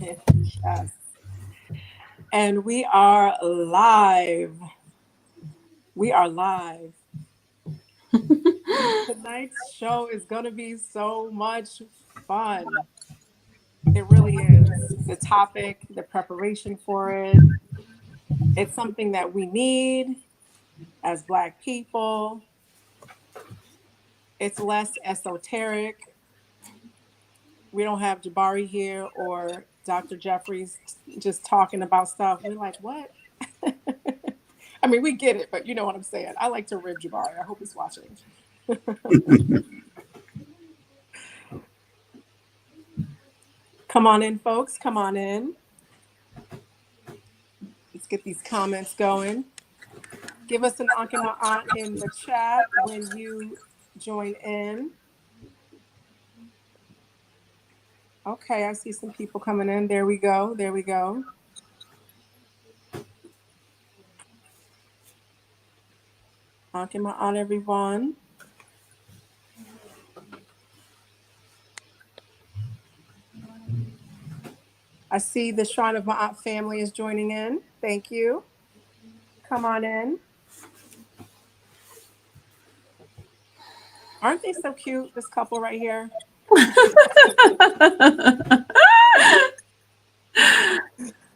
Yes. And we are live. We are live. Tonight's show is going to be so much fun. It really is. The topic, the preparation for it, it's something that we need as Black people. It's less esoteric. We don't have Jabari here or Dr. Jeffries just talking about stuff. We're like, what? I mean, we get it, but you know what I'm saying. I like to rib Jabari. I hope he's watching. Come on in, folks. Come on in. Let's get these comments going. Give us an Ankh and my aunt in the chat when you join in. Okay, I see some people coming in. There we go. There we go. Ankh and my aunt, everyone. I see the Shrine of my aunt family is joining in. Thank you. Come on in. Aren't they so cute, this couple right here?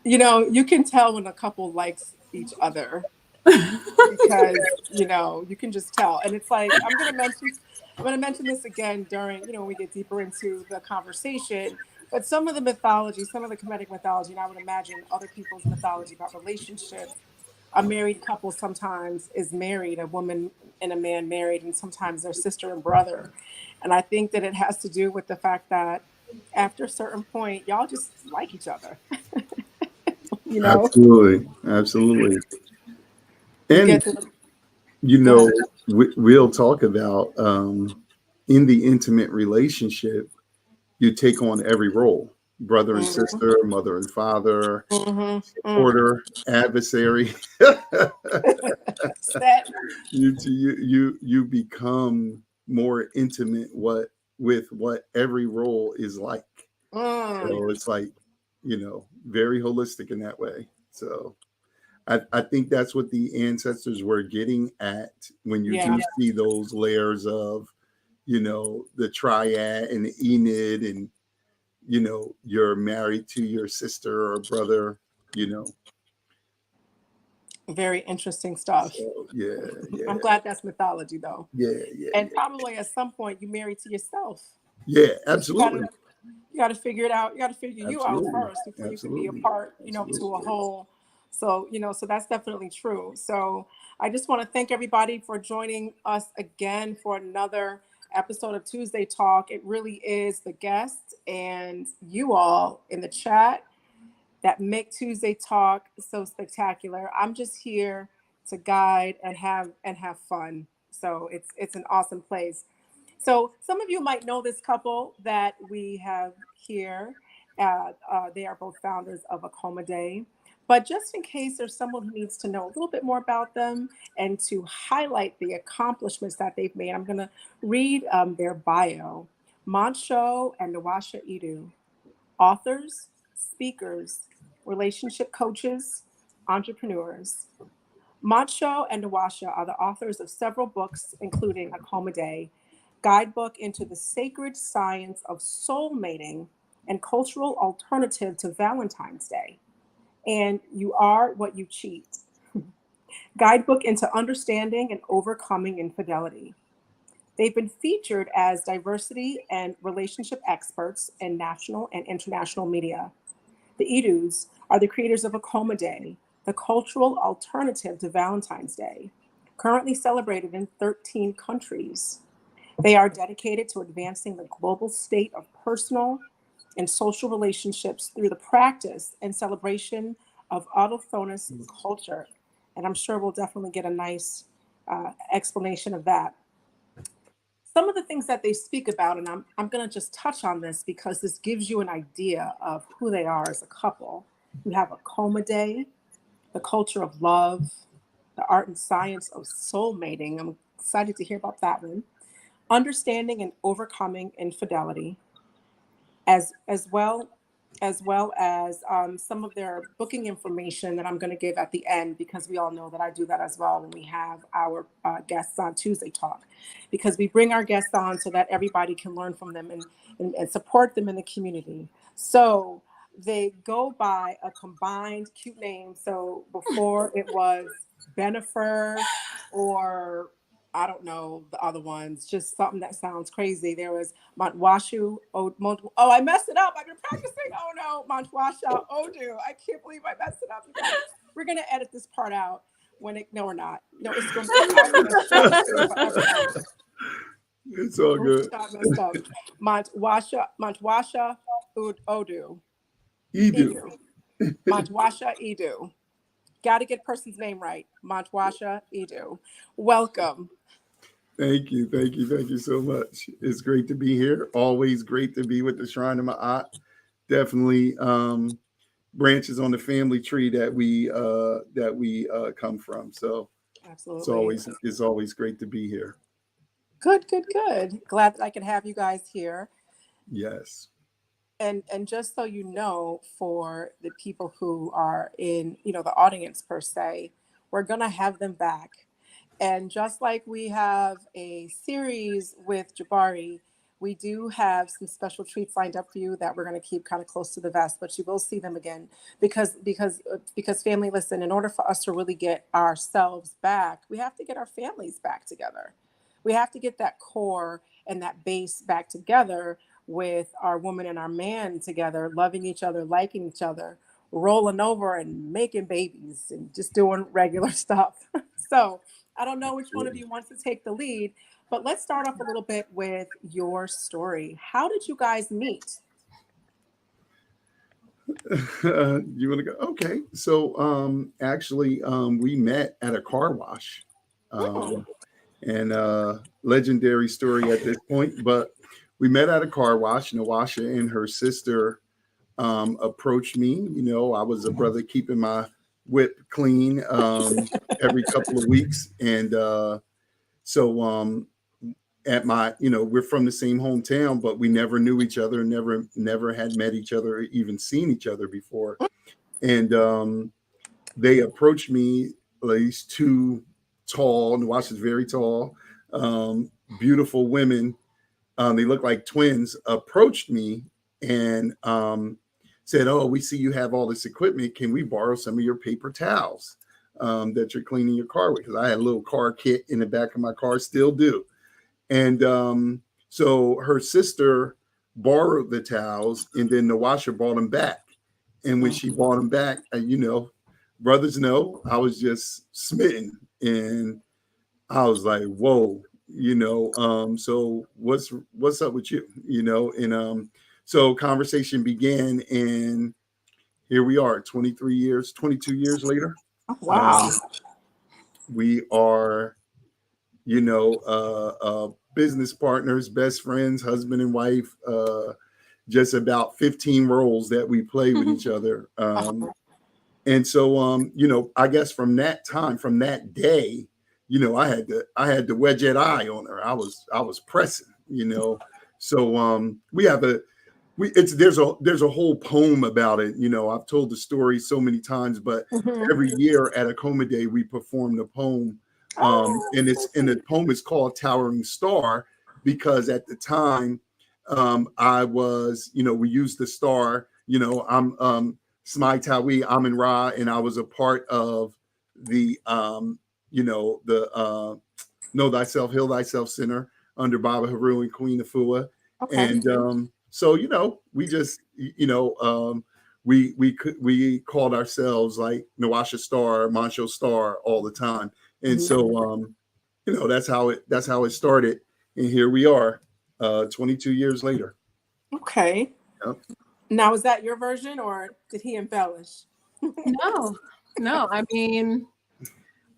You know, you can tell when a couple likes each other because, you know, you can just tell. And it's like I'm going to mention this again during, when we get deeper into the conversation. But some of the mythology, some of the Kemetic mythology, and I would imagine other people's mythology about relationships, a married couple sometimes is married, a woman and a man married, and sometimes they're sister and brother. And I think that it has to do with the fact that after a certain point, y'all just like each other, you know? Absolutely. Absolutely. You And, get to, you go know, ahead. we'll talk about in the intimate relationship, you take on every role: brother and Mm-hmm, sister, mother and father, mm-hmm, mm. supporter, adversary. Set. You become more intimate with what every role is like. Mm. So it's like, very holistic in that way. So I think that's what the ancestors were getting at when you Yeah, do see those layers of, the triad and the Enid, and, you're married to your sister or brother, you know. very interesting stuff. So yeah, I'm yeah, glad that's mythology, though. yeah, yeah, And yeah. probably at some point you married to yourself Yeah, because you absolutely. gotta you gotta figure it out. You gotta figure you out Absolutely. first before you can be a Absolutely. part, to a Absolutely. whole. So so that's definitely true. So I just want to thank everybody for joining us again for another episode of Tuesday Talk. It really is the guests and you all in the chat that make Tuesday Talk so spectacular. I'm just here to guide and have fun. So it's an awesome place. So some of you might know this couple that we have here. They are both founders of Acoma Day. But just in case there's someone who needs to know a little bit more about them and to highlight the accomplishments that they've made, I'm going to read their bio. Monwasha and Monwasha Edu, authors, speakers, relationship coaches, entrepreneurs. Monwasha and Monwasha are the authors of several books, including Acoma Day, Guidebook into the Sacred Science of Soul Mating and Cultural Alternative to Valentine's Day, and You Are What You Cheat, Guidebook into Understanding and Overcoming Infidelity. They've been featured as diversity and relationship experts in national and international media. The Edus are the creators of Acoma Day, the cultural alternative to Valentine's Day, currently celebrated in 13 countries. They are dedicated to advancing the global state of personal and social relationships through the practice and celebration of autochthonous culture. And I'm sure we'll definitely get a nice explanation of that. Some of the things that they speak about, and I'm going to just touch on this because this gives you an idea of who they are as a couple. You have Acoma Day, the culture of love, the art and science of soul mating. I'm excited to hear about that one. Understanding and overcoming infidelity, as well. as well as some of their booking information that I'm going to give at the end, because we all know that I do that as well when we have our guests on Tuesday Talk, because we bring our guests on so that everybody can learn from them and support them in the community. So they go by a combined cute name. So before it was Benifer, or I don't know the other ones, just something that sounds crazy. There was oh, I messed it up. I've been practicing. Oh no, Monwasha Edu. I can't believe I messed it up, you guys. We're gonna edit this part out when it. No, we're not. No, it's gonna. I'm gonna show it to you forever now. It's all Oops, good. got messed up. Monwasha Edu. Edu. Edu. Monwasha Edu. Got to get person's name right. Monwasha Edu. Welcome. Thank you. Thank you. Thank you so much. It's great to be here. Always great to be with the Shrine of Ma'at. Definitely branches on the family tree that we come from. So Absolutely. it's always great to be here. Good, good, good. Glad that I can have you guys here. Yes. And just so you know, for the people who are in, the audience per se, we're gonna have them back. And just like we have a series with Jabari, we do have some special treats lined up for you that we're going to keep kind of close to the vest, but you will see them again, because family, listen, in order for us to really get ourselves back, we have to get our families back together. We have to get that core and that base back together, with our woman and our man together, loving each other, liking each other, rolling over and making babies and just doing regular stuff. So I don't know which one of you wants to take the lead, but let's start off a little bit with your story. How did you guys meet? You want to go? Okay. So actually we met at a car wash. Hmm. And legendary story at this point, but we met at a car wash. Monwasha and her sister approached me. I was a brother keeping my whip clean every couple of weeks. And so at my, we're from the same hometown, but we never knew each other, never had met each other, or even seen each other before. And they approached me, these two tall, Monwasha is very tall, beautiful women. They look like twins, approached me and said, "Oh, we see you have all this equipment. Can we borrow some of your paper towels that you're cleaning your car with?" Because I had a little car kit in the back of my car, still do. And so her sister borrowed the towels, and then Monwasha brought them back. And when she brought them back, brothers know, I was just smitten, and I was like, "Whoa." So what's up with you? And so conversation began, and here we are 22 years later. Oh, wow. We are, business partners, best friends, husband and wife, just about 15 roles that we play with each other. And so, I guess from that time, from that day, I had the wedgeette eye on her. I was pressing. So we have there's a whole poem about it. I've told the story so many times, but every year at Acoma Day we perform the poem. And the poem is called Towering Star, because at the time I was, we used the star, I'm Smai Tawi, Amin Ra, and I was a part of the the Know Thyself, Heal Thyself Center under Baba Haru and Queen Afua. Okay. And so, we just, we called ourselves like Monwasha Star, Moncho Star all the time. And so, that's how it started. And here we are, 22 years later. Okay. Yep. Now, is that your version, or did he embellish? No. I mean,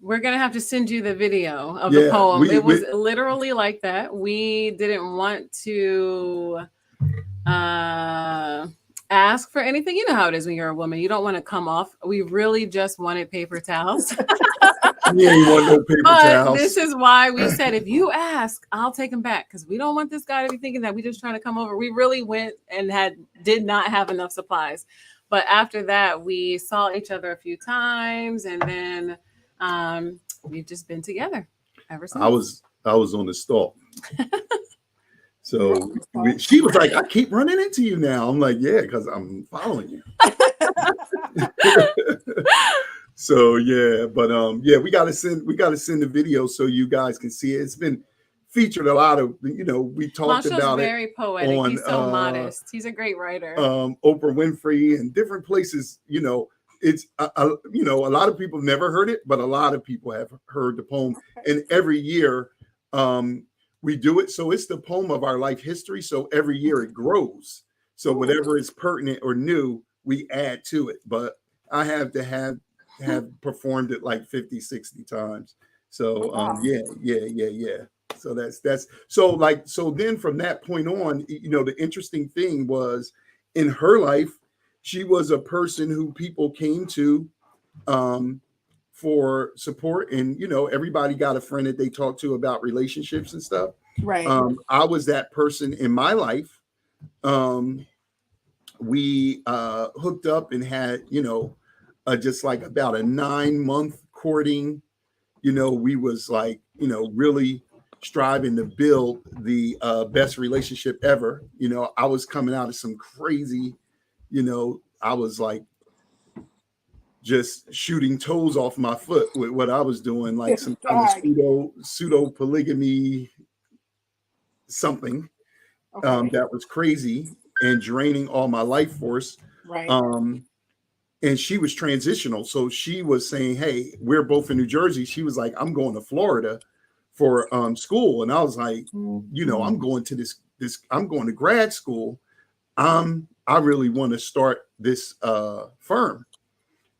we're going to have to send you the video of the poem. It was literally like that. We didn't want to ask for anything. You know how it is when you're a woman. You don't want to come off. We really just wanted paper towels. He ain't want no paper But towels. this is why we said, if you ask, I'll take him back, because we don't want this guy to be thinking that we just trying to come over. We really went and did not have enough supplies. But after that, we saw each other a few times, and then we've just been together ever since. I was on the stalk. So she was like, I keep running into you now. I'm like, yeah, because I'm following you. So yeah, but yeah, we gotta send the video so you guys can see it. It's been featured a lot of, we talked Masha's about very it poetic. on, He's so modest. He's a great writer. Oprah Winfrey and different places. It's a lot of people never heard it, but a lot of people have heard the poem. And every year we do it. So it's the poem of our life history. So every year it grows. So whatever is pertinent or new, we add to it. But I have to have performed it like 50, 60 times. So yeah. So that's so then from that point on, the interesting thing was in her life, she was a person who people came to for support, and everybody got a friend that they talked to about relationships and stuff. Right. I was that person in my life. We hooked up and had just like about a 9-month courting. We was like really striving to build the best relationship ever. I was coming out of some crazy, I was like just shooting toes off my foot with what I was doing, like some kind of pseudo polygamy something that was crazy and draining all my life force. Right. And she was transitional. So she was saying, hey, we're both in New Jersey. She was like, I'm going to Florida for school. And I was like, I'm going to I'm going to grad school. I really want to start this firm,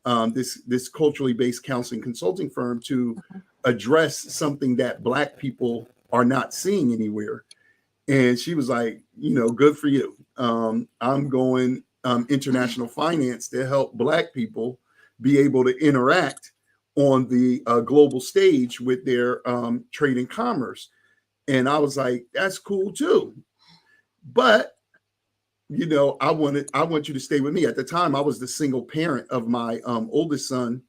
this culturally based counseling consulting firm to address something that Black people are not seeing anywhere. And she was like, good for you. I'm going international finance to help Black people be able to interact on the global stage with their trade and commerce. And I was like, that's cool too. But, I want you to stay with me. At the time, I was the single parent of my oldest son,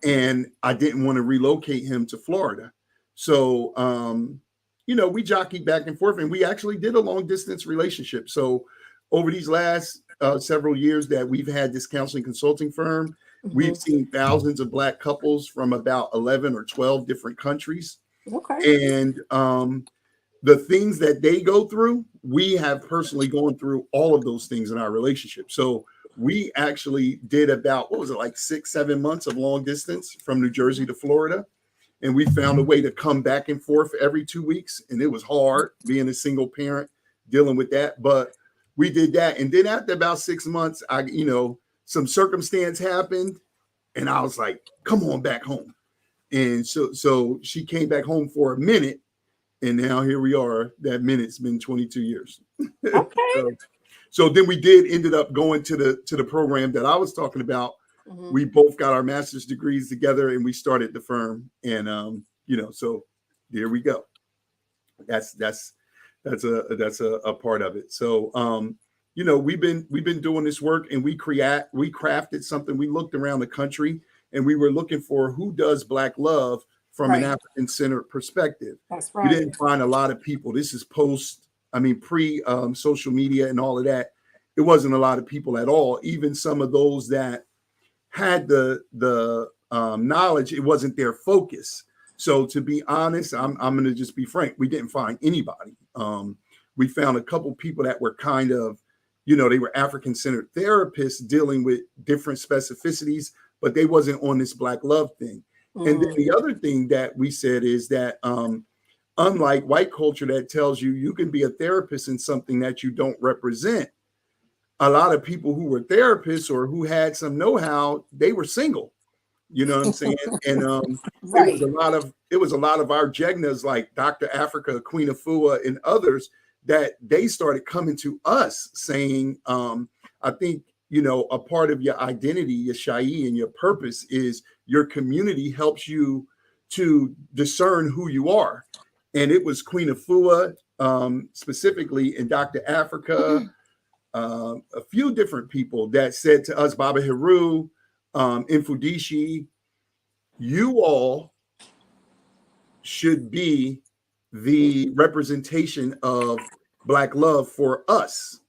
and I didn't want to relocate him to Florida. So, we jockeyed back and forth, and we actually did a long distance relationship. So over these last several years that we've had this counseling consulting firm, we've seen thousands of Black couples from about 11 or 12 different countries. Okay. And the things that they go through, we have personally gone through all of those things in our relationship. So we actually did about, like 6-7 months of long distance from New Jersey to Florida. And we found a way to come back and forth every 2 weeks. And it was hard being a single parent, dealing with that. But we did that. And then after about 6 months, some circumstance happened. And I was like, come on back home. And so she came back home for a minute. And now here we are. That minute's been 22 years. Okay. So then we ended up going to the program that I was talking about. We both got our master's degrees together, and we started the firm. And so there we go. That's a part of it. So we've been doing this work, and we crafted something. We looked around the country, and we were looking for who does Black love from an African-centered perspective. That's right. We didn't find a lot of people. This is pre social media and all of that. It wasn't a lot of people at all. Even some of those that had the knowledge, it wasn't their focus. So to be honest, I'm going to just be frank. We didn't find anybody. We found a couple people that were kind of, they were African-centered therapists dealing with different specificities, but they wasn't on this Black love thing. And then the other thing that we said is that unlike white culture that tells you can be a therapist in something that you don't represent, a lot of people who were therapists or who had some know-how, they were single. You know what I'm saying? And it was a lot of our Jegnas like Dr. Africa, Queen Afua, and others that they started coming to us saying, I think, a part of your identity, your Shai, and your purpose is your community helps you to discern who you are. And it was Queen Afua, specifically, and Dr. Africa, a few different people that said to us, Baba Heru, Infudishi, you all should be the representation of Black love for us.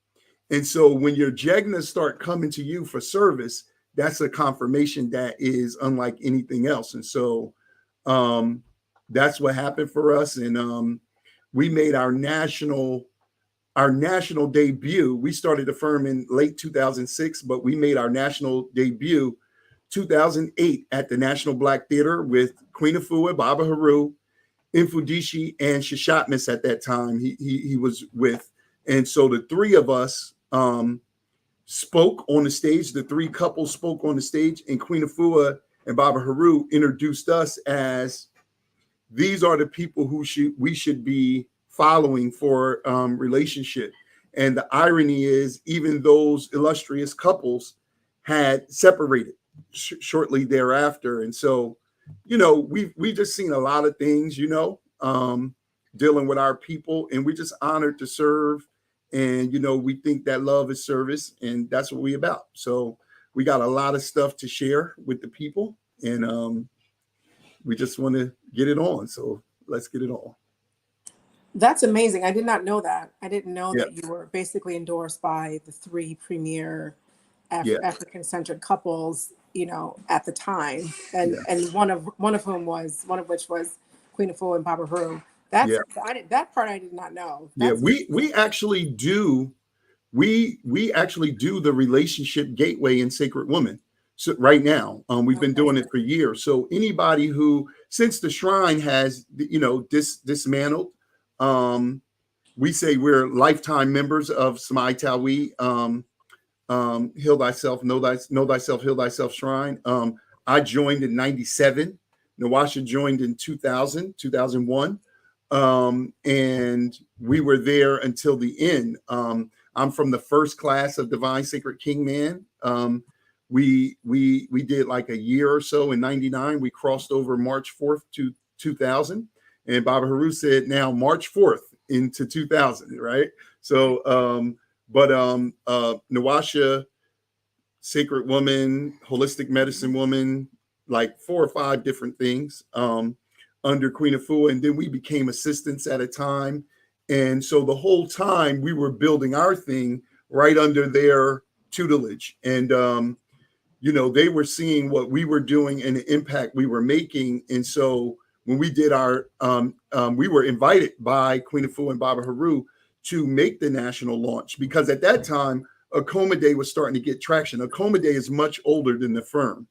And so when your jegnas start coming to you for service, that's a confirmation that is unlike anything else. And so that's what happened for us. And we made our national debut. We started the firm in late 2006, but we made our national debut 2008 at the National Black Theater with Queen Afua, Baba Heru, Infudishi, and Shashatmas at that time he was with. And so the three of us spoke on the stage. The three couples spoke on the stage, and Queen Afua and Baba Heru introduced us as these are the people who we should be following for relationship. And the irony is, even those illustrious couples had separated shortly thereafter. And so, you know, we just seen a lot of things, you know, dealing with our people, and we're just honored to serve. And, you know, we think that love is service, and that's what we about. So we got a lot of stuff to share with the people, and we just want to get it on. So let's get it on. That's amazing. I did not know that. I didn't know Yeah. that you were basically endorsed by the three premier Yeah. African-centered couples, you know, at the time, and Yeah. and one of which was Queen Afua and Baba Heru. That's Yeah. that part I did not know. Yeah, That's we actually do the relationship gateway in Sacred Woman. So right now, we've been Okay. doing it for years. So anybody who, since the shrine has, you know, dismantled, we say we're lifetime members of Samai Tawi, Heal Thyself, Know Thyself, Heal Thyself Shrine. I joined in 97. Monwasha joined in 2001. And we were there until the end. I'm from the first class of Divine Sacred King Man. We did like a year or so in 99. We crossed over March 4th to 2000. And Baba Heru said now March 4th into 2000, right? So Monwasha, Sacred Woman, Holistic Medicine Woman, like 4 or 5 different things under Queen Afua, and then we became assistants at a time. And so the whole time we were building our thing right under their tutelage. And you know, they were seeing what we were doing and the impact we were making. And so when we did our, we were invited by Queen Afua and Baba Heru to make the national launch, because at that time, Akoma Day was starting to get traction. Akoma Day is much older than the firm.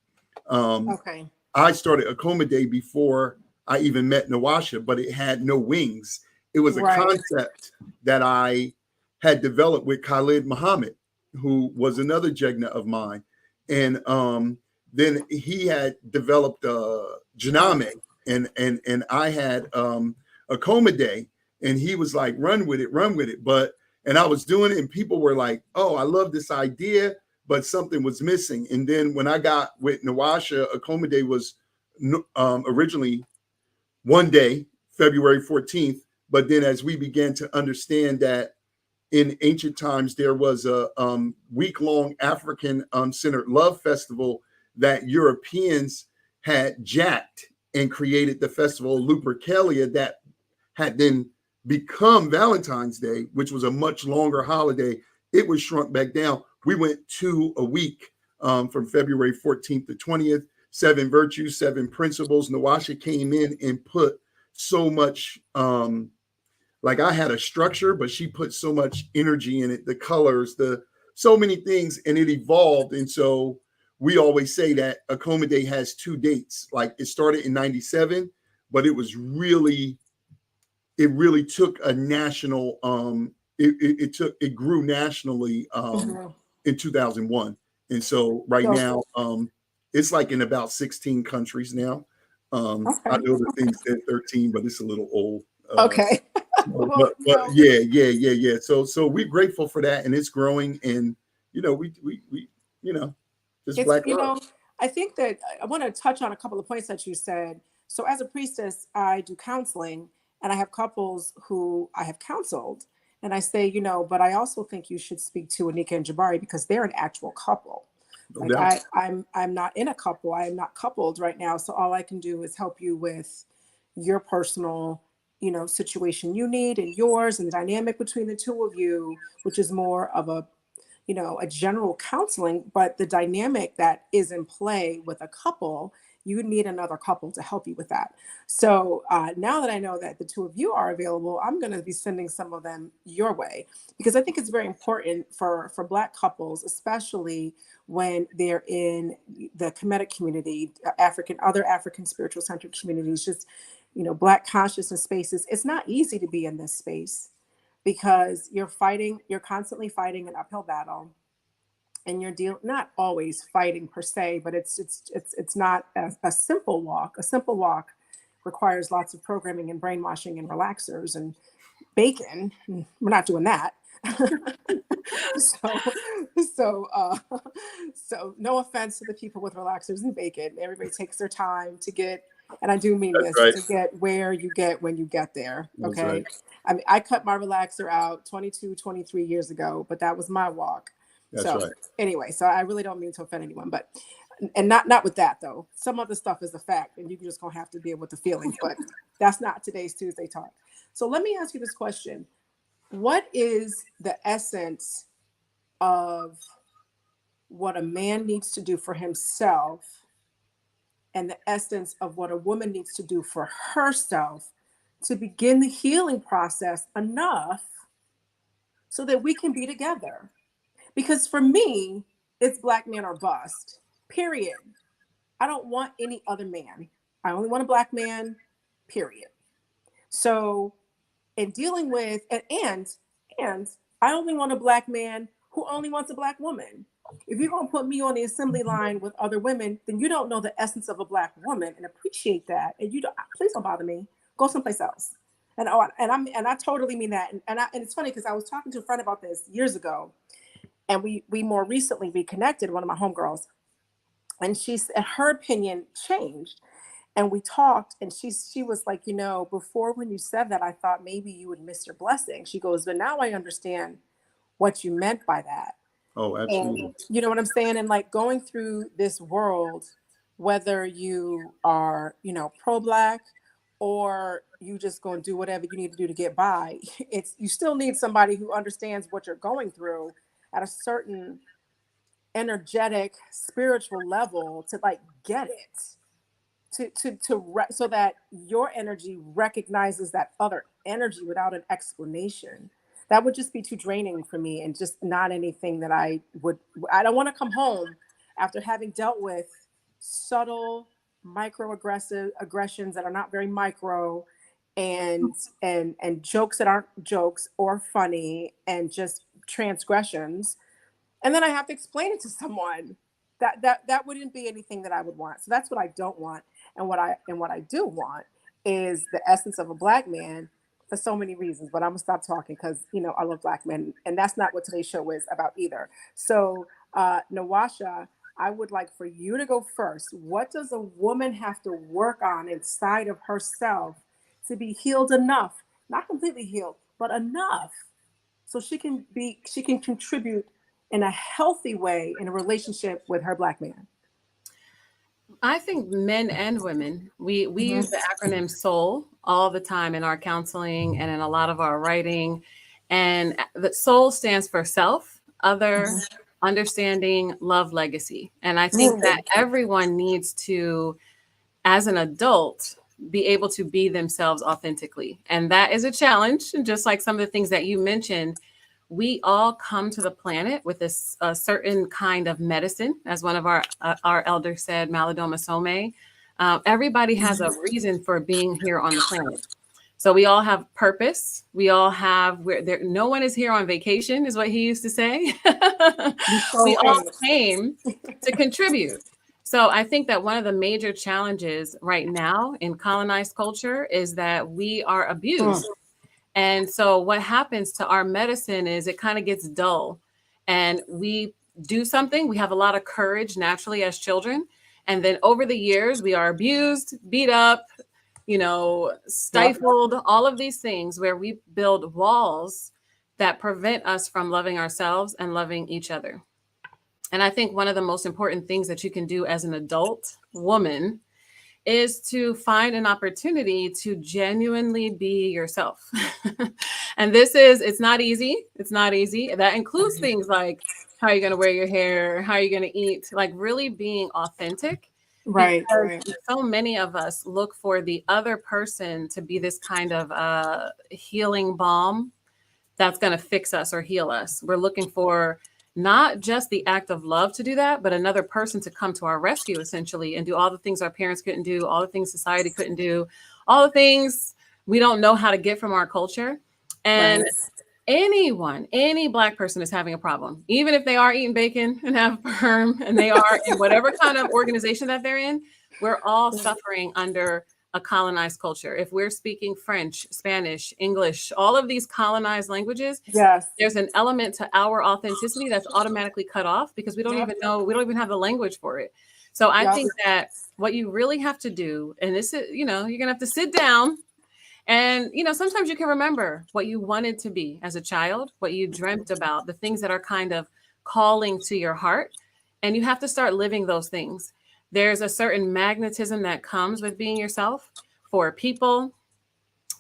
okay. I started Akoma Day before I even met Monwasha, but it had no wings. It was a Right. concept that I had developed with Khalid Muhammad, who was another Jegna of mine. And then he had developed Janame, and I had Akoma Day, and he was like, run with it. And I was doing it, and people were like, oh, I love this idea, but something was missing. And then when I got with Monwasha, Akoma Day was originally one day, February 14th. But then as we began to understand that in ancient times, there was a week-long African-centered love festival that Europeans had jacked and created the festival of Lupercalia that had then become Valentine's Day, which was a much longer holiday. It was shrunk back down. We went to a week from February 14th to 20th, 7 virtues, 7 principles. Monwasha came in and put so much, like I had a structure, but she put so much energy in it, the colors, so many things, and it evolved. And so we always say that Akoma Day has 2 dates. Like it started in 97, but it really took a national, it grew nationally in 2001. And so right now, it's like in about 16 countries now. Okay. I know the thing said 13, but it's a little old. Okay. But yeah. So we're grateful for that, and it's growing, and you know, we you know, just It's, Black you love. know, I think that I want to touch on a couple of points that you said. So as a priestess, I do counseling, and I have couples who I have counseled. And I say, but I also think you should speak to Anika and Jabari because they're an actual couple. No Like doubt. I'm not in a couple. I am not coupled right now. So all I can do is help you with your personal, situation you need and yours and the dynamic between the two of you, which is more of a general counseling, but the dynamic that is in play with a couple, you need another couple to help you with that. So now that I know that the two of you are available, I'm going to be sending some of them your way because I think it's very important for Black couples, especially when they're in the Kemetic community, other African spiritual centered communities, just Black consciousness spaces. It's not easy to be in this space because you're constantly fighting an uphill battle, and you're not always fighting per se, but it's not a simple walk. A simple walk requires lots of programming and brainwashing and relaxers and bacon. We're not doing that. so so uh so no offense to the people with relaxers and bacon. Everybody takes their time to get, and I do mean That's this, right. to get where you get when you get there. That's Okay. right. I mean, I cut my relaxer out 23 years ago, but that was my walk. That's So right. anyway, so I really don't mean to offend anyone, but and not with that though. Some other stuff is a fact, and you're just gonna have to deal with the feelings. But that's not today's Tuesday talk. So let me ask you this question: what is the essence of what a man needs to do for himself, and the essence of what a woman needs to do for herself to begin the healing process enough so that we can be together? Because for me, it's Black man or bust, period. I don't want any other man. I only want a Black man, period. So in dealing with, and I only want a Black man who only wants a Black woman. If you're going to put me on the assembly line with other women, then you don't know the essence of a Black woman and appreciate that. And you don't, please don't bother me. Go someplace else. And I totally mean that. And it's funny because I was talking to a friend about this years ago, and we more recently reconnected, one of my homegirls, and her opinion changed, and we talked, and she was like, before when you said that, I thought maybe you would miss your blessing. She goes, but now I understand what you meant by that. Oh, absolutely. And you know what I'm saying? And like going through this world, whether you are, pro-Black or you just going to do whatever you need to do to get by, you still need somebody who understands what you're going through at a certain energetic, spiritual level to like get it. So that your energy recognizes that other energy without an explanation. That would just be too draining for me, and just not anything that I don't want to come home after having dealt with subtle microaggressive aggressions that are not very micro, and jokes that aren't jokes or funny, and just transgressions, and then I have to explain it to someone. That wouldn't be anything that I would want. So that's what I don't want. And what I do want is the essence of a Black man for so many reasons. But I'm gonna stop talking because I love Black men, and that's not what today's show is about either. So Nawasha, I would like for you to go first. What does a woman have to work on inside of herself to be healed enough, not completely healed, but enough, so she can contribute in a healthy way in a relationship with her Black man? I think men and women, we use the acronym SOUL all the time in our counseling and in a lot of our writing. And the SOUL stands for self, other, understanding, love, legacy. And I think that everyone needs to, as an adult, be able to be themselves authentically. And that is a challenge. And just like some of the things that you mentioned, we all come to the planet with a certain kind of medicine, as one of our elders said, Malidoma Some. Everybody has a reason for being here on the planet. So we all have purpose. We all have no one is here on vacation, is what he used to say. We all came to contribute. So I think that one of the major challenges right now in colonized culture is that we are abused. And so what happens to our medicine is it kind of gets dull, and we do something. We have a lot of courage naturally as children. And then over the years, we are abused, beat up, stifled, all of these things where we build walls that prevent us from loving ourselves and loving each other. And I think one of the most important things that you can do as an adult woman is to find an opportunity to genuinely be yourself. And it's not easy. It's not easy. That includes things like how you're going to wear your hair, how you're going to eat, like really being authentic. Right. Because so many of us look for the other person to be this kind of healing balm that's going to fix us or heal us. We're looking for not just the act of love to do that, but another person to come to our rescue, essentially, and do all the things our parents couldn't do, all the things society couldn't do, all the things we don't know how to get from our culture. And any Black person is having a problem, even if they are eating bacon and have perm and they are in whatever kind of organization that they're in, we're all suffering under a colonized culture. If we're speaking French, Spanish, English, all of these colonized languages, there's an element to our authenticity that's automatically cut off because we don't even know, we don't even have the language for it. So I think that what you really have to do, and this is, you're going to have to sit down and, sometimes you can remember what you wanted to be as a child, what you dreamt about, the things that are kind of calling to your heart, and you have to start living those things. There's a certain magnetism that comes with being yourself for people,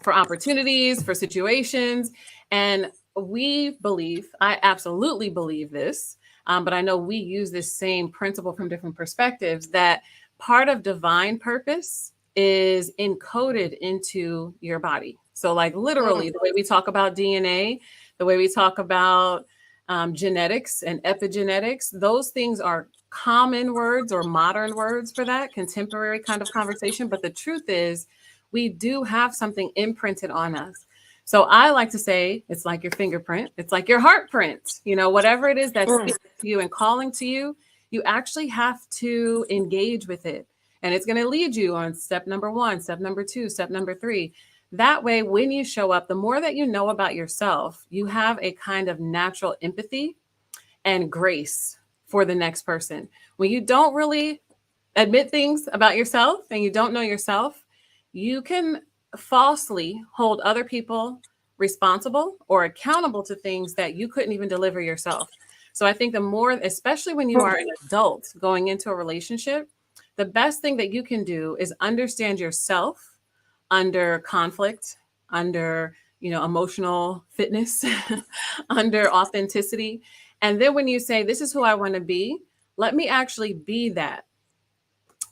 for opportunities, for situations. And I absolutely believe this, but I know we use this same principle from different perspectives, that part of divine purpose is encoded into your body. So like literally the way we talk about DNA, the way we talk about genetics and epigenetics, those things are common words or modern words for that contemporary kind of conversation. But the truth is we do have something imprinted on us. So I like to say it's like your fingerprint. It's like your heart print, whatever it is that's speaking to you and calling to you, you actually have to engage with it. And it's going to lead you on step number 1, step number 2, step number 3. That way, when you show up, the more that you know about yourself, you have a kind of natural empathy and grace for the next person. When you don't really admit things about yourself and you don't know yourself, you can falsely hold other people responsible or accountable to things that you couldn't even deliver yourself. So I think the more, especially when you are an adult going into a relationship, the best thing that you can do is understand yourself under conflict, under, emotional fitness, under authenticity. And then when you say, this is who I want to be, let me actually be that.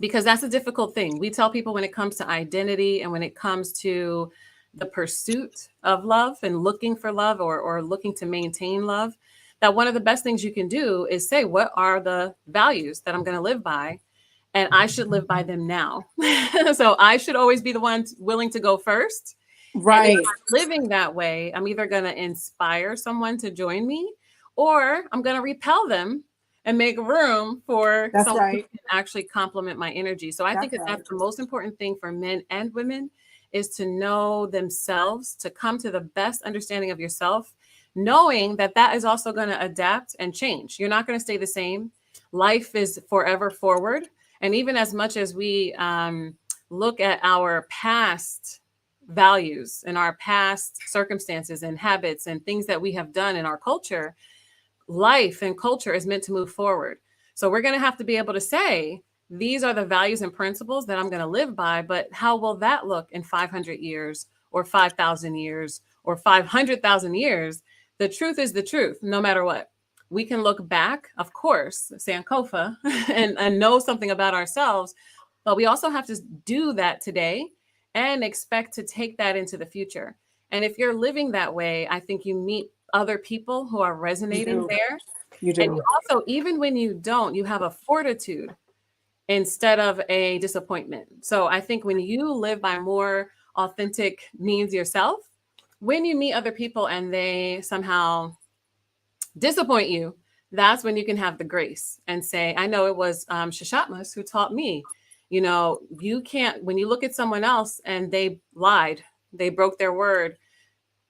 Because that's a difficult thing. We tell people when it comes to identity and when it comes to the pursuit of love and looking for love or looking to maintain love, that one of the best things you can do is say, what are the values that I'm going to live by? And I should live by them now. So I should always be the one willing to go first. Right. And if I'm living that way, I'm either going to inspire someone to join me or I'm going to repel them and make room for someone who can actually complement my energy. So I think that's the most important thing for men and women is to know themselves, to come to the best understanding of yourself, knowing that that is also going to adapt and change. You're not going to stay the same. Life is forever forward. And even as much as we look at our past values and our past circumstances and habits and things that we have done in our culture, life and culture is meant to move forward. So we're going to have to be able to say, these are the values and principles that I'm going to live by, but how will that look in 500 years or 5,000 years or 500,000 years? The truth is the truth, no matter what. We can look back, of course, Sankofa, and know something about ourselves, but we also have to do that today and expect to take that into the future. And if you're living that way, I think you meet other people who are resonating there. You do. And you also, even when you don't, you have a fortitude instead of a disappointment. So I think when you live by more authentic means yourself, when you meet other people and they somehow disappoint you, that's when you can have the grace and say, I know it was Shashatmas who taught me, you can't, when you look at someone else and they lied, they broke their word,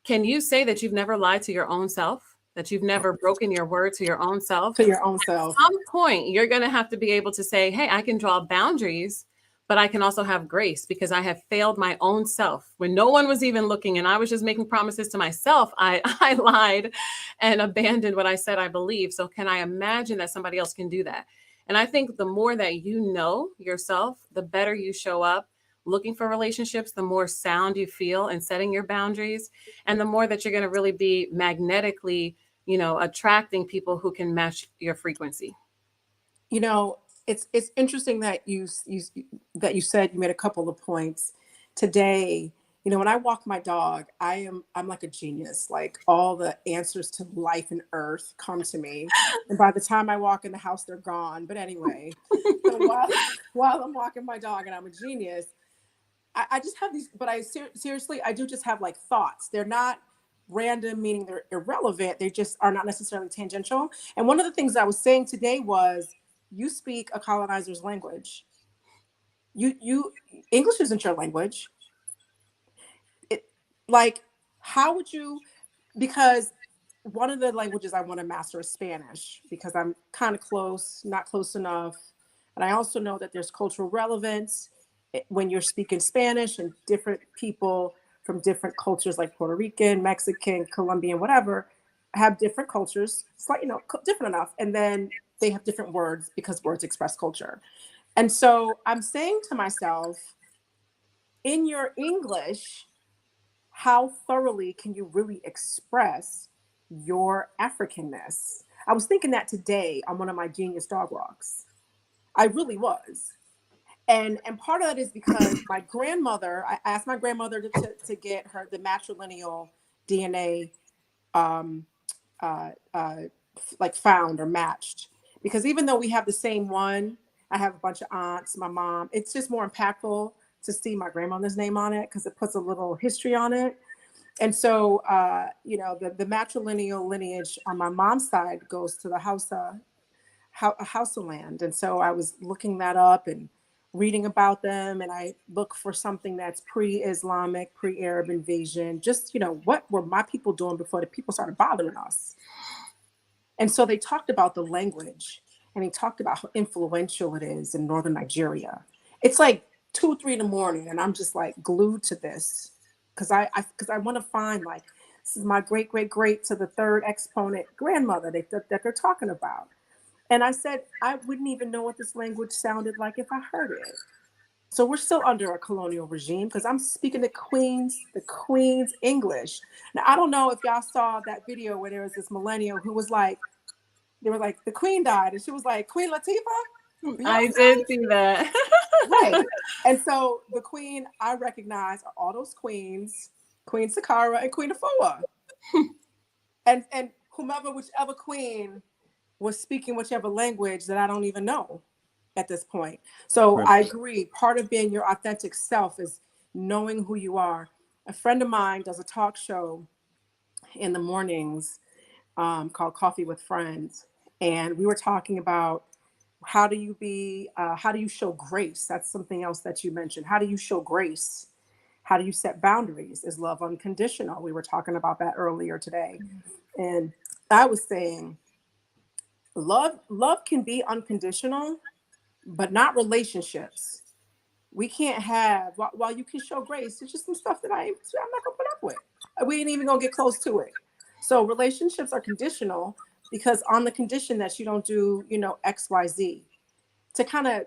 can you say that you've never lied to your own self? that you've never broken your word to your own self, To your own at self. some point you're going to have to be able to say, hey, I can draw boundaries, but I can also have grace because I have failed my own self when no one was even looking and I was just making promises to myself. I lied and abandoned what I said I believe. So can I imagine that somebody else can do that? And I think the more that you know yourself, the better you show up looking for relationships, the more sound you feel in setting your boundaries, and the more that you're going to really be magnetically, attracting people who can match your frequency. You know, it's interesting that you said you made a couple of points today. You know, when I walk my dog, I'm like a genius. Like all the answers to life and earth come to me, and by the time I walk in the house, they're gone. But anyway, so while I'm walking my dog and I'm a genius, I just have these. But seriously, I do just have like thoughts. They're not random, meaning they're irrelevant. They just are not necessarily tangential. And one of the things I was saying today was, you speak a colonizer's language. You English isn't your language. It, like, how would you? Because one of the languages I want to master is Spanish because I'm kind of close, not close enough. And I also know that there's cultural relevance when you're speaking Spanish, and different people from different cultures like Puerto Rican, Mexican, Colombian, whatever, have different cultures, slightly, different enough. And then they have different words because words express culture. And so I'm saying to myself, in your English, how thoroughly can you really express your Africanness? I was thinking that today on one of my genius dog walks. I really was. And part of that is because my grandmother, I asked my grandmother to get her the matrilineal DNA um, like found or matched. Because even though we have the same one, I have a bunch of aunts, my mom, it's just more impactful to see my grandmother's name on it because it puts a little history on it. And so, the matrilineal lineage on my mom's side goes to the Hausa land. And so I was looking that up and reading about them. And I look for something that's pre-Islamic, pre-Arab invasion. Just, what were my people doing before the people started bothering us? And so they talked about the language, and he talked about how influential it is in northern Nigeria. It's like 2, 3 in the morning, and I'm just like glued to this because I want to find, like, this is my great great great to the third exponent grandmother that they're talking about. And I said I wouldn't even know what this language sounded like if I heard it. So we're still under a colonial regime because I'm speaking the Queen's English. Now I don't know if y'all saw that video where there was this millennial who was like, they were like, the Queen died, and she was like, Queen Latifah, I Beyonce, did see that. right? And so the Queen I recognize are all those queens, Queen Sakara and Queen Afua, and whichever queen was speaking whichever language that I don't even know at this point. So Right. I agree. Part of being your authentic self is knowing who you are. A friend of mine does a talk show in the mornings called Coffee with Friends. And we were talking about how do you show grace? That's something else that you mentioned. How do you show grace? How do you set boundaries? Is love unconditional? We were talking about that earlier today. And I was saying, love can be unconditional, but not relationships. We can't have, while you can show grace, there's just some stuff that I'm not gonna put up with. We ain't even gonna get close to it. So relationships are conditional because on the condition that you don't do, XYZ. To kind of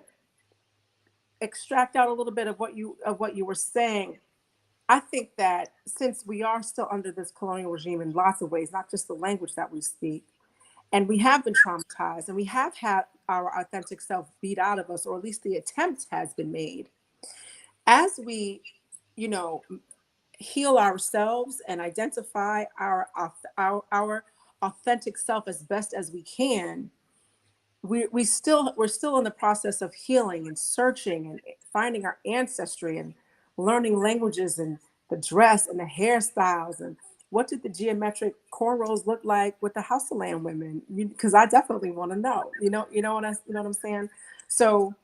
extract out a little bit of what you were saying, I think that since we are still under this colonial regime in lots of ways, not just the language that we speak, and we have been traumatized and we have had our authentic self beat out of us, or at least the attempt has been made. As we, you know, heal ourselves and identify our authentic self as best as we can, we're still in the process of healing and searching and finding our ancestry and learning languages and the dress and the hairstyles and what did the geometric cornrows look like with the House of Land women? Because I definitely want to know. You know what I'm saying? So,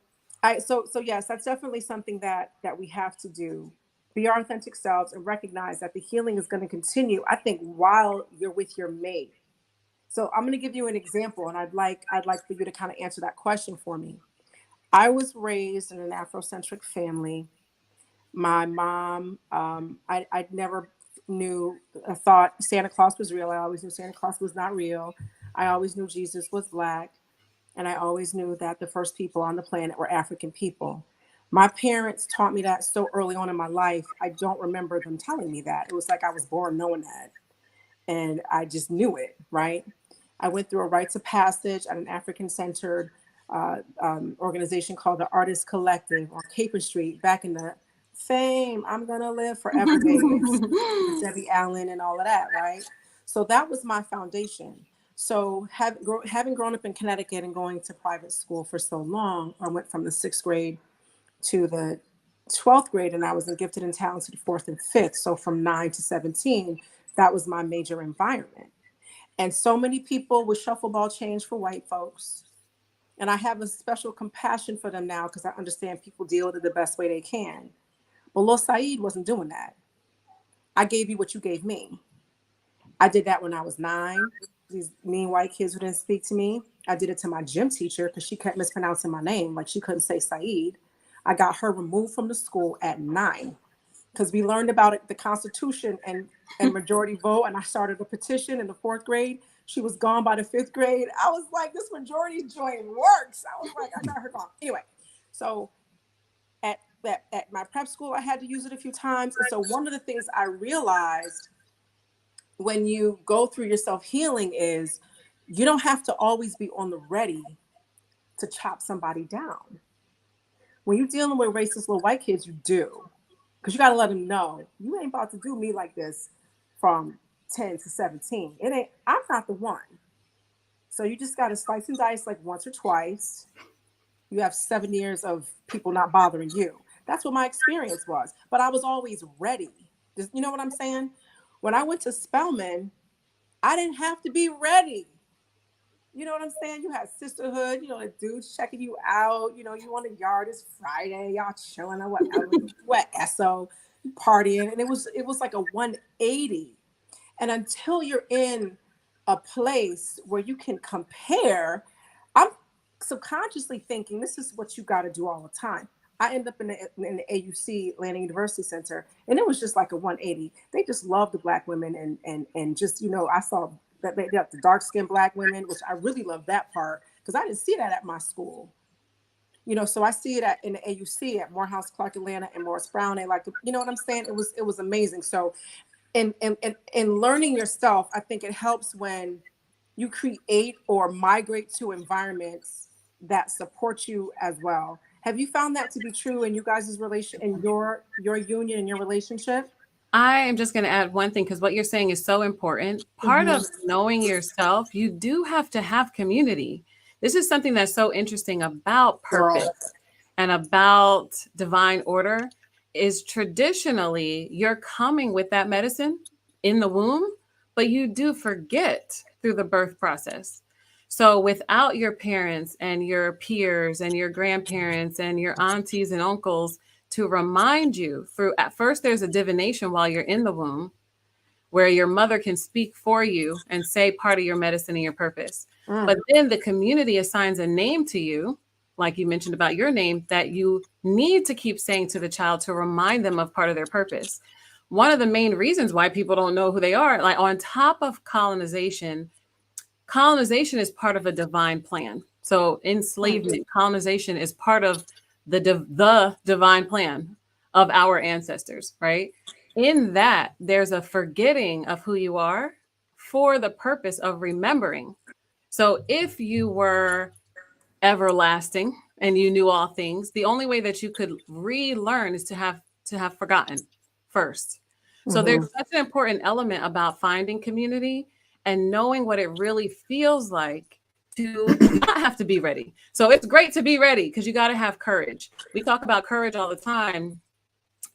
so yes, that's definitely something that we have to do. Be our authentic selves and recognize that the healing is going to continue. I think while you're with your mate, So I'm going to give you an example, and I'd like for you to kind of answer that question for me. I was raised in an Afrocentric family. My mom, I never knew, thought Santa Claus was real. I always knew Santa Claus was not real. I always knew Jesus was Black. And I always knew that the first people on the planet were African people. My parents taught me that so early on in my life. I don't remember them telling me that. It was like I was born knowing that. And I just knew it, right? I went through a rites of passage at an African centered organization called the Artist Collective on Capon Street back in the fame I'm Gonna Live Forever days with Debbie Allen and all of that, right? So that was my foundation. So having grown up in Connecticut and going to private school for so long, I went from the 6th grade to the 12th grade, and I was in gifted and talented 4th and 5th. So from 9 to 17, that was my major environment. And so many people would shuffle ball change for white folks. And I have a special compassion for them now because I understand people deal with it the best way they can. But Lil Saeed wasn't doing that. I gave you what you gave me. I did that when I was 9. These mean white kids who didn't speak to me. I did it to my gym teacher because she kept mispronouncing my name. Like she couldn't say Saeed. I got her removed from the school at 9 because we learned about it, the Constitution and majority vote. And I started a petition in the 4th grade. She was gone by the 5th grade. I was like, this majority joint works. I was like, I got her gone. Anyway, so at my prep school, I had to use it a few times. And so one of the things I realized when you go through your self-healing is you don't have to always be on the ready to chop somebody down. When you're dealing with racist little white kids, you do. Because you got to let them know, you ain't about to do me like this from 10 to 17. It ain't, I'm not the one. So you just got to slice and dice like once or twice. You have 7 years of people not bothering you. That's what my experience was. But I was always ready. You know what I'm saying? When I went to Spelman, I didn't have to be ready. You know what I'm saying? You had sisterhood, you know, the dudes checking you out. You know, you on the yard, it's Friday, y'all chilling or whatever. What SO partying. And it was like a 180. And until you're in a place where you can compare, I'm subconsciously thinking this is what you got to do all the time. I ended up in the AUC, Atlanta University Center, and it was just like a 180. They just loved the Black women and just, you know, I saw that they got the dark-skinned Black women, which I really love that part because I didn't see that at my school. You know, so I see it in the AUC at Morehouse, Clark Atlanta, and Morris Brown. They like, you know what I'm saying? It was amazing. So in learning yourself, I think it helps when you create or migrate to environments that support you as well. Have you found that to be true in you guys' relation, in your union and your relationship? I am just going to add one thing because what you're saying is so important. Part of knowing yourself, you do have to have community. This is something that's so interesting about purpose and about divine order is traditionally you're coming with that medicine in the womb, but you do forget through the birth process. So without your parents and your peers and your grandparents and your aunties and uncles to remind you through, at first there's a divination while you're in the womb where your mother can speak for you and say part of your medicine and your purpose. But then the community assigns a name to you, like you mentioned about your name, that you need to keep saying to the child to remind them of part of their purpose. One of the main reasons why people don't know who they are, like on top of colonization is part of a divine plan. So enslavement, colonization is part of the divine plan of our ancestors, right? In that, there's a forgetting of who you are for the purpose of remembering. So if you were everlasting and you knew all things, the only way that you could relearn is to have forgotten first. So there's such an important element about finding community and knowing what it really feels like to not have to be ready. So it's great to be ready because you got to have courage. We talk about courage all the time,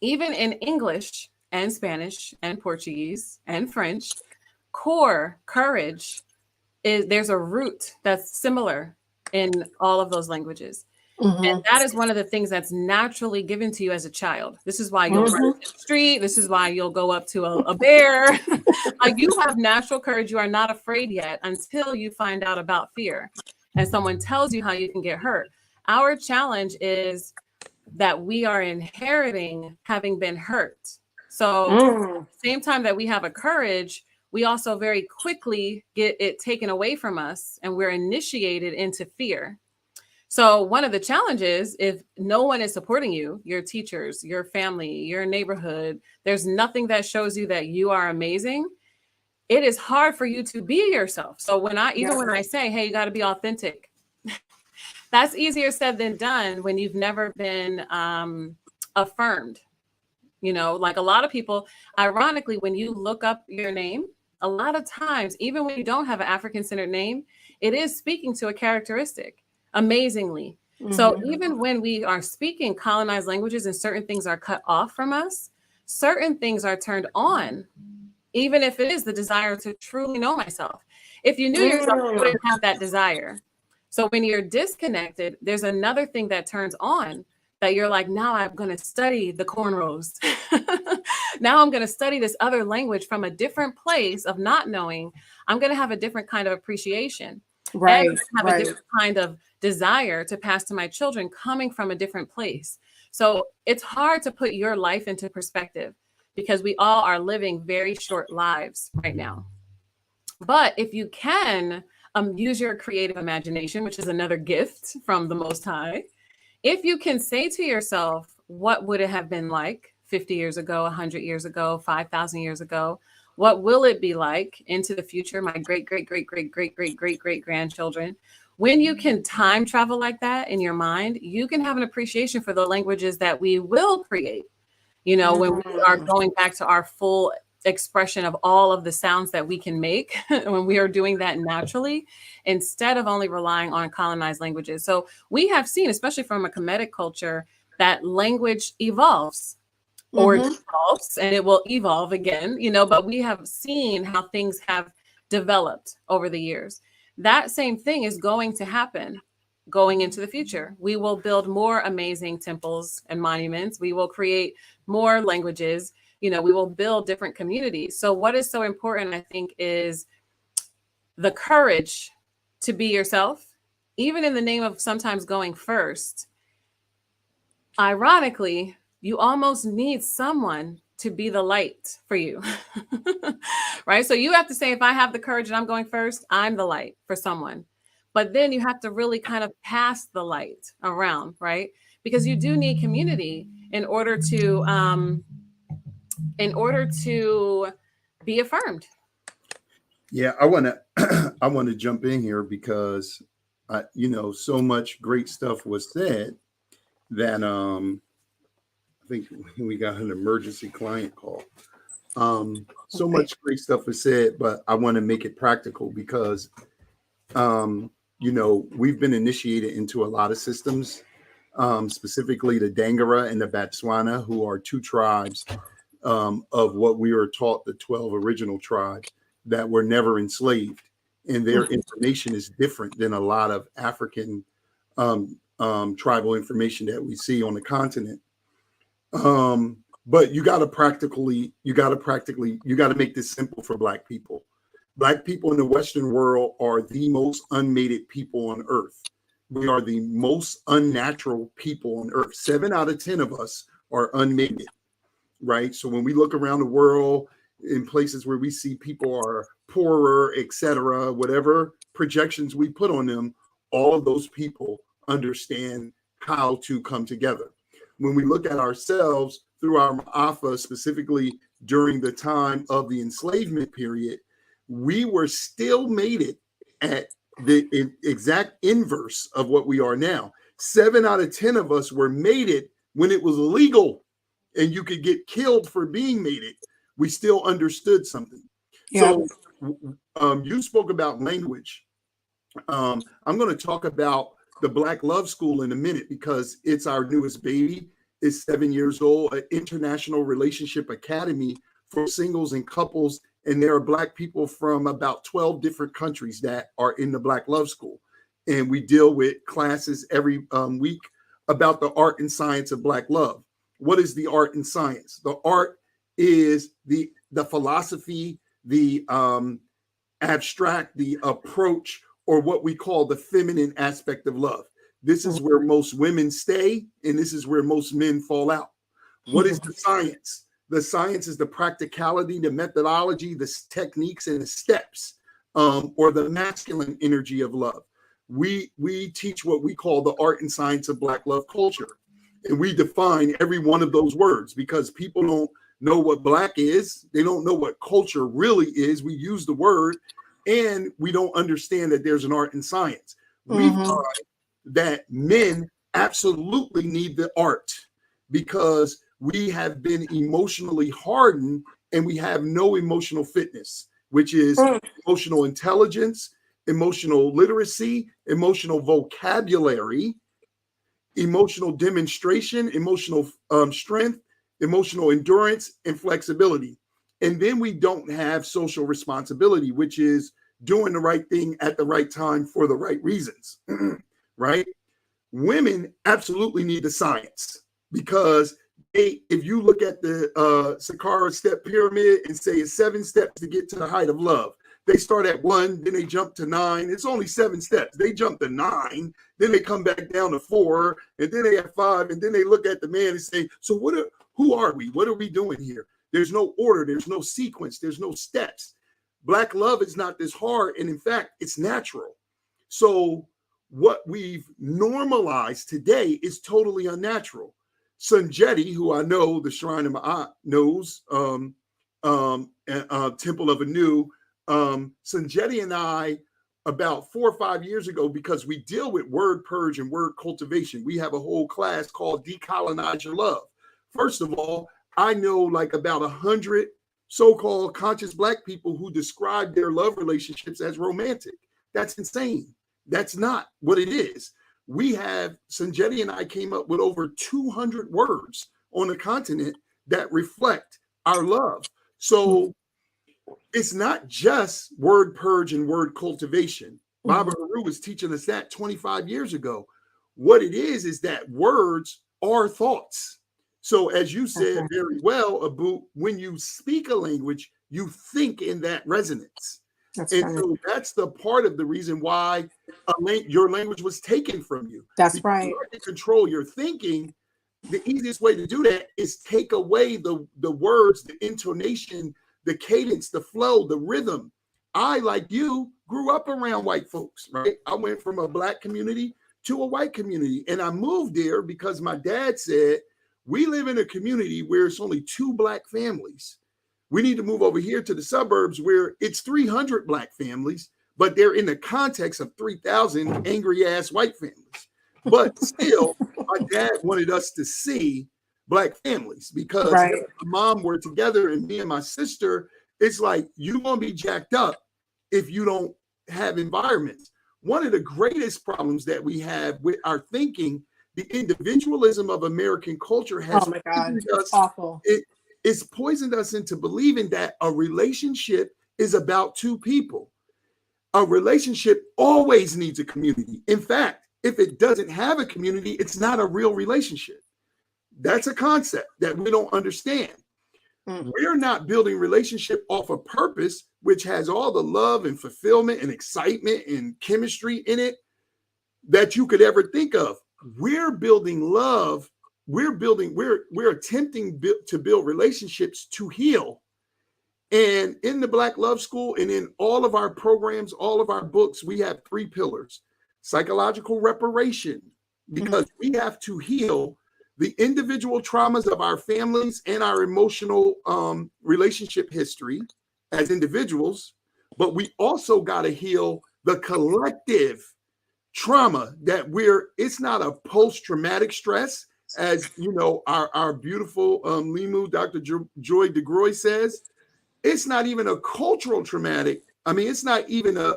even in English and Spanish and Portuguese and French. Core courage is there's a root that's similar in all of those languages. Mhm. That is one of the things that's naturally given to you as a child. This is why you'll run Mhm. in the street. This is why you'll go up to a bear. Like, you have natural courage. You are not afraid yet until you find out about fear and someone tells you how you can get hurt. Our challenge is that we are inheriting having been hurt. So Mm. same time that we have a courage, we also very quickly get it taken away from us and we're initiated into fear. So one of the challenges, if no one is supporting you, your teachers, your family, your neighborhood, there's nothing that shows you that you are amazing. It is hard for you to be yourself. So Yeah. when I say, hey, you got to be authentic, that's easier said than done when you've never been affirmed. You know, like a lot of people, ironically, when you look up your name, a lot of times, even when you don't have an African centered name, it is speaking to a characteristic amazingly. So Mhm. even when we are speaking colonized languages and certain things are cut off from us, certain things are turned on, even if it is the desire to truly know myself. If you knew yourself, you Mm. wouldn't have that desire. So when you're disconnected, there's another thing that turns on that you're like, now I'm going to study the cornrows. Now I'm going to study this other language from a different place of not knowing. I'm going to have a different kind of appreciation and Right. have a Right. different kind of desire to pass to my children coming from a different place. So it's hard to put your life into perspective because we all are living very short lives right now. But if you can use your creative imagination, which is another gift from the Most High, if you can say to yourself, what would it have been like 50 years ago, 100 years ago, 5,000 years ago? What will it be like into the future? My great, great, great, great, great, great, great, great grandchildren. When you can time travel like that in your mind, you can have an appreciation for the languages that we will create. You know, when we are Mm. going back to our full expression of all of the sounds that we can make, when we are doing that naturally, instead of only relying on colonized languages. So we have seen, especially from a Kemetic culture, that language evolves or Mhm. devolves and it will evolve again, you know, but we have seen how things have developed over the years. That same thing is going to happen going into the future. We will build more amazing temples and monuments. We will create more languages. You know, we will build different communities. So, what is so important, I think, is the courage to be yourself, even in the name of sometimes going first. Ironically, you almost need someone to be the light for you. Right? So you have to say, if I have the courage and I'm going first, I'm the light for someone. But then you have to really kind of pass the light around, right? Because you do need community in order to be affirmed. Yeah, I want to I want to jump in here because so much great stuff was said that I think we got an emergency client call. So Okay. much great stuff is said, but I want to make it practical because we've been initiated into a lot of systems, specifically the Dangara and the Batswana, who are two tribes of what we were taught, the 12 original tribes that were never enslaved. And their Mhm. information is different than a lot of African tribal information that we see on the continent. But you got to make this simple for Black people. Black people in the Western world are the most unmated people on earth. We are the most unnatural people on earth. 7 out of 10 of us are unmated, right? So when we look around the world in places where we see people are poorer, etc., whatever projections we put on them, all of those people understand how to come together. When we look at ourselves through our Ma'afa, specifically during the time of the enslavement period, we were still mated at the exact inverse of what we are now. 7 out of 10 of us were mated when it was illegal and you could get killed for being mated. We still understood something. Yeah. So you spoke about language. I'm going to talk about the Black Love School in a minute because it's our newest baby. It's 7 years old, an international relationship academy for singles and couples. And there are Black people from about 12 different countries that are in the Black Love School. and we deal with classes every week about the art and science of Black love. What is the art and science? The art is the philosophy, the abstract, the approach, or what we call the feminine aspect of love. This is where most women stay, and this is where most men fall out. What is the science? The science is the practicality, the methodology, the techniques, and the steps, or the masculine energy of love. We teach what we call the art and science of Black love culture. And we define every one of those words because people don't know what Black is. They don't know what culture really is. We use the word and we don't understand that there's an art and science. We find that men absolutely need the art because we have been emotionally hardened and we have no emotional fitness, which is emotional intelligence, emotional literacy, emotional vocabulary, emotional demonstration, emotional strength, emotional endurance, and flexibility. And then we don't have social responsibility, which is doing the right thing at the right time for the right reasons, right? Women absolutely need the science because if you look at the Sakara step pyramid and say it's 7 steps to get to the height of love, they start at 1, then they jump to 9. It's only 7 steps. They jump to 9, then they come back down to 4, and then they have 5, and then they look at the man and say, so who are we? What are we doing here? There's no order. There's no sequence. There's no steps. Black love is not this hard, and in fact, it's natural. So what we've normalized today is totally unnatural. Sanjeti, who I know the Shrine of Ma'at knows, Temple of Anu, Sanjeti and I, about 4 or 5 years ago, because we deal with word purge and word cultivation, we have a whole class called Decolonize Your Love. First of all, I know like about 100 so-called conscious Black people who describe their love relationships as romantic. That's insane. That's not what it is. We have, Sanjeti and I came up with over 200 words on the continent that reflect our love. So it's not just word purge and word cultivation. Baba Haru was teaching us that 25 years ago. What it is that words are thoughts. So as you said very well, Abu, when you speak a language, you think in that resonance. So that's the part of the reason why your language was taken from you. That's right. To control your thinking, the easiest way to do that is take away the words, the intonation, the cadence, the flow, the rhythm. I, like you, grew up around white folks, right? I went from a Black community to a white community. And I moved there because my dad said, we live in a community where it's only 2 Black families. We need to move over here to the suburbs where it's 300 Black families, but they're in the context of 3,000 angry ass white families. But still, my dad wanted us to see Black families because my mom were together and me and my sister, it's like you're going to be jacked up if you don't have environments. One of the greatest problems that we have with our thinking, the individualism of American culture has awful. It's poisoned us into believing that a relationship is about 2 people. A relationship always needs a community. In fact, if it doesn't have a community, it's not a real relationship. That's a concept that we don't understand. We're not building relationship off of purpose, which has all the love and fulfillment and excitement and chemistry in it that you could ever think of. We're building love. We're attempting to build relationships to heal. And in the Black Love School and in all of our programs, all of our books, we have 3 pillars. Psychological reparation, because we have to heal the individual traumas of our families and our emotional relationship history as individuals, but we also got to heal the collective trauma that it's not a post-traumatic stress, as you know, our beautiful Limu, Dr. Joy DeGroy says. It's not even a cultural traumatic. I mean, it's not even a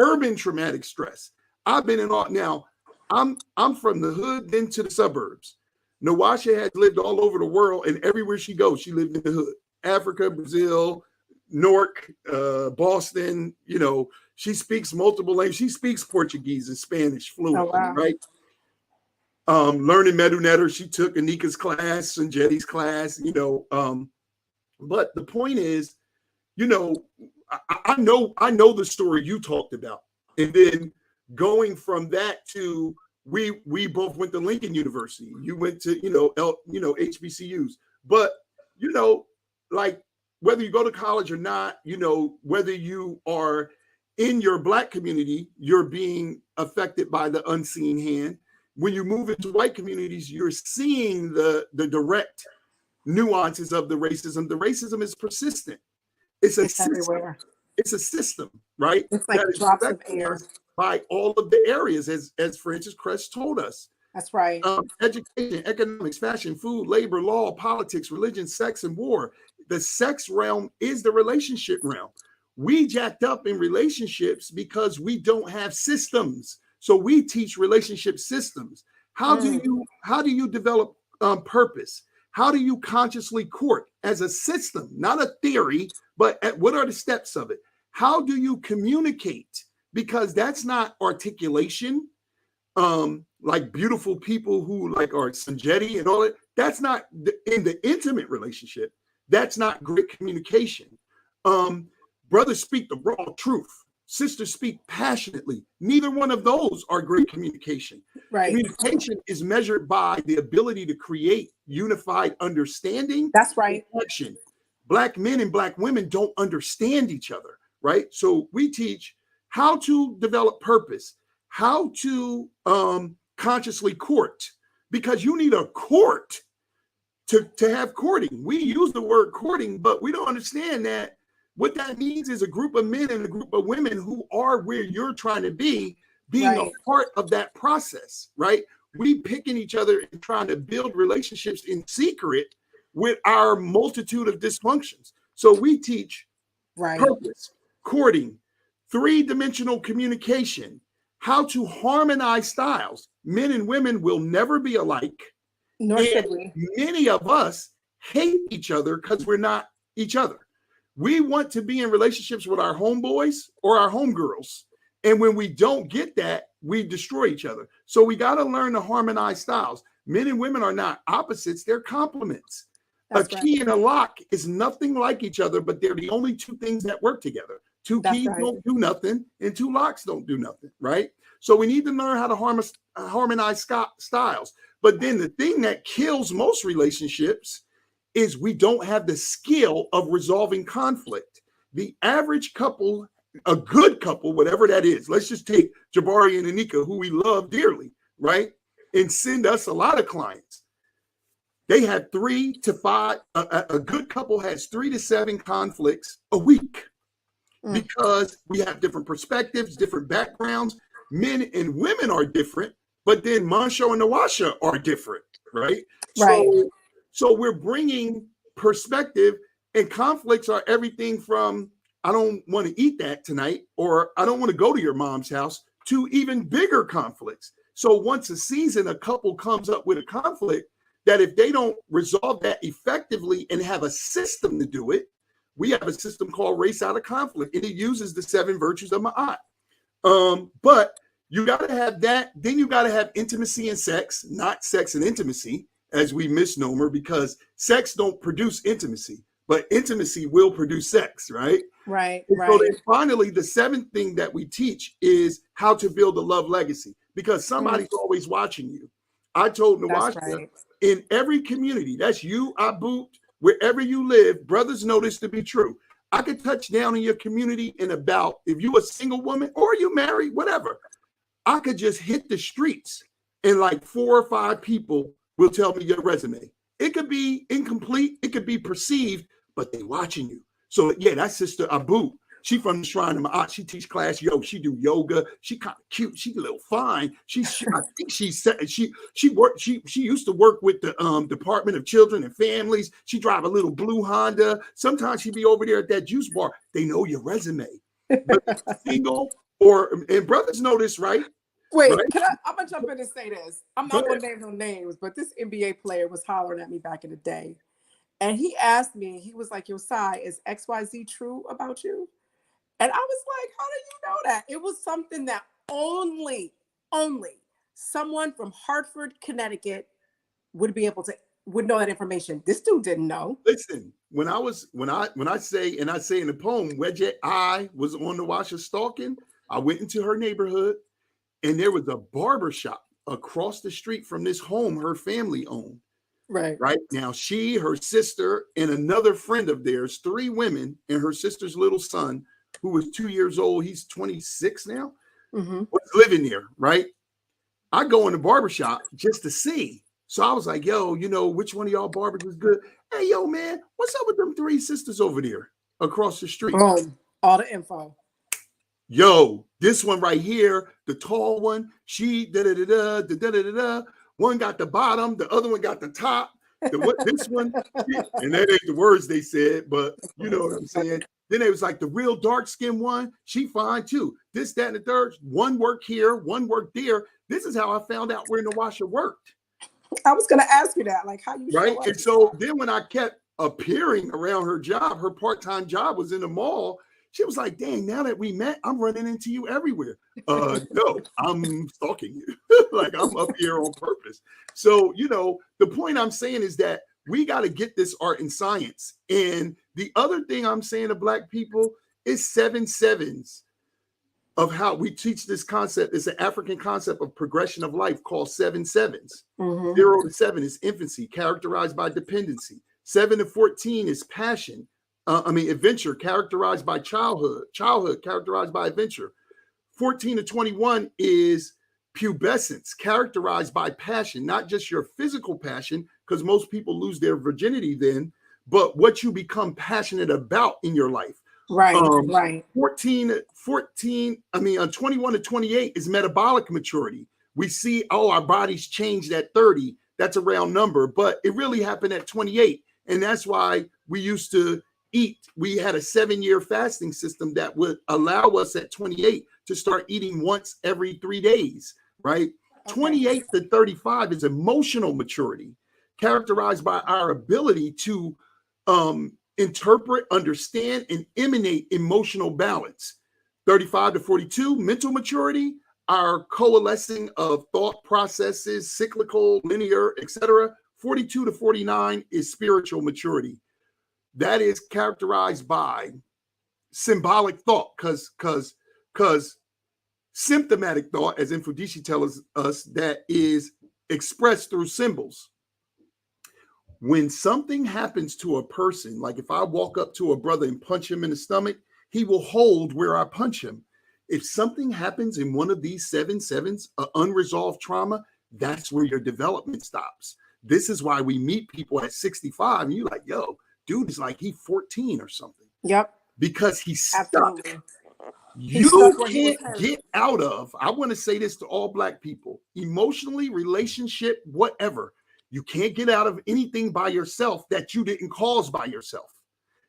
urban traumatic stress. I've been in all now. I'm from the hood, then to the suburbs. Monwasha has lived all over the world, and everywhere she goes, she lived in the hood. Africa, Brazil, Newark, Boston. You know, She speaks multiple languages. She speaks Portuguese and Spanish Oh, fluently, wow. right? Learning Medunetter, she took Anika's class and Jetty's class, but the point is, I know the story you talked about, and then going from that to we both went to Lincoln University. You went to HBCUs, but like whether you go to college or not, whether you are in your Black community, you're being affected by the unseen hand. When you move into white communities, you're seeing the direct nuances of the racism. The racism is persistent. It's a It's system. everywhere. It's a system, right? It's like That is drops of air. recognized by all of the areas, as Francis Crest told us. That's right. Education, economics, fashion, food, labor, law, politics, religion, sex, and war. The sex realm is the relationship realm. We jacked up in relationships because we don't have systems. So we teach relationship systems. How do you develop purpose? How do you consciously court as a system, not a theory, but what are the steps of it? How do you communicate? Because that's not articulation. Like beautiful people who like are Sanjetti and all that. That's not in the intimate relationship. That's not great communication. Brothers speak the raw truth. Sisters speak passionately. Neither one of those are great communication. Right. Communication is measured by the ability to create unified understanding. That's right. Connection. Black men and Black women don't understand each other, right? So we teach how to develop purpose, how to consciously court, because you need a court to have courting. We use the word courting, but we don't understand that what that means is a group of men and a group of women who are where you're trying to be, being Right. a part of that process, right? We picking each other and trying to build relationships in secret with our multitude of dysfunctions. So we teach Right. purpose, courting, three-dimensional communication, how to harmonize styles. Men and women will never be alike. Nor should we. Many of us hate each other because we're not each other. We want to be in relationships with our homeboys or our homegirls. And when we don't get that, we destroy each other. So we got to learn to harmonize styles. Men and women are not opposites, they're complements. That's a key and a lock is nothing like each other, but they're the only two things that work together. Two That's keys right. don't do nothing, and two locks don't do nothing, right? So we need to learn how to harmonize styles. But then the thing that kills most relationships is we don't have the skill of resolving conflict. The average couple, a good couple, whatever that is, let's just take Jabari and Anika, who we love dearly, right? And send us a lot of clients. They had 3 to 5, a good couple has 3 to 7 conflicts a week because we have different perspectives, different backgrounds. Men and women are different, but then Monwasha and Monwasha are different, right? Right. So we're bringing perspective, and conflicts are everything from I don't want to eat that tonight, or I don't want to go to your mom's house, to even bigger conflicts. So once a season, a couple comes up with a conflict that if they don't resolve that effectively and have a system to do it, we have a system called Race Out of Conflict, and it uses the 7 virtues of Ma'at. But you got to have that. Then you got to have intimacy and sex, not sex and intimacy, as we misnomer, because sex don't produce intimacy, but intimacy will produce sex, right? Right. And Right. so then finally, the 7th thing that we teach is how to build a love legacy, because somebody's always watching you. I told That's Monwasha, right. in every community, that's you, Abu, wherever you live, brothers know this to be true. I could touch down in your community in about, if you a single woman or you married, whatever, I could just hit the streets and like 4 or 5 people will tell me your resume. It could be incomplete, it could be perceived, but they watching you. So yeah, that sister Abu, she from the Shrine of Ma'at. She teach class. She do yoga. She kind of cute. She a little fine. I think she used to work with the Department of Children and Families. She drive a little blue Honda. Sometimes she be over there at that juice bar. They know your resume. But single and brothers know this, right? Wait, Right? I'm gonna jump in and say this. I'm not gonna name no names, but this NBA player was hollering at me back in the day. And he asked me, he was like, "Yo, Sai, is XYZ true about you?" And I was like, how do you know that? It was something that only someone from Hartford, Connecticut would know that information. This dude didn't know. Listen, when I say in the poem, Wedget, I was on the Washer stalking. I went into her neighborhood, and there was a barber shop across the street from this home her family owned. Right. Right now, she, her sister, and another friend of theirs, 3 women, and her sister's little son, who was 2 years old, he's 26 now, was living there. Right. I go in the barbershop just to see. So I was like, yo, which one of y'all barbers is good? Hey, yo, man, what's up with them 3 sisters over there across the street? Boom. All the info. Yo, this one right here, the tall one, she da-da-da-da. One got the bottom, the other one got the top. This one, and that ain't the words they said, but you know what I'm saying. Then it was like the real dark-skinned one, she fine too. This, that, and the third. One worked here, one worked there. This is how I found out where Monwasha worked. I was going to ask you that, like how you right. show up. And so then when I kept appearing around her job, her part-time job was in the mall. She was like, dang, now that we met, I'm running into you everywhere. No, I'm stalking you. Like I'm up here on purpose. So, the point I'm saying is that we got to get this art and science. And the other thing I'm saying to Black people is 7 sevens of how we teach this concept. It's an African concept of progression of life called 7 sevens. 0 to 7 is infancy, characterized by dependency. 7 to 14 is passion. Adventure, characterized by childhood, characterized by adventure. 14 to 21 is pubescence, characterized by passion, not just your physical passion, because most people lose their virginity then, but what you become passionate about in your life. Right, right. 21 to 28 is metabolic maturity. We see, our bodies changed at 30. That's a round number, but it really happened at 28. And that's why we used to eat. We had a 7-year fasting system that would allow us at 28 to start eating once every 3 days, right? Okay. 28 to 35 is emotional maturity, characterized by our ability to interpret, understand, and emanate emotional balance. 35 to 42, mental maturity, our coalescing of thought processes, cyclical, linear, etc. 42 to 49 is spiritual maturity. That is characterized by symbolic thought, because symptomatic thought, as Infudishi tells us, that is expressed through symbols. When something happens to a person, like if I walk up to a brother and punch him in the stomach, he will hold where I punch him. If something happens in one of these 7 sevens, unresolved trauma, that's where your development stops. This is why we meet people at 65 and you're like, yo, dude is like he's 14 or something. Yep. Because he's stuck. Absolutely. You can't get out of, I want to say this to all Black people, emotionally, relationship, whatever. You can't get out of anything by yourself that you didn't cause by yourself.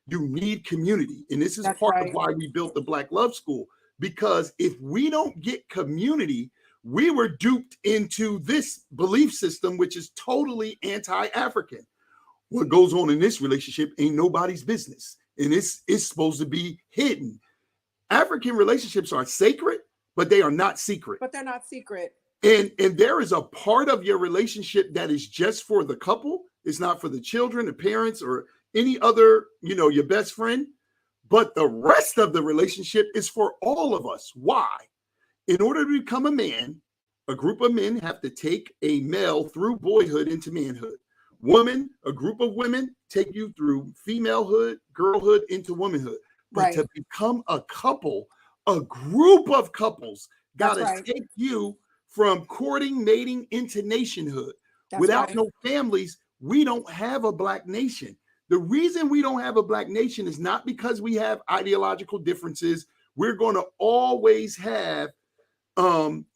You need community. And this is part of why we built the Black Love School. Because if we don't get community, we were duped into this belief system, which is totally anti-African. What goes on in this relationship ain't nobody's business. And it's supposed to be hidden. African relationships are sacred, but they are not secret. But they're not secret. And there is a part of your relationship that is just for the couple. It's not for the children, the parents, or any other, your best friend. But the rest of the relationship is for all of us. Why? In order to become a man, a group of men have to take a male through boyhood into manhood. Woman, a group of women take you through femalehood, girlhood into womanhood. But to become a couple, a group of couples got to take you from courting, mating into nationhood. Without no families, we don't have a Black nation. The reason we don't have a Black nation is not because we have ideological differences. We're going to always have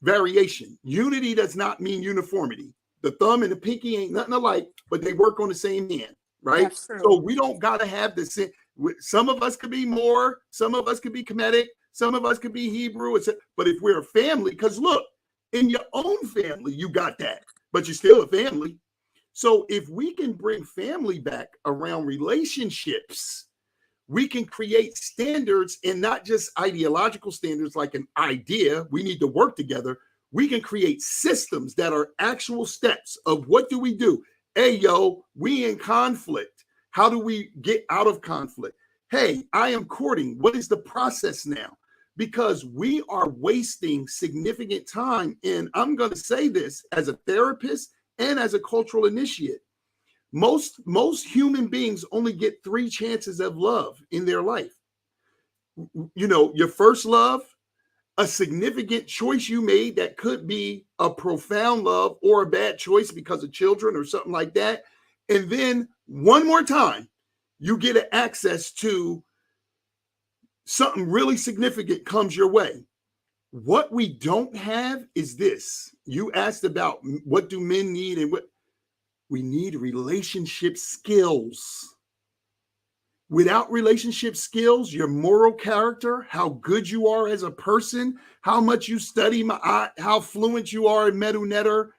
variation. Unity does not mean uniformity. The thumb and the pinky ain't nothing alike, but they work on the same hand, right? So we don't got to have the same. Some of us could be more, some of us could be Kemetic, some of us could be Hebrew, but if we're a family, because look, in your own family, you got that, but you're still a family. So if we can bring family back around relationships, we can create standards, and not just ideological standards like an idea. We need to work together. We can create systems that are actual steps of what do we do? Hey, yo, we in conflict. How do we get out of conflict? Hey, I am courting. What is the process now? Because we are wasting significant time. And I'm going to say this as a therapist and as a cultural initiate. Most human beings only get 3 chances of love in their life. You know, your first love, a significant choice you made that could be a profound love or a bad choice because of children or something like that. And then one more time, you get access to something really significant comes your way. What we don't have is this. You asked about what do men need, and what we need: relationship skills. Without relationship skills, your moral character, how good you are as a person, how much you study, how fluent you are in Medu Netter,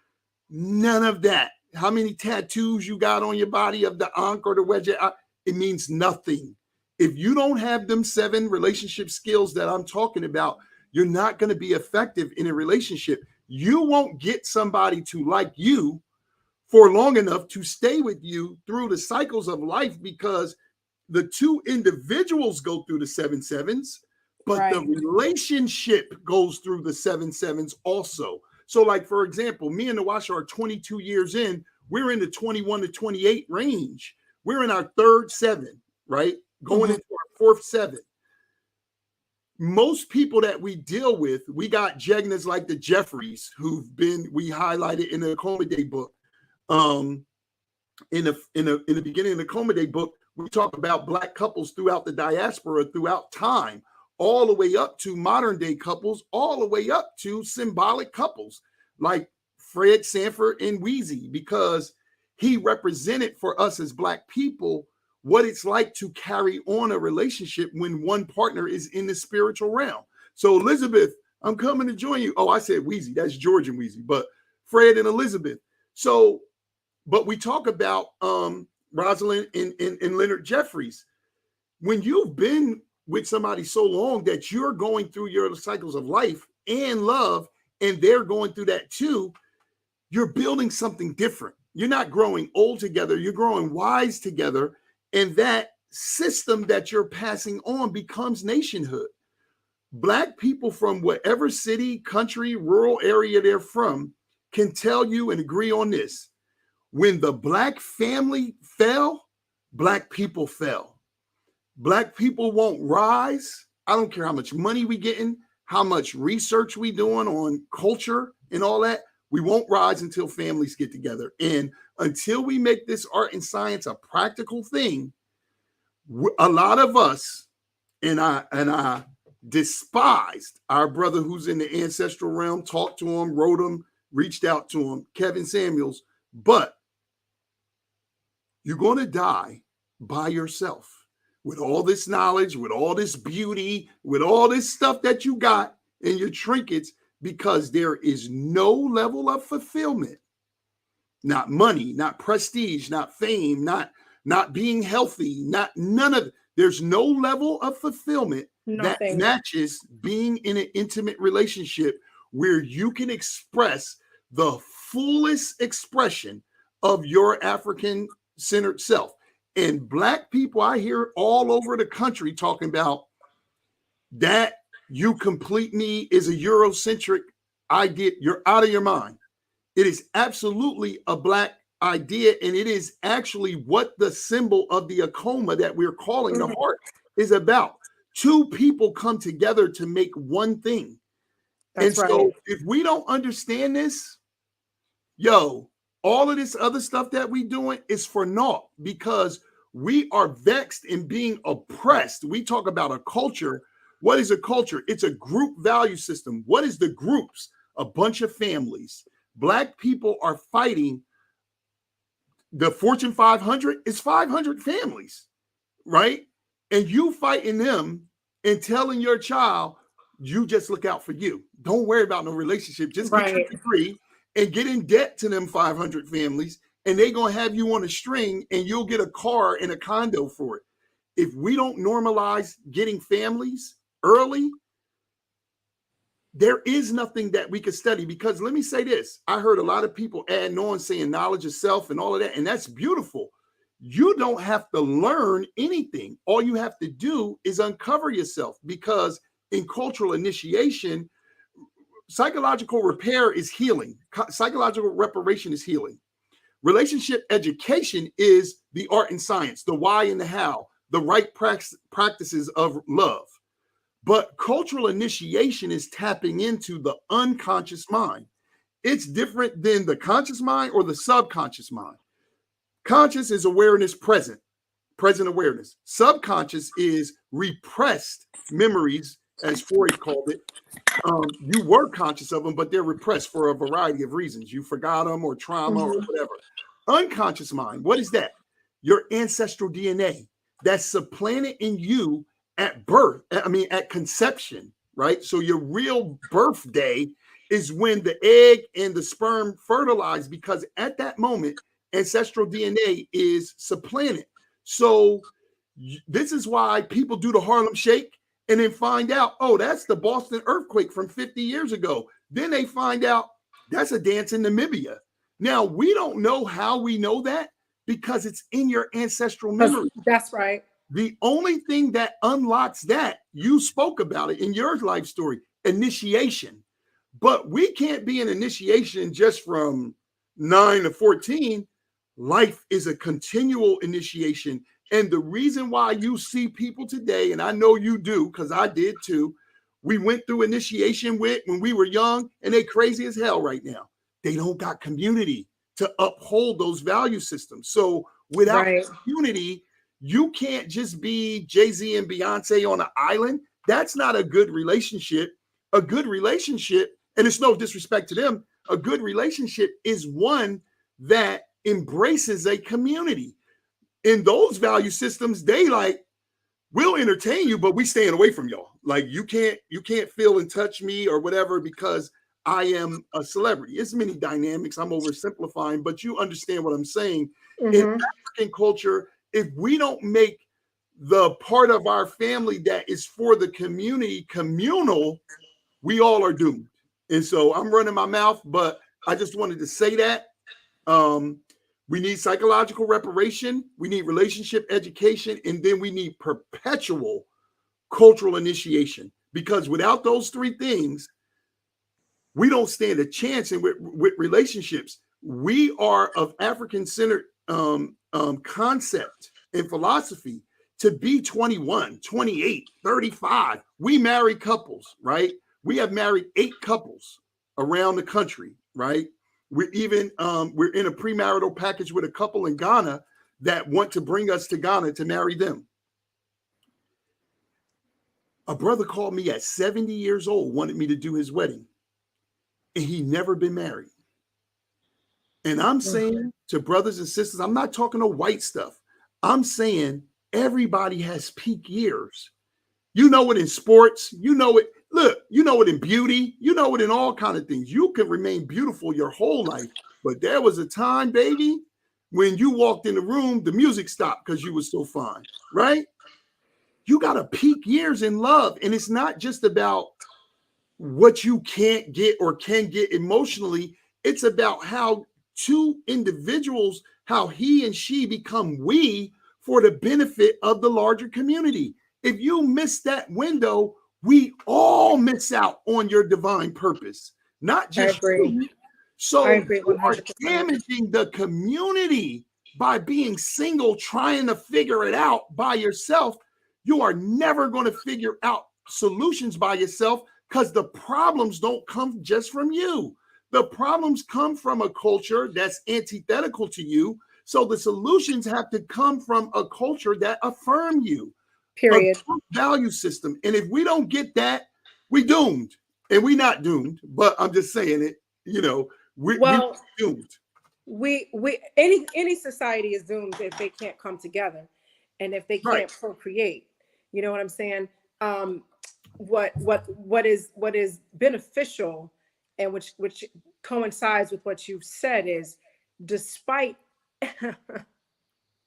none of that. How many tattoos you got on your body of the Ankh or the Wedge, it means nothing. If you don't have them 7 relationship skills that I'm talking about, you're not going to be effective in a relationship. You won't get somebody to like you for long enough to stay with you through the cycles of life, because the 2 individuals go through the 7 sevens, but Right. the relationship goes through the 7 sevens also. So, like, for example, me and Monwasha are 22 years in. We're in the 21 to 28 range. We're in our 3rd 7, right? Going into our 4th 7. Most people that we deal with, we got Jegnas like the Jeffries, we highlighted in the Coma Day book. In the beginning of the Coma Day book, we talk about Black couples throughout the diaspora, throughout time, all the way up to modern day couples, all the way up to symbolic couples like Fred Sanford and Weezy, because he represented for us as Black people what it's like to carry on a relationship when one partner is in the spiritual realm. So, Elizabeth, I'm coming to join you. Oh, I said Weezy. That's George and Weezy, but Fred and Elizabeth. So, but we talk about Rosalind and Leonard Jeffries. When you've been with somebody so long that you're going through your cycles of life and love, and they're going through that too, you're building something different. You're not growing old together, you're growing wise together. And that system that you're passing on becomes nationhood. Black people from whatever city, country, rural area they're from can tell you and agree on this. When the Black family fell, Black people fell. Black people won't rise. I don't care how much money we getting, how much research we doing on culture and all that. We won't rise until families get together. And until we make this art and science a practical thing, a lot of us, and I despised our brother who's in the ancestral realm, talked to him, wrote him, reached out to him, Kevin Samuels, but you're going to die by yourself with all this knowledge, with all this beauty, with all this stuff that you got in your trinkets, because there is no level of fulfillment, not money, not prestige, not fame, not being healthy, none of it. There's no level of fulfillment that matches being in an intimate relationship where you can express the fullest expression of your African-centered self. And Black people, I hear all over the country talking about that you complete me is a Eurocentric idea. You're out of your mind. It is absolutely a Black idea, and it is actually what the symbol of the Akoma that we're calling the heart is about. 2 people come together to make one thing. That's and so if we don't understand this, all of this other stuff that we doing is for naught, because we are vexed in being oppressed. We talk about a culture. What is a culture? It's a group value system. What is the groups? A bunch of families. Black people are fighting. The Fortune 500 is 500 families, right? And you fighting them and telling your child, you just look out for you. Don't worry about no relationship. Just get your degree and get in debt to them 500 families, and they're going to have you on a string, and you'll get a car and a condo for it. if we don't normalize getting families early, there is nothing that we could study. Because let me say this, I heard a lot of people adding on saying knowledge of self and all of that, and that's beautiful. You don't have to learn anything. All you have to do is uncover yourself, because in cultural initiation, psychological repair is healing. Psychological reparation is healing. Relationship education is the art and science, the why and the how, the right practices of love. But cultural initiation is tapping into the unconscious mind. It's different than the conscious mind or the subconscious mind. Conscious is awareness present awareness. Subconscious is repressed memories, as Freud called it. You were conscious of them, but they're repressed for a variety of reasons. You forgot them, or trauma, or whatever. Unconscious mind, what is that? Your ancestral DNA that's supplanted in you at birth, at conception, right? So your real birthday is when the egg and the sperm fertilize, because at that moment, ancestral DNA is supplanted. So this is why people do the Harlem Shake and then find out, oh, that's the Boston earthquake from 50 years ago. Then they find out that's a dance in Namibia. Now, we don't know how we know that, because it's in your ancestral memory. That's right. The only thing that unlocks that, you spoke about it in your life story, initiation. But we can't be an initiation just from 9 to 14. Life is a continual initiation. And the reason why you see people today, and I know you do, because I did too, we went through initiation with when we were young, and they crazy as hell right now. They don't got community to uphold those value systems. So without community, you can't just be Jay-Z and Beyonce on an island. That's not a good relationship. A good relationship, and it's no disrespect to them, a good relationship is one that embraces a community. In those value systems, they like, we'll entertain you, but we staying away from y'all. Like you can't feel and touch me or whatever, because I am a celebrity. It's many dynamics. I'm oversimplifying, but you understand what I'm saying. In African culture, if we don't make the part of our family that is for the community communal, we all are doomed. And so I'm running my mouth, but I just wanted to say that. We need psychological reparation, we need relationship education, and then we need perpetual cultural initiation. Because without those three things, we don't stand a chance with relationships. We are of African-centered concept and philosophy to be 21, 28, 35. We marry couples, right? We have married 8 couples around the country, right? We're even we're in a premarital package with a couple in Ghana that want to bring us to Ghana to marry them. A brother called me at 70 years old, wanted me to do his wedding, and he never been married. And I'm saying to brothers and sisters, I'm not talking no white stuff. I'm saying everybody has peak years. You know it in sports, you know it. Look, you know it in beauty, you know it in all kinds of things. You can remain beautiful your whole life, but there was a time, baby, when you walked in the room, the music stopped because you were so fine, right? You got to peak years in love, and it's not just about what you can't get or can get emotionally. It's about how two individuals, how he and she become we for the benefit of the larger community. If you miss that window, we all miss out on your divine purpose, not just you. So you are damaging the community by being single, trying to figure it out by yourself. You are never going to figure out solutions by yourself, because the problems don't come just from you. The problems come from a culture that's antithetical to you. So the solutions have to come from a culture that affirm you. Period. A value system. And if we don't get that, we doomed. And we not doomed, but I'm just saying it, we're doomed. Any society is doomed if they can't come together and if they can't procreate. You know what I'm saying? What is beneficial and which coincides with what you've said is, despite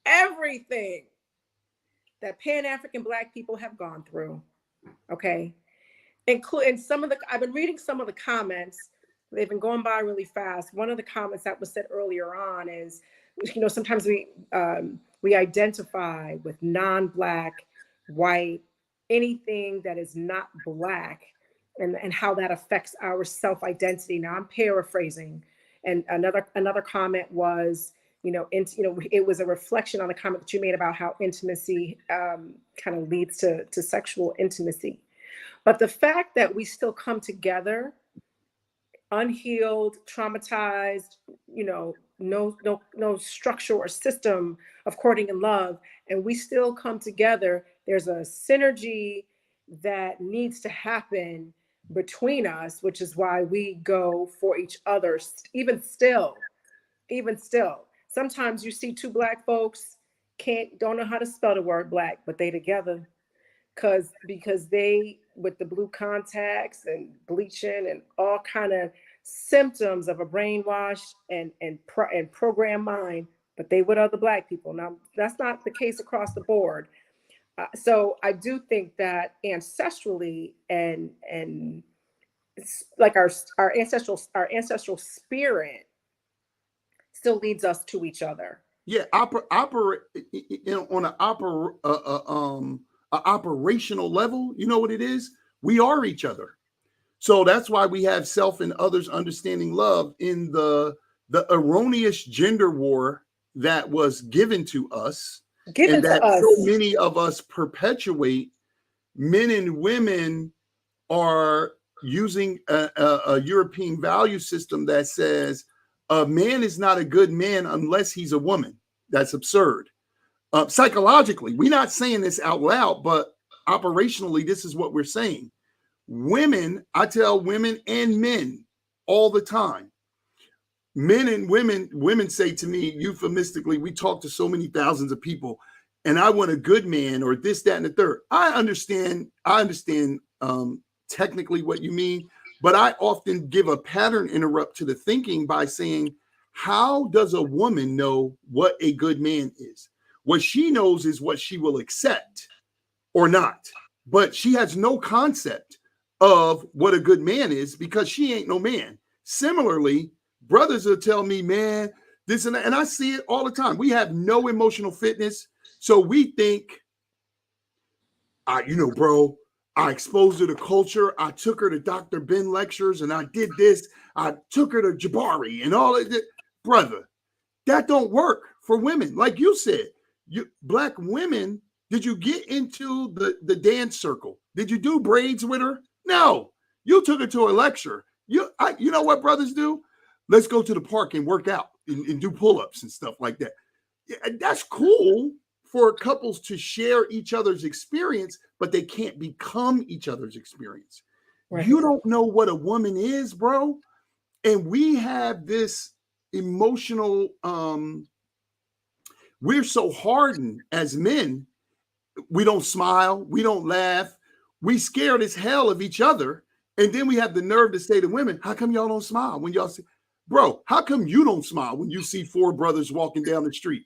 everything that Pan-African Black people have gone through, okay? Including some of the, I've been reading some of the comments. They've been going by really fast. One of the comments that was said earlier on is, sometimes we identify with non-Black, white, anything that is not Black, and how that affects our self-identity. Now I'm paraphrasing. And another comment was, it was a reflection on the comment that you made about how intimacy kind of leads to sexual intimacy. But the fact that we still come together, unhealed, traumatized, no structure or system of courting and love, and we still come together, there's a synergy that needs to happen between us, which is why we go for each other. Even still, sometimes you see two Black folks don't know how to spell the word Black, but they together. Because they, with the blue contacts and bleaching and all kind of symptoms of a brainwashed and programmed mind, but they with other Black people. Now, that's not the case across the board. So I do think that ancestrally and like our ancestral spirit still leads us to each other. Yeah, operate on an operational level. You know what it is? We are each other. So that's why we have self and others understanding love in the erroneous gender war that was given to us. So many of us perpetuate. Men and women are using a European value system that says a man is not a good man unless he's a woman. That's absurd. Psychologically, we're not saying this out loud, but operationally, this is what we're saying. Women, I tell women and men all the time, men and women say to me euphemistically, we talk to so many thousands of people, and I want a good man or this, that, and the third. I understand technically what you mean, but I often give a pattern interrupt to the thinking by saying, how does a woman know what a good man is? What she knows is what she will accept or not, but she has no concept of what a good man is because she ain't no man. Similarly, brothers will tell me, man, this and that, and I see it all the time. We have no emotional fitness. So we think, bro, I exposed her to culture. I took her to Dr. Ben lectures and I did this. I took her to Jabari and all of that. Brother, that don't work for women. Like you said, Black women, did you get into the dance circle? Did you do braids with her? No, you took her to a lecture. You know what brothers do? Let's go to the park and work out and do pull-ups and stuff like that. Yeah, that's cool for couples to share each other's experience, but they can't become each other's experience. Right. You don't know what a woman is, bro. And we have this emotional, we're so hardened as men. We don't smile. We don't laugh. We scared as hell of each other. And then we have the nerve to say to women, how come y'all don't smile when y'all see, bro, how come you don't smile when you see four brothers walking down the street?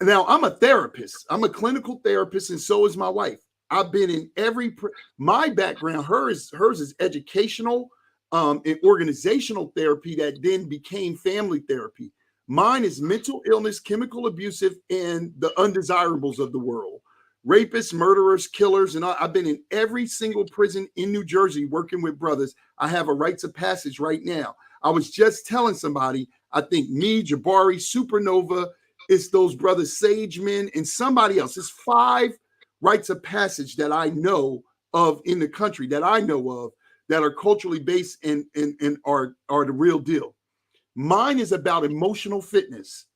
Now, I'm a therapist. I'm a clinical therapist, and so is my wife. I've been in my background, hers is educational and organizational therapy that then became family therapy. Mine is mental illness, chemical abusive, and the undesirables of the world. Rapists, murderers, killers, and I've been in every single prison in New Jersey working with brothers. I have a rites of passage right now. I was just telling somebody, I think me, Jabari, Supernova, it's those brothers Sageman, and somebody else. It's 5 rites of passage that I know of in the country that are culturally based and are the real deal. Mine is about emotional fitness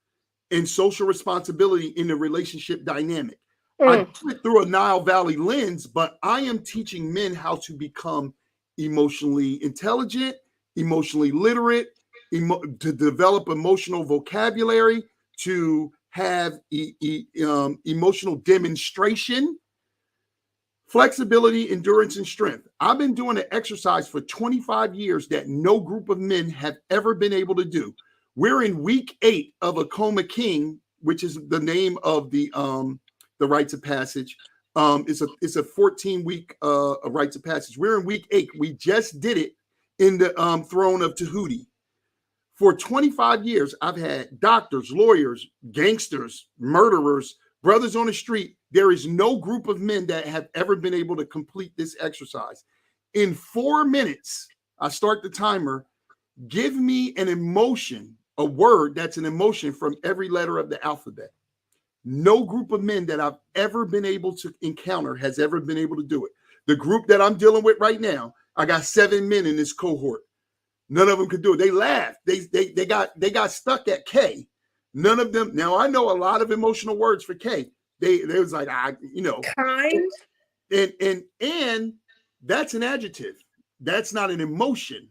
and social responsibility in the relationship dynamic. I do it through a Nile Valley lens, but I am teaching men how to become emotionally intelligent, emotionally literate, to develop emotional vocabulary, to have emotional demonstration, flexibility, endurance, and strength. I've been doing an exercise for 25 years that no group of men have ever been able to do. We're in week 8 of Akoma King, which is the name of the the rites of passage. It's a 14-week rites of passage. We're in week 8. We just did it in the throne of Tahuti. For 25 years, I've had doctors, lawyers, gangsters, murderers, brothers on the street. There is no group of men that have ever been able to complete this exercise. In 4 minutes, I start the timer. Give me an emotion, a word that's an emotion from every letter of the alphabet. No group of men that I've ever been able to encounter has ever been able to do it. The group that I'm dealing with right now, I got 7 men in this cohort. None of them could do it. They laughed. They got stuck at K. None of them. Now I know a lot of emotional words for K. They was like, kind. And that's an adjective. That's not an emotion.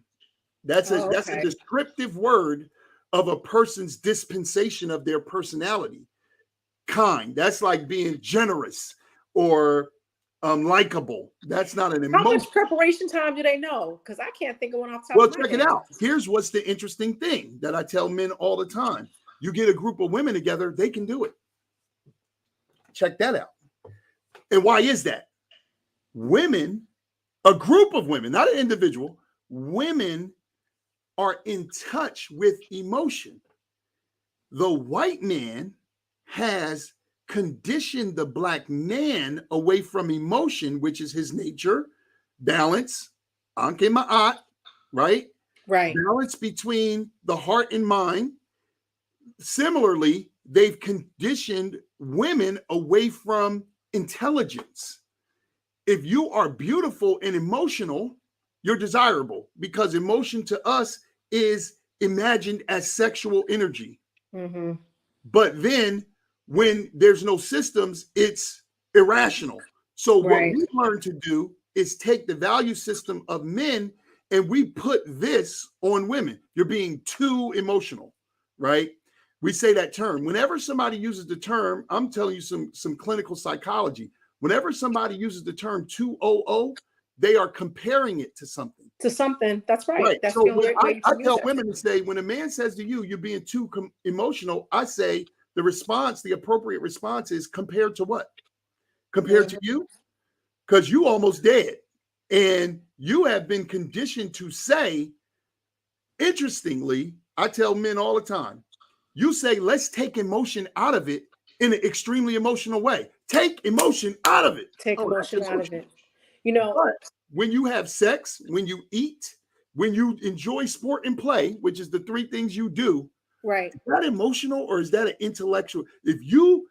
That's a descriptive word of a person's dispensation of their personality. Kind. That's like being generous or likable. That's not an emotion. How much preparation time do they know? Because I can't think of one off the top of my check head. it out. Here's what's the interesting thing that I tell men all the time. You get a group of women together, they can do it. Check that out. And why is that? Women, a group of women, not an individual, women are in touch with emotion. The white man has conditioned the black man away from emotion, which is his nature, balance, anke ma'at, right? Right. Balance between the heart and mind. Similarly, they've conditioned women away from intelligence. If you are beautiful and emotional, you're desirable, because emotion to us is imagined as sexual energy. Mm-hmm. But then when there's no systems, it's irrational. So what we learn to do is take the value system of men and we put this on women. You're being too emotional, right? We say that term. Whenever somebody uses the term, I'm telling you some clinical psychology. Whenever somebody uses the term 200, they are comparing it to something. To something. That's right. That's so the only way I to tell use women to say, when a man says to you, you're being too emotional, I say the response, the appropriate response is compared to what? Compared to you? Because you almost dead. And you have been conditioned to say, interestingly, I tell men all the time, you say, let's take emotion out of it in an extremely emotional way. Take emotion out of it. Take emotion out of it. But when you have sex, when you eat, when you enjoy sport and play, which is the 3 things you do, right? Is that emotional or is that an intellectual? If you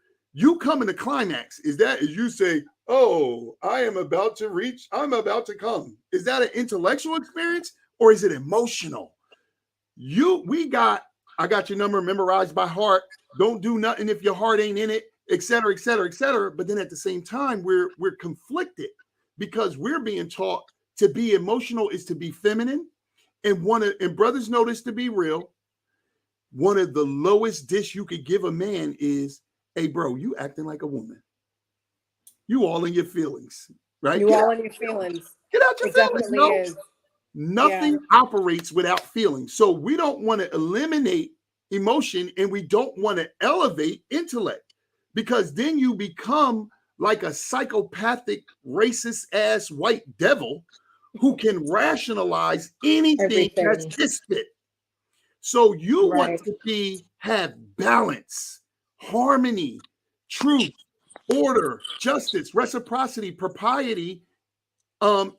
come in the climax, is you say, oh, I'm about to come. Is that an intellectual experience or is it emotional? I got your number memorized by heart. Don't do nothing if your heart ain't in it, et cetera, et cetera, et cetera. But then at the same time, we're conflicted because we're being taught to be emotional is to be feminine. And brothers know this to be real. One of the lowest dish you could give a man is, hey, bro, you acting like a woman. You all in your feelings, right? You all in your feelings. Get out your feelings. Definitely is. Nothing operates without feelings. So we don't want to eliminate emotion and we don't want to elevate intellect, because then you become like a psychopathic, racist ass white devil who can rationalize anything that's distant. So you want to have balance, harmony, truth, order, justice, reciprocity, propriety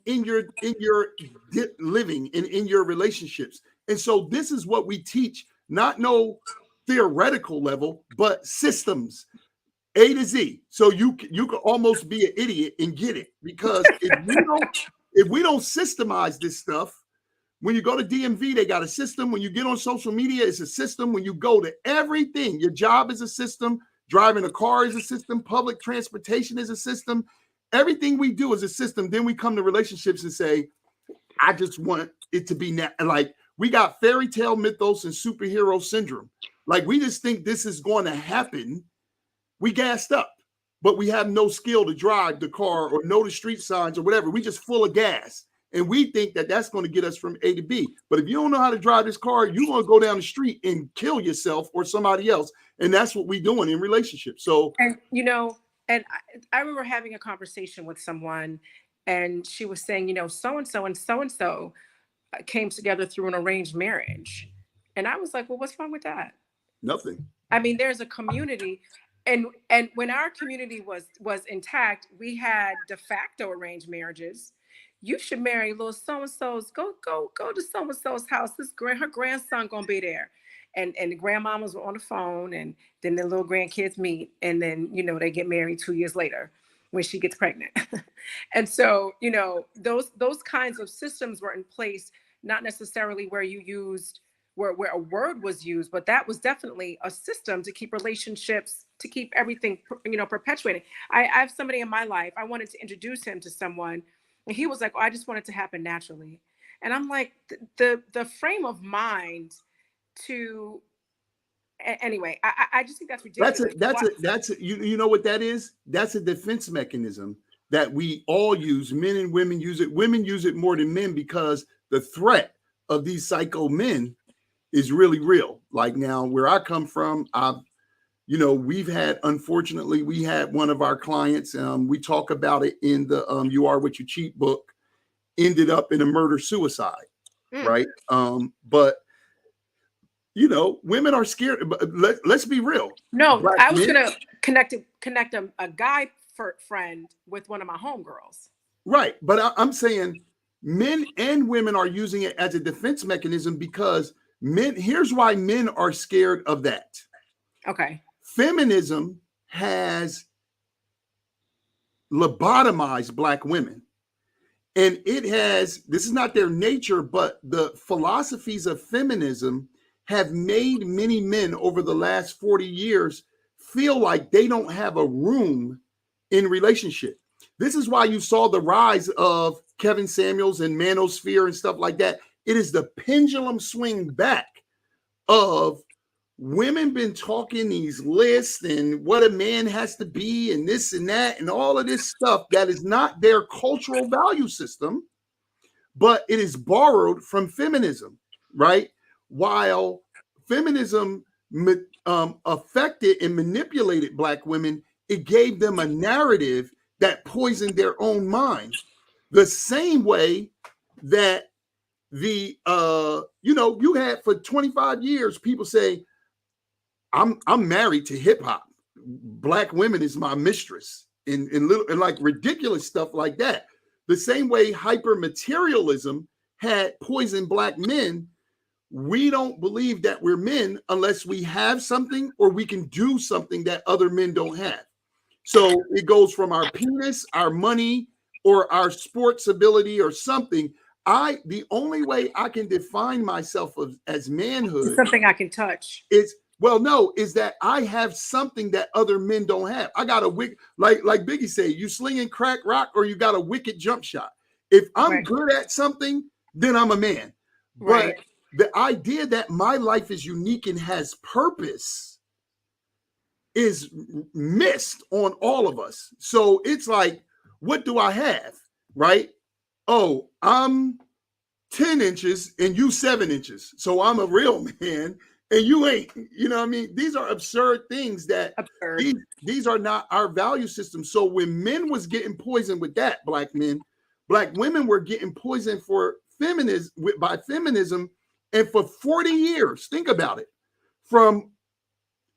in your living and in your relationships. And so this is what we teach, not no theoretical level, but systems, A to Z. So you could almost be an idiot and get it, because if we don't systemize this stuff, when you go to DMV, they got a system. When you get on social media, it's a system. When you go to everything, your job is a system. Driving a car is a system. Public transportation is a system. Everything we do is a system. Then we come to relationships and say, I just want it to be like we got fairy tale mythos and superhero syndrome. Like we just think this is going to happen. We gassed up, but we have no skill to drive the car or know the street signs or whatever. We just full of gas. And we think that that's going to get us from A to B. But if you don't know how to drive this car, you're going to go down the street and kill yourself or somebody else. And that's what we're doing in relationships. So, and And I remember having a conversation with someone, and she was saying, so and so and so and so came together through an arranged marriage. And I was like, well, what's wrong with that? Nothing. I mean, there's a community, and when our community was intact, we had de facto arranged marriages. You should marry little so and so's. Go to so and so's house. Her grandson gonna be there, and the grandmamas were on the phone, and then the little grandkids meet, and then they get married 2 years later when she gets pregnant. And so those kinds of systems were in place, not necessarily where you used where a word was used, but that was definitely a system to keep relationships, to keep everything, perpetuating. I have somebody in my life. I wanted to introduce him to someone, and he was like, "Oh, I just want it to happen naturally." And I'm like, the frame of mind to anyway. I just think that's ridiculous. You know what that is? That's a defense mechanism that we all use. Men and women use it. Women use it more than men because the threat of these psycho men is really real. Like now, where I come from, unfortunately, we had one of our clients, we talk about it in the You Are What You Cheat book, ended up in a murder-suicide, right? But women are scared. But let's be real. No, I was going to connect a guy friend with one of my homegirls. Right. But I'm saying men and women are using it as a defense mechanism because here's why men are scared of that. Okay. Feminism has lobotomized Black women. And this is not their nature, but the philosophies of feminism have made many men over the last 40 years feel like they don't have a room in relationship. This is why you saw the rise of Kevin Samuels and Manosphere and stuff like that. It is the pendulum swing back of women been talking these lists and what a man has to be and this and that and all of this stuff that is not their cultural value system, but it is borrowed from feminism, right? While feminism affected and manipulated Black women, it gave them a narrative that poisoned their own minds. The same way that you had for 25 years, people say, I'm married to hip hop. Black women is my mistress, and like ridiculous stuff like that. The same way hyper materialism had poisoned Black men. We don't believe that we're men unless we have something or we can do something that other men don't have. So it goes from our penis, our money, or our sports ability or something. The only way I can define myself as manhood is something I can touch. Is that I have something that other men don't have. I got a wicked, like Biggie said, you slinging crack rock or you got a wicked jump shot. If I'm good at something, then I'm a man. Right. But the idea that my life is unique and has purpose is missed on all of us. So it's like, what do I have? Right? Oh, I'm 10 inches and you 7 inches. So I'm a real man and you ain't. You know what I mean? These are absurd things that these are not our value system. So when men was getting poisoned with that, Black men, Black women were getting poisoned by feminism. And for 40 years, think about it. From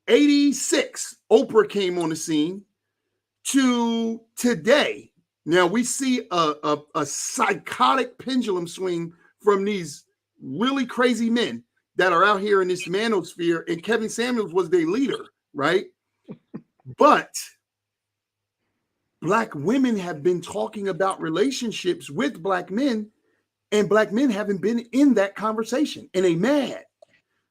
86, Oprah came on the scene to today. Now we see a psychotic pendulum swing from these really crazy men that are out here in this manosphere, and Kevin Samuels was their leader, right? But Black women have been talking about relationships with Black men, and Black men haven't been in that conversation, and they mad.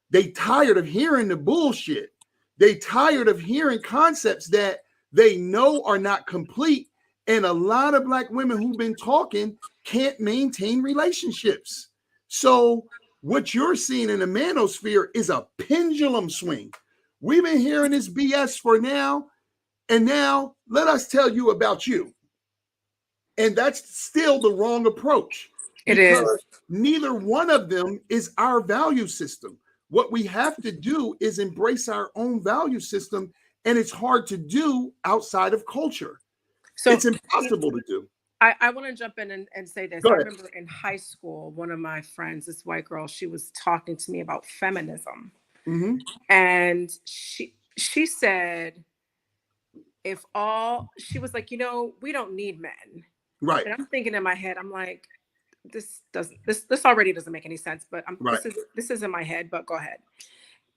They tired of hearing the bullshit. They tired of hearing concepts that they know are not complete. And a lot of Black women who've been talking can't maintain relationships. So what you're seeing in the manosphere is a pendulum swing. We've been hearing this BS for now, and now let us tell you about you. And that's still the wrong approach. It is. Neither one of them is our value system. What we have to do is embrace our own value system And it's hard to do outside of culture. So It's impossible to do. I want to jump in and say this. Go I ahead. remember in high school, one of my friends, this white girl, she was talking to me about feminism. Mm-hmm. And she said, she was like, we don't need men. Right. And I'm thinking in my head, I'm like, this already doesn't make any sense, but Right. this is in my head, but go ahead.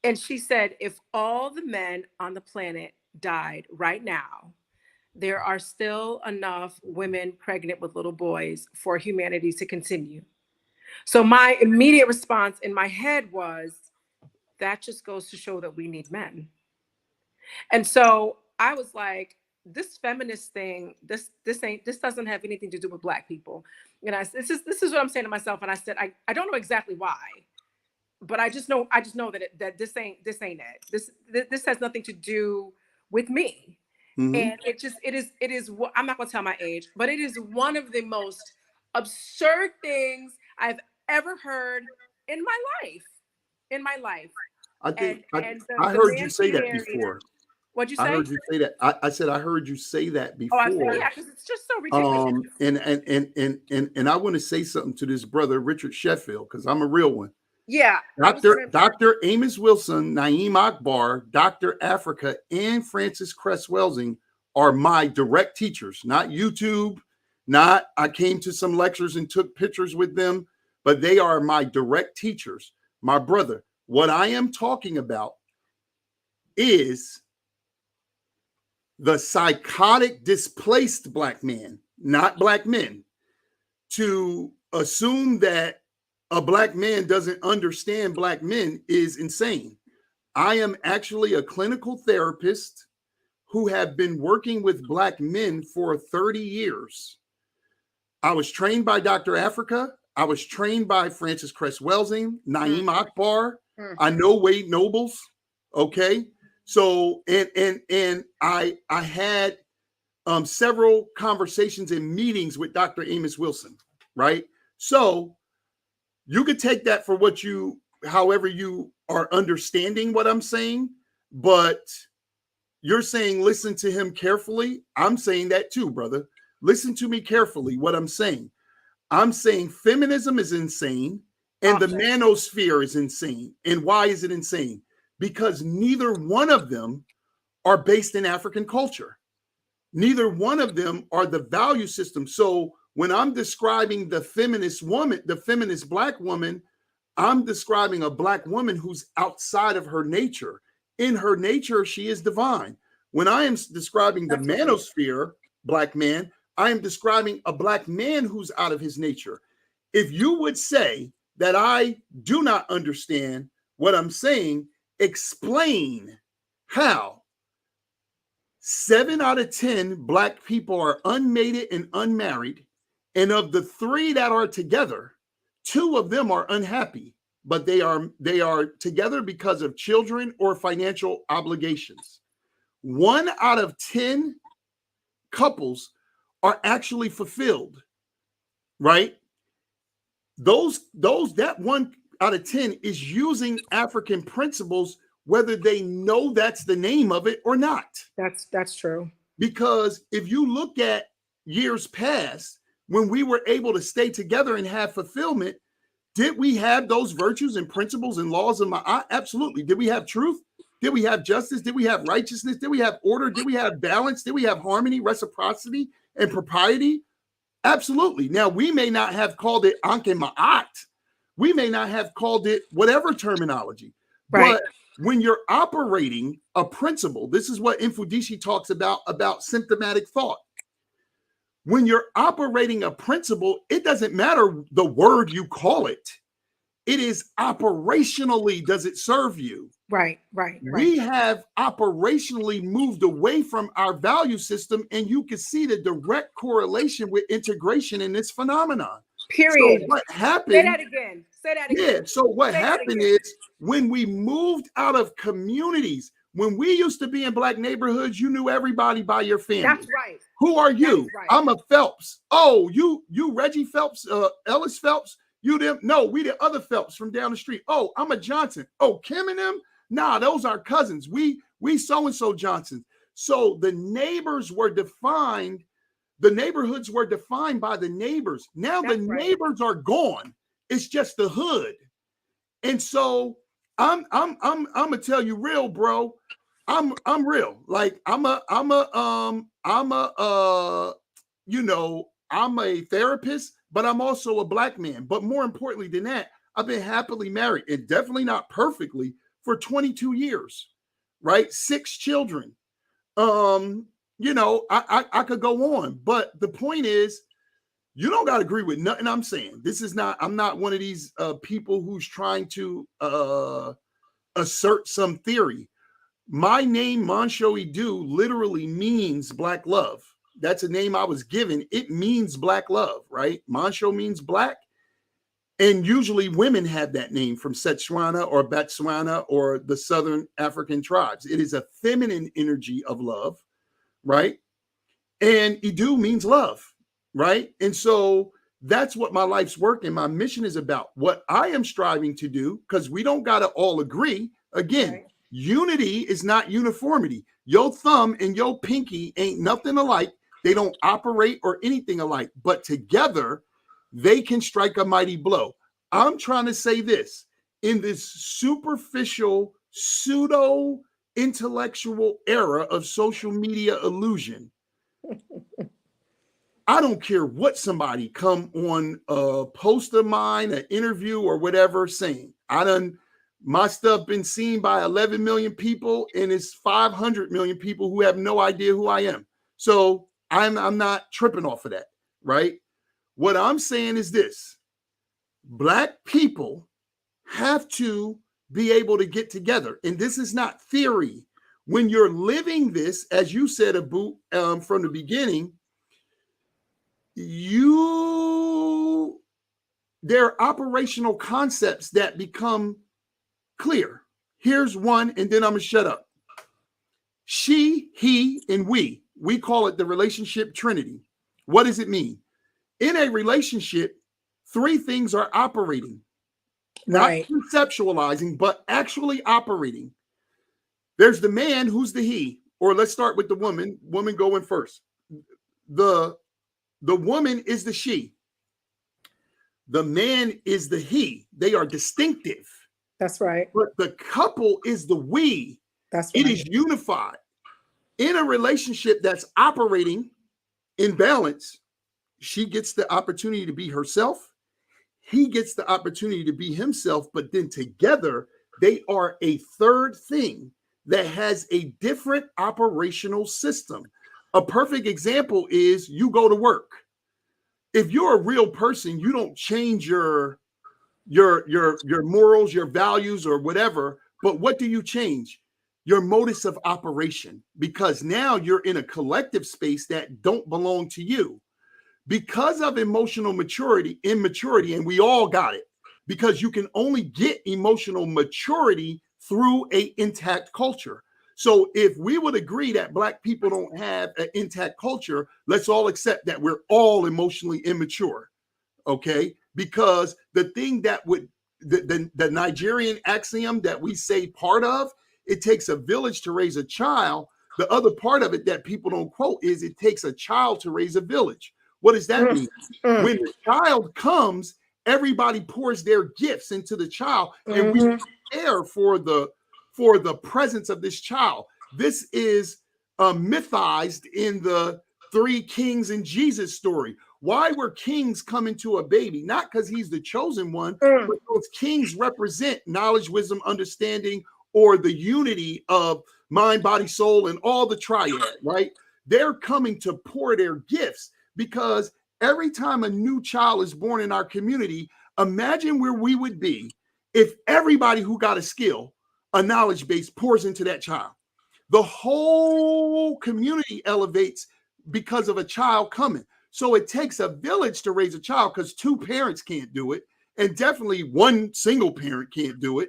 And she said, if all the men on the planet died right now, there are still enough women pregnant with little boys for humanity to continue. So my immediate response in my head was, that just goes to show that we need men. And so I was like, this feminist thing, this doesn't have anything to do with Black people. And this is what I'm saying to myself. And I said, I don't know exactly why, but I just know that this ain't it. This has nothing to do with me. Mm-hmm. And it is, I'm not going to tell my age, but it is one of the most absurd things I've ever heard in my life. I heard you say that before. What'd you say? I heard you say that. I said I heard you say that before. Oh, I said, yeah, because it's just so ridiculous. And I want to say something to this brother Richard Sheffield, because I'm a real one. Yeah. Dr. Amos Wilson, Naeem Akbar, Dr. Africa, and Francis Cress Welsing are my direct teachers, not YouTube, not I came to some lectures and took pictures with them, but they are my direct teachers. My brother, what I am talking about is the psychotic displaced Black man, not Black men, to assume that a Black man doesn't understand Black men is insane. I am actually a clinical therapist who have been working with Black men for 30 years. I was trained by Dr. Africa. I was trained by Francis Cress Welsing, Naeem Akbar. I know Wade Nobles. Okay. So, and I had several conversations and meetings with Dr. Amos Wilson, right? So you could take that for however you are understanding what I'm saying, but you're saying, listen to him carefully. I'm saying that too, brother. Listen to me carefully, what I'm saying. I'm saying feminism is insane and the manosphere is insane. And why is it insane? Because neither one of them are based in African culture. Neither one of them are the value system. So when I'm describing the feminist woman, the feminist Black woman, I'm describing a Black woman who's outside of her nature. In her nature, she is divine. When I am describing the manosphere Black man, I am describing a Black man who's out of his nature. If you would say that I do not understand what I'm saying, explain how 7 out of 10 Black people are unmated and unmarried. And of the 3 that are together, 2 of them are unhappy, but they are together because of children or financial obligations. 1 out of 10 couples are actually fulfilled, right? That 1 out of 10 is using African principles, whether they know that's the name of it or not. That's true. Because if you look at years past, when we were able to stay together and have fulfillment, did we have those virtues and principles and laws of absolutely. Did we have truth? Did we have justice? Did we have righteousness? Did we have order? Did we have balance? Did we have harmony, reciprocity, and propriety? Absolutely. Now, we may not have called it Ankh Ma'at. We may not have called it whatever terminology. Right. But when you're operating a principle, this is what Infudishi talks about symptomatic thought. When you're operating a principle, it doesn't matter the word you call it. It is operationally, does it serve you? Right. We have operationally moved away from our value system, and you can see the direct correlation with integration in this phenomenon. Period. So what happened? Say that again. Yeah. So what happened is when we moved out of communities, when we used to be in Black neighborhoods, you knew everybody by your family. That's right. Who are you? Right. I'm a Phelps. Oh, you Reggie Phelps, Ellis Phelps. You them? No, we the other Phelps from down the street. Oh, I'm a Johnson. Oh, Kim and them? Nah, those are cousins. We We so-and-so Johnsons. So the neighbors were defined, the neighborhoods were defined by the neighbors. Now That's the right. neighbors are gone. It's just the hood. And so I'm gonna tell you real, bro. I'm real. Like I'm a I'm a therapist, but I'm also a black man. But more importantly than that, I've been happily married, and definitely not perfectly, for 22 years, right? 6 children. I could go on, but the point is, you don't got to agree with nothing I'm saying. I'm not one of these people who's trying to assert some theory. My name, Monwasha Edu, literally means black love. That's a name I was given. It means black love, right? Monwasha means black. And usually women have that name from Setswana or Botswana or the Southern African tribes. It is a feminine energy of love, right? And Edu means love, right? And so that's what my life's work and my mission is about. What I am striving to do, because we don't got to all agree. Again, Right. unity is not uniformity. Your thumb and your pinky ain't nothing alike. They don't operate or anything alike, but together they can strike a mighty blow. I'm trying to say this in this superficial, pseudo intellectual era of social media illusion. I don't care what somebody come on a post of mine, an interview or whatever saying. My stuff been seen by 11 million people, and it's 500 million people who have no idea who I am. So I'm not tripping off of that, right? What I'm saying is this: black people have to be able to get together, and this is not theory. When you're living this, as you said, Abu, from the beginning, there are operational concepts that become clear. Here's one, and then I'm gonna shut up. She, he, and we call it the relationship trinity. What does it mean? In a relationship, 3 things are operating, Right. not conceptualizing, but actually operating. There's the man, who's the he, or let's start with the woman going first. The woman is the she. The man is the he. They are distinctive. That's right. But the couple is the we. That's right. It is unified. In a relationship that's operating in balance, she gets the opportunity to be herself. He gets the opportunity to be himself, but then together they are a third thing that has a different operational system. A perfect example is you go to work. If you're a real person, you don't change your morals, your values, or whatever. But what do you change? Your modus of operation, because now you're in a collective space that don't belong to you. Because of emotional immaturity, and we all got it, because you can only get emotional maturity through an intact culture. So if we would agree that black people don't have an intact culture, let's all accept that we're all emotionally immature, okay? Because the thing that would, the Nigerian axiom that we say part of, it takes a village to raise a child. The other part of it that people don't quote is it takes a child to raise a village. What does that mean? When the child comes, everybody pours their gifts into the child, and we prepare for the presence of this child. This is mythized in the 3 kings and Jesus story. Why were kings coming to a baby? Not because he's the chosen one, but those kings represent knowledge, wisdom, understanding, or the unity of mind, body, soul, and all the triad, right? They're coming to pour their gifts, because every time a new child is born in our community, imagine where we would be if everybody who got a skill, a knowledge base, pours into that child. The whole community elevates because of a child coming. So it takes a village to raise a child, because 2 parents can't do it, and definitely 1 single parent can't do it.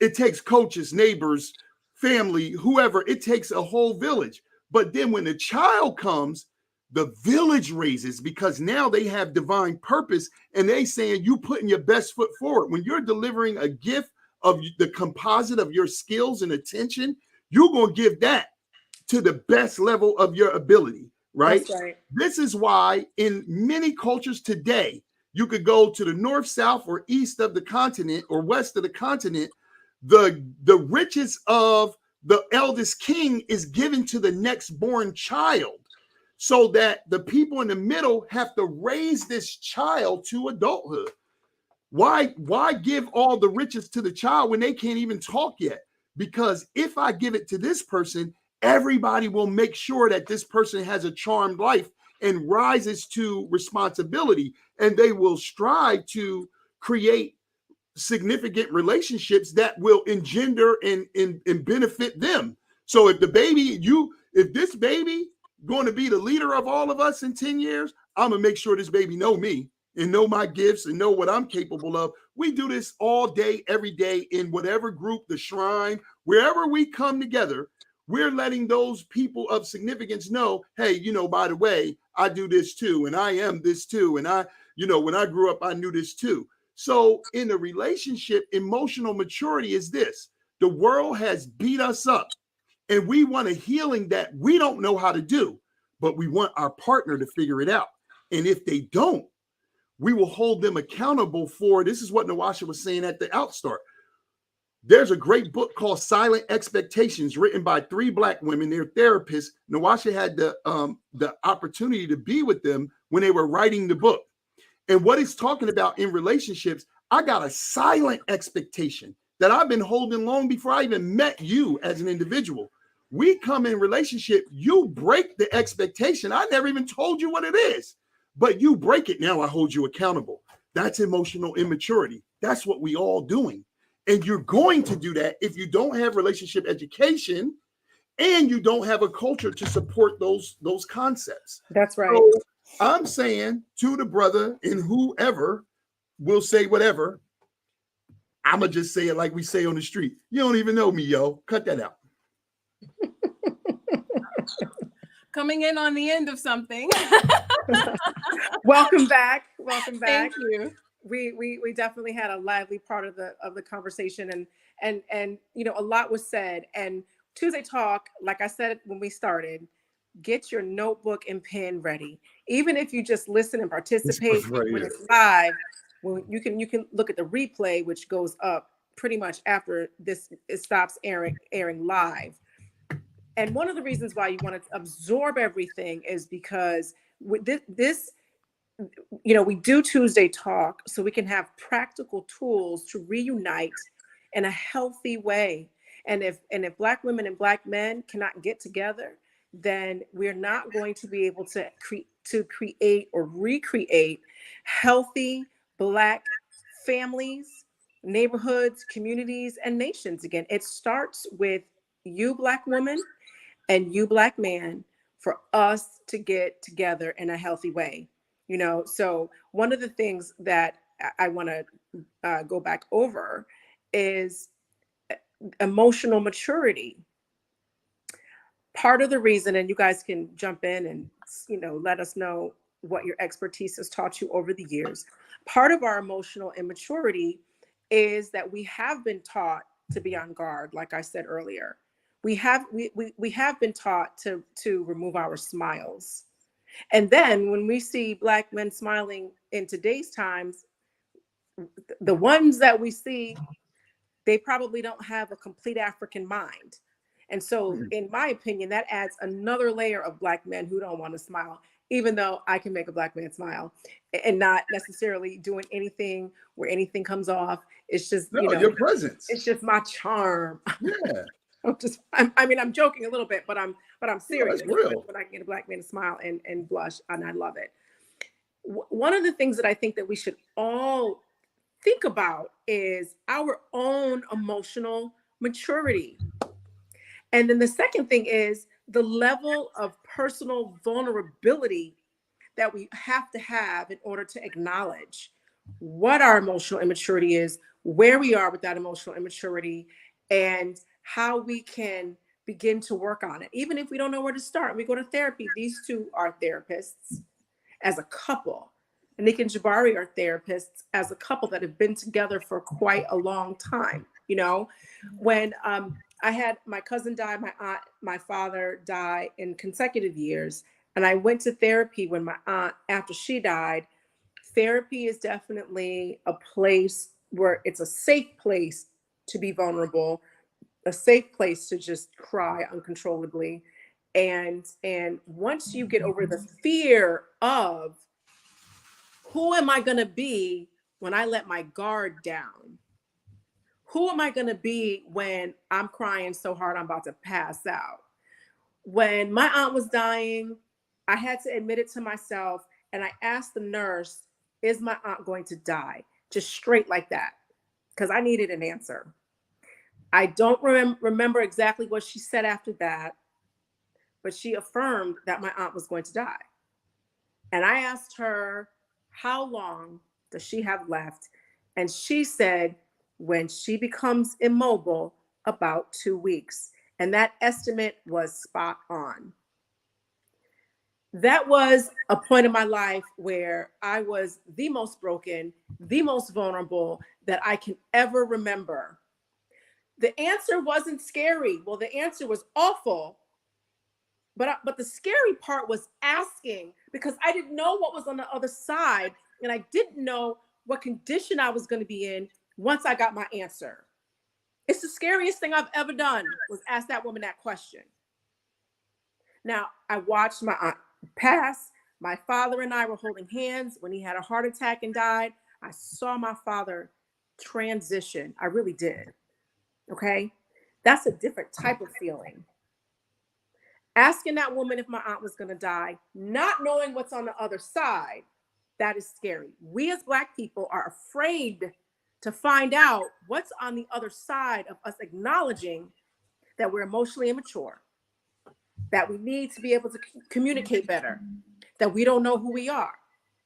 It takes coaches, neighbors, family, whoever. It takes a whole village. But then when the child comes, the village raises, because now they have divine purpose, and they saying you putting your best foot forward. When you're delivering a gift of the composite of your skills and attention, you're going to give that to the best level of your ability, right? That's right. This is why in many cultures today, you could go to the north, south, or east of the continent or west of the continent. The riches of the eldest king is given to the next born child, so that the people in the middle have to raise this child to adulthood. Why give all the riches to the child when they can't even talk yet? Because if I give it to this person, everybody will make sure that this person has a charmed life and rises to responsibility, and they will strive to create significant relationships that will engender and benefit them. So if this baby going to be the leader of all of us in 10 years, I'm gonna make sure this baby know me and know my gifts and know what I'm capable of. We do this all day, every day, in whatever group, the shrine, wherever we come together. We're letting those people of significance know, hey, by the way, I do this too, and I am this too, and when I grew up, I knew this too. So in a relationship, emotional maturity is this: the world has beat us up, and we want a healing that we don't know how to do, but we want our partner to figure it out. And if they don't, we will hold them accountable for, this is what Monwasha was saying at the outstart. There's a great book called Silent Expectations, written by 3 Black women. They're therapists. Monwasha had the opportunity to be with them when they were writing the book. And what he's talking about in relationships, I got a silent expectation that I've been holding long before I even met you as an individual. We come in relationship, you break the expectation. I never even told you what it is, but you break it. Now I hold you accountable. That's emotional immaturity. That's what we all doing. And you're going to do that if you don't have relationship education and you don't have a culture to support those concepts. That's right. So I'm saying to the brother, and whoever will say whatever, I'm going to just say it like we say on the street. You don't even know me, yo. Cut that out. Coming in on the end of something. Welcome back. Welcome back. Thank you. We definitely had a lively part of the conversation, and a lot was said. And Tuesday Talk, like I said when we started, get your notebook and pen ready. Even if you just listen and participate when it's live, when you can look at the replay, which goes up pretty much after it stops airing live. And one of the reasons why you want to absorb everything is because with this we do Tuesday Talk so we can have practical tools to reunite in a healthy way. And if Black women and Black men cannot get together, then we're not going to be able to create or recreate healthy Black families, neighborhoods, communities, and nations again. It starts with you, Black woman, and you, Black man, for us to get together in a healthy way. So one of the things that I want to go back over is emotional maturity. Part of the reason, and you guys can jump in and let us know what your expertise has taught you over the years. Part of our emotional immaturity is that we have been taught to be on guard, like I said earlier. We have been taught to remove our smiles. And then when we see Black men smiling in today's times, the ones that we see, they probably don't have a complete African mind. And so, in my opinion, that adds another layer of Black men who don't want to smile, even though I can make a Black man smile and not necessarily doing anything where anything comes off. It's just, your presence. It's just my charm. Yeah. I'm joking a little bit, but I'm serious. No, that's real. When I can get a Black man to smile and blush, and I love it. One of the things that I think that we should all think about is our own emotional maturity. And then the second thing is the level of personal vulnerability that we have to have in order to acknowledge what our emotional immaturity is, where we are with that emotional immaturity, and how we can begin to work on it. Even if we don't know where to start, we go to therapy. These two are therapists as a couple. And Nick and Jabari are therapists as a couple that have been together for quite a long time. When I had my cousin die, my aunt, my father die in consecutive years. And I went to therapy when my aunt, after she died. Therapy is definitely a place where it's a safe place to be vulnerable, a safe place to just cry uncontrollably. And once you get over the fear of who am I going to be when I let my guard down? Who am I going to be when I'm crying so hard I'm about to pass out? When my aunt was dying, I had to admit it to myself. And I asked the nurse, is my aunt going to die? Just straight like that, because I needed an answer. I don't remember exactly what she said after that, but she affirmed that my aunt was going to die. And I asked her, how long does she have left? And she said, when she becomes immobile, about 2 weeks. And that estimate was spot on. That was a point in my life where I was the most broken, the most vulnerable that I can ever remember. The answer wasn't scary. Well, the answer was awful. But the scary part was asking, because I didn't know what was on the other side. And I didn't know what condition I was going to be in once I got my answer. It's the scariest thing I've ever done, was ask that woman that question. Now, I watched my aunt pass. My father and I were holding hands when he had a heart attack and died. I saw my father transition. I really did. Okay? That's a different type of feeling. Asking that woman if my aunt was going to die, not knowing what's on the other side, that is scary. We as Black people are afraid to find out what's on the other side of us acknowledging that we're emotionally immature, that we need to be able to communicate better, that we don't know who we are.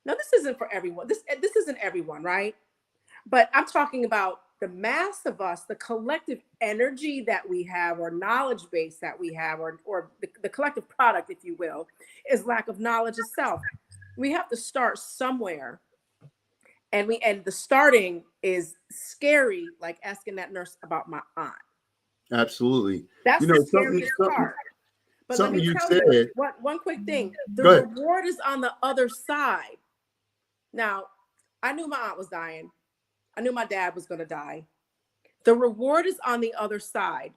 Now, this isn't for everyone. This isn't everyone, right? But I'm talking about the mass of us, the collective energy that we have, or knowledge base that we have, or the collective product, if you will, is lack of knowledge itself. We have to start somewhere. And the starting is scary, like asking that nurse about my aunt. Absolutely. That's the Something, scariest part. But let something me you tell said. you one quick thing. The reward is on the other side. Now, I knew my aunt was dying. I knew my dad was going to die. The reward is on the other side.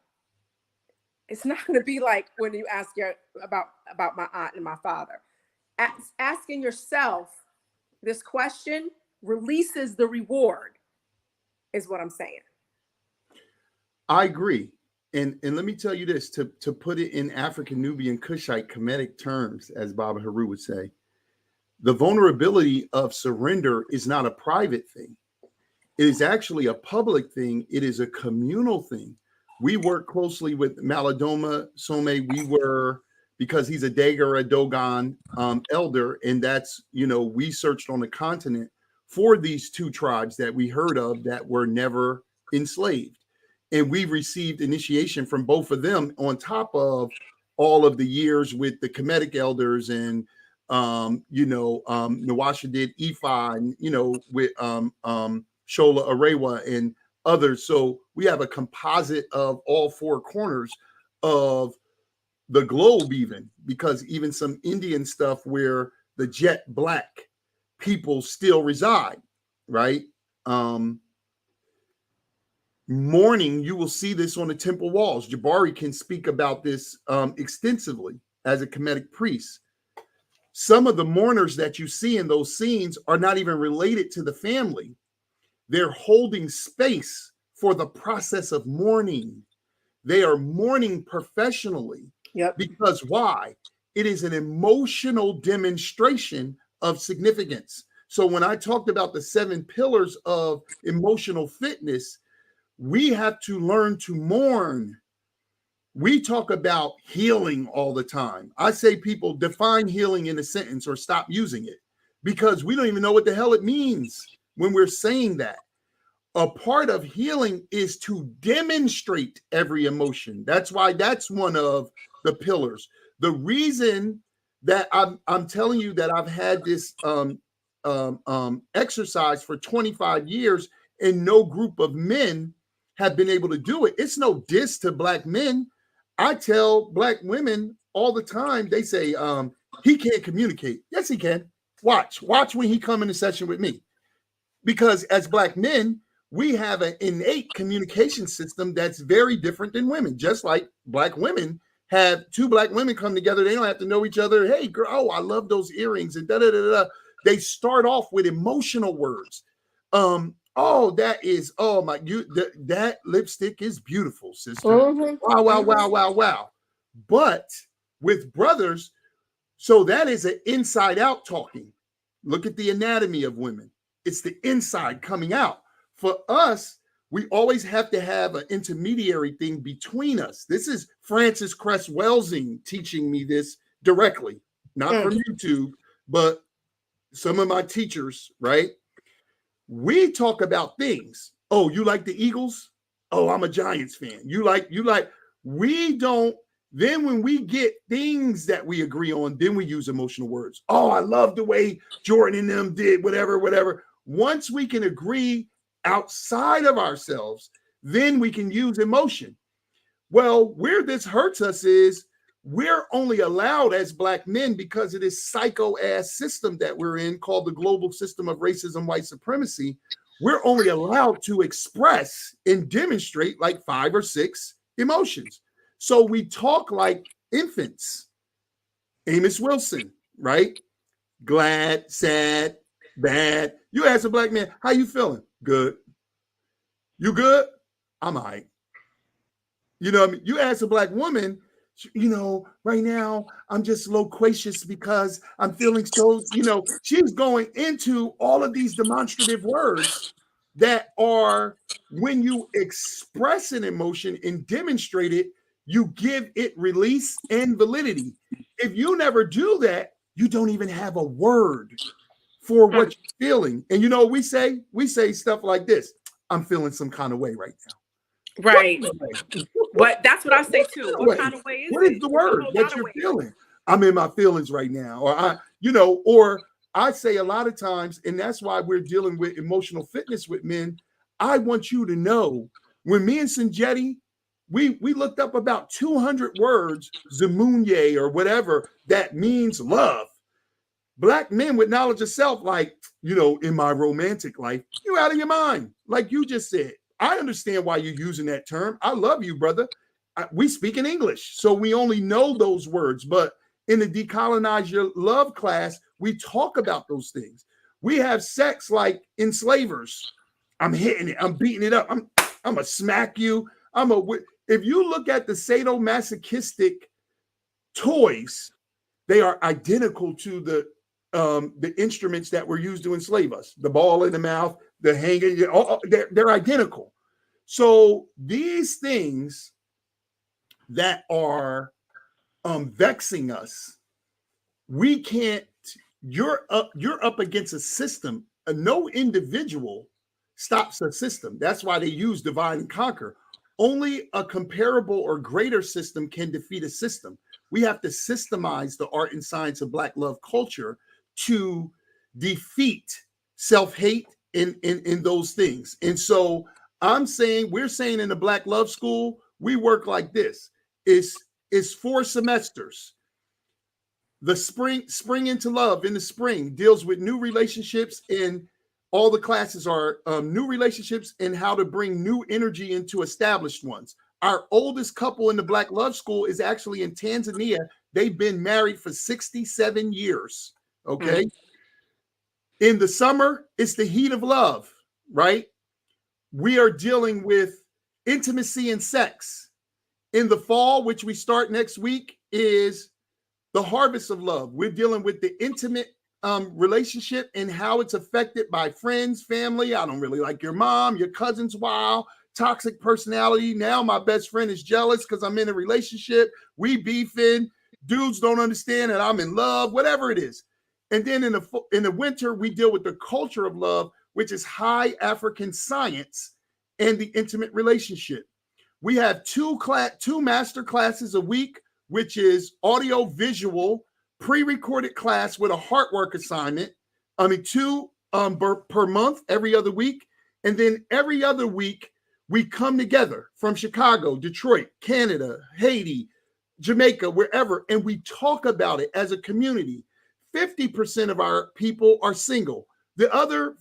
It's not going to be like when you ask about my aunt and my father. Asking yourself this question releases the reward, is what I'm saying. I agree. And let me tell you this, to put it in African, Nubian, Kushite, Kemetic terms, as Baba Haru would say, the vulnerability of surrender is not a private thing. It is actually a public thing. It is a communal thing. We work closely with Malidoma Some. Because he's a Dagar, a Dogon elder, and that's, we searched on the continent for these two tribes that we heard of that were never enslaved. And we received initiation from both of them on top of all of the years with the Kemetic elders and, Monwasha did Ifa and, with Shola Arewa and others. So we have a composite of all four corners of the globe, even because even some Indian stuff where the jet black people still reside, right? Mourning, you will see this on the temple walls. Jabari can speak about this extensively as a Kemetic priest. Some of the mourners that you see in those scenes are not even related to the family. They're holding space for the process of mourning. They are mourning professionally. Yep. Because why? It is an emotional demonstration of significance. So when I talked about the 7 pillars of emotional fitness, we have to learn to mourn. We talk about healing all the time. I say people define healing in a sentence or stop using it because we don't even know what the hell it means when we're saying that. A part of healing is to demonstrate every emotion. That's why that's one of the pillars. The reason that I'm telling you that I've had this exercise for 25 years and no group of men have been able to do it. It's no diss to Black men. I tell Black women all the time, they say, he can't communicate. Yes, he can. Watch when he come in a session with me. Because as Black men, we have an innate communication system that's very different than women. Just like Black women have two Black women come together, they don't have to know each other. Hey, girl, oh, I love those earrings, and da da da da. They start off with emotional words. Oh, that is, oh my, that lipstick is beautiful, sister. Wow, wow, wow, wow, wow. But with brothers, so that is an inside out talking. Look at the anatomy of women. It's the inside coming out. For us, we always have to have an intermediary thing between us. This is Francis Cress Welsing teaching me this directly, not from YouTube, but some of my teachers, right? We talk about things. Oh, you like the Eagles? Oh, I'm a Giants fan. You like, we don't. Then when we get things that we agree on, then we use emotional words. Oh, I love the way Jordan and them did whatever. Once we can agree outside of ourselves, then we can use emotion. Well, where this hurts us is we're only allowed as Black men, because of this psycho-ass system that we're in called the global system of racism, white supremacy, we're only allowed to express and demonstrate like 5 or 6 emotions. So we talk like infants. Amos Wilson, right? Glad, sad, bad. You ask a Black man, how you feeling? Good. You good? I'm all right. You know what I mean? You ask a Black woman, you know, right now I'm just loquacious because I'm feeling so, you know, she's going into all of these demonstrative words that are, when you express an emotion and demonstrate it, you give it release and validity. If you never do that, you don't even have a word for what you're feeling. And you know what we say? We say stuff like this: I'm feeling some kind of way right now. Right. But that's what I say too. What kind of way is it? What is the word that you're feeling? I'm in my feelings right now. Or or I say a lot of times, and that's why we're dealing with emotional fitness with men. I want you to know, when me and Sanjetti, we looked up about 200 words, Zamunye or whatever, that means love. Black men with knowledge of self, like, you know, in my romantic life, you're out of your mind. Like you just said, I understand why you're using that term. I love you, brother. We speak in English, so we only know those words. But in the Decolonize Your Love class, we talk about those things. We have sex like enslavers. I'm hitting it. I'm beating it up. I'm gonna smack you. If you look at the sadomasochistic toys, they are identical to the instruments that were used to enslave us. The ball in the mouth, the hanging, they're identical. So these things that are vexing us, we can't. You're up against a system. No individual stops a system. That's why they use divide and conquer. Only a comparable or greater system can defeat a system. We have to systemize the art and science of Black love culture to defeat self-hate in those things. And so we're saying in the Black Love School, we work like this. It's 4 semesters. The spring into love in the spring deals with new relationships, and all the classes are new relationships and how to bring new energy into established ones. Our oldest couple in the Black Love School is actually in Tanzania. They've been married for 67 years. Okay. In the summer, it's the heat of love, right? We are dealing with intimacy and sex. In the fall, which we start next week, is the harvest of love. We're dealing with the intimate relationship and how it's affected by friends, family. I don't really like your mom, your cousin's wild, toxic personality. Now my best friend is jealous because I'm in a relationship. We beefing. Dudes don't understand that I'm in love, whatever it is. And then in the winter, we deal with the culture of love, which is high African science and the intimate relationship. We have two master classes a week, which is audio visual pre-recorded class with a heart work assignment. 2 per month, every other week. And then every other week, We come together from Chicago, Detroit, Canada, Haiti, Jamaica, wherever, and we talk about it as a community. 50% of our people are single. The other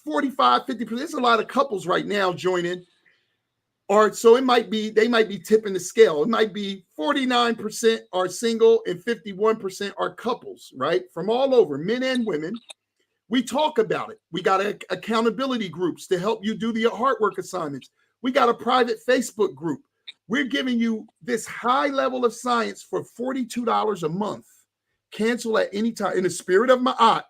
45, 50%, there's a lot of couples right now joining. Or so it might be, they might be tipping the scale. It might be 49% are single and 51% are couples, right? From all over, men and women. We talk about it. We got accountability groups to help you do the hard work assignments. We got a private Facebook group. We're giving you this high level of science for $42 a month. Cancel at any time. In the spirit of Ma'at,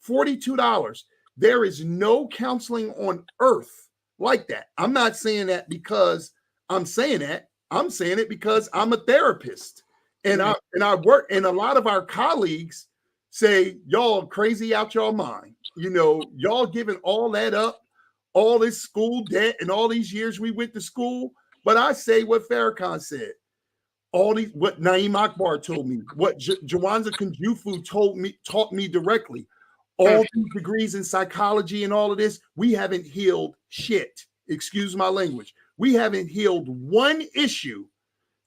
$42. There is no counseling on earth like that. I'm not saying that because I'm saying that. I'm saying it because I'm a therapist. And I work, and a lot of our colleagues say, y'all crazy out your mind. You know, y'all giving all that up, all this school debt and all these years we went to school. But I say what Farrakhan said. All these, what Naeem Akbar told me, what Jawanza Kunjufu taught me directly. All these degrees in psychology and all of this, we haven't healed shit. Excuse my language. We haven't healed one issue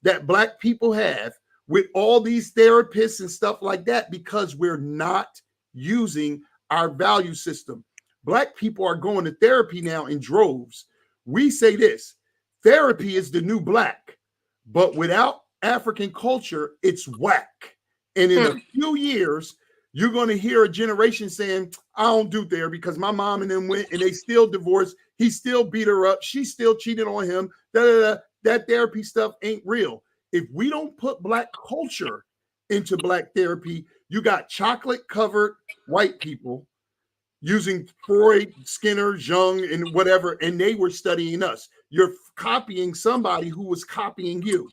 that Black people have with all these therapists and stuff like that because we're not using our value system. Black people are going to therapy now in droves. We say this, therapy is the new Black, but without African culture, it's whack. And in a few years, you're going to hear a generation saying, I don't do therapy because my mom and them went and they still divorced. He still beat her up. She still cheated on him. That therapy stuff ain't real. If we don't put Black culture into Black therapy, you got chocolate covered white people using Freud, Skinner, Jung, and whatever, and they were studying us. You're copying somebody who was copying you.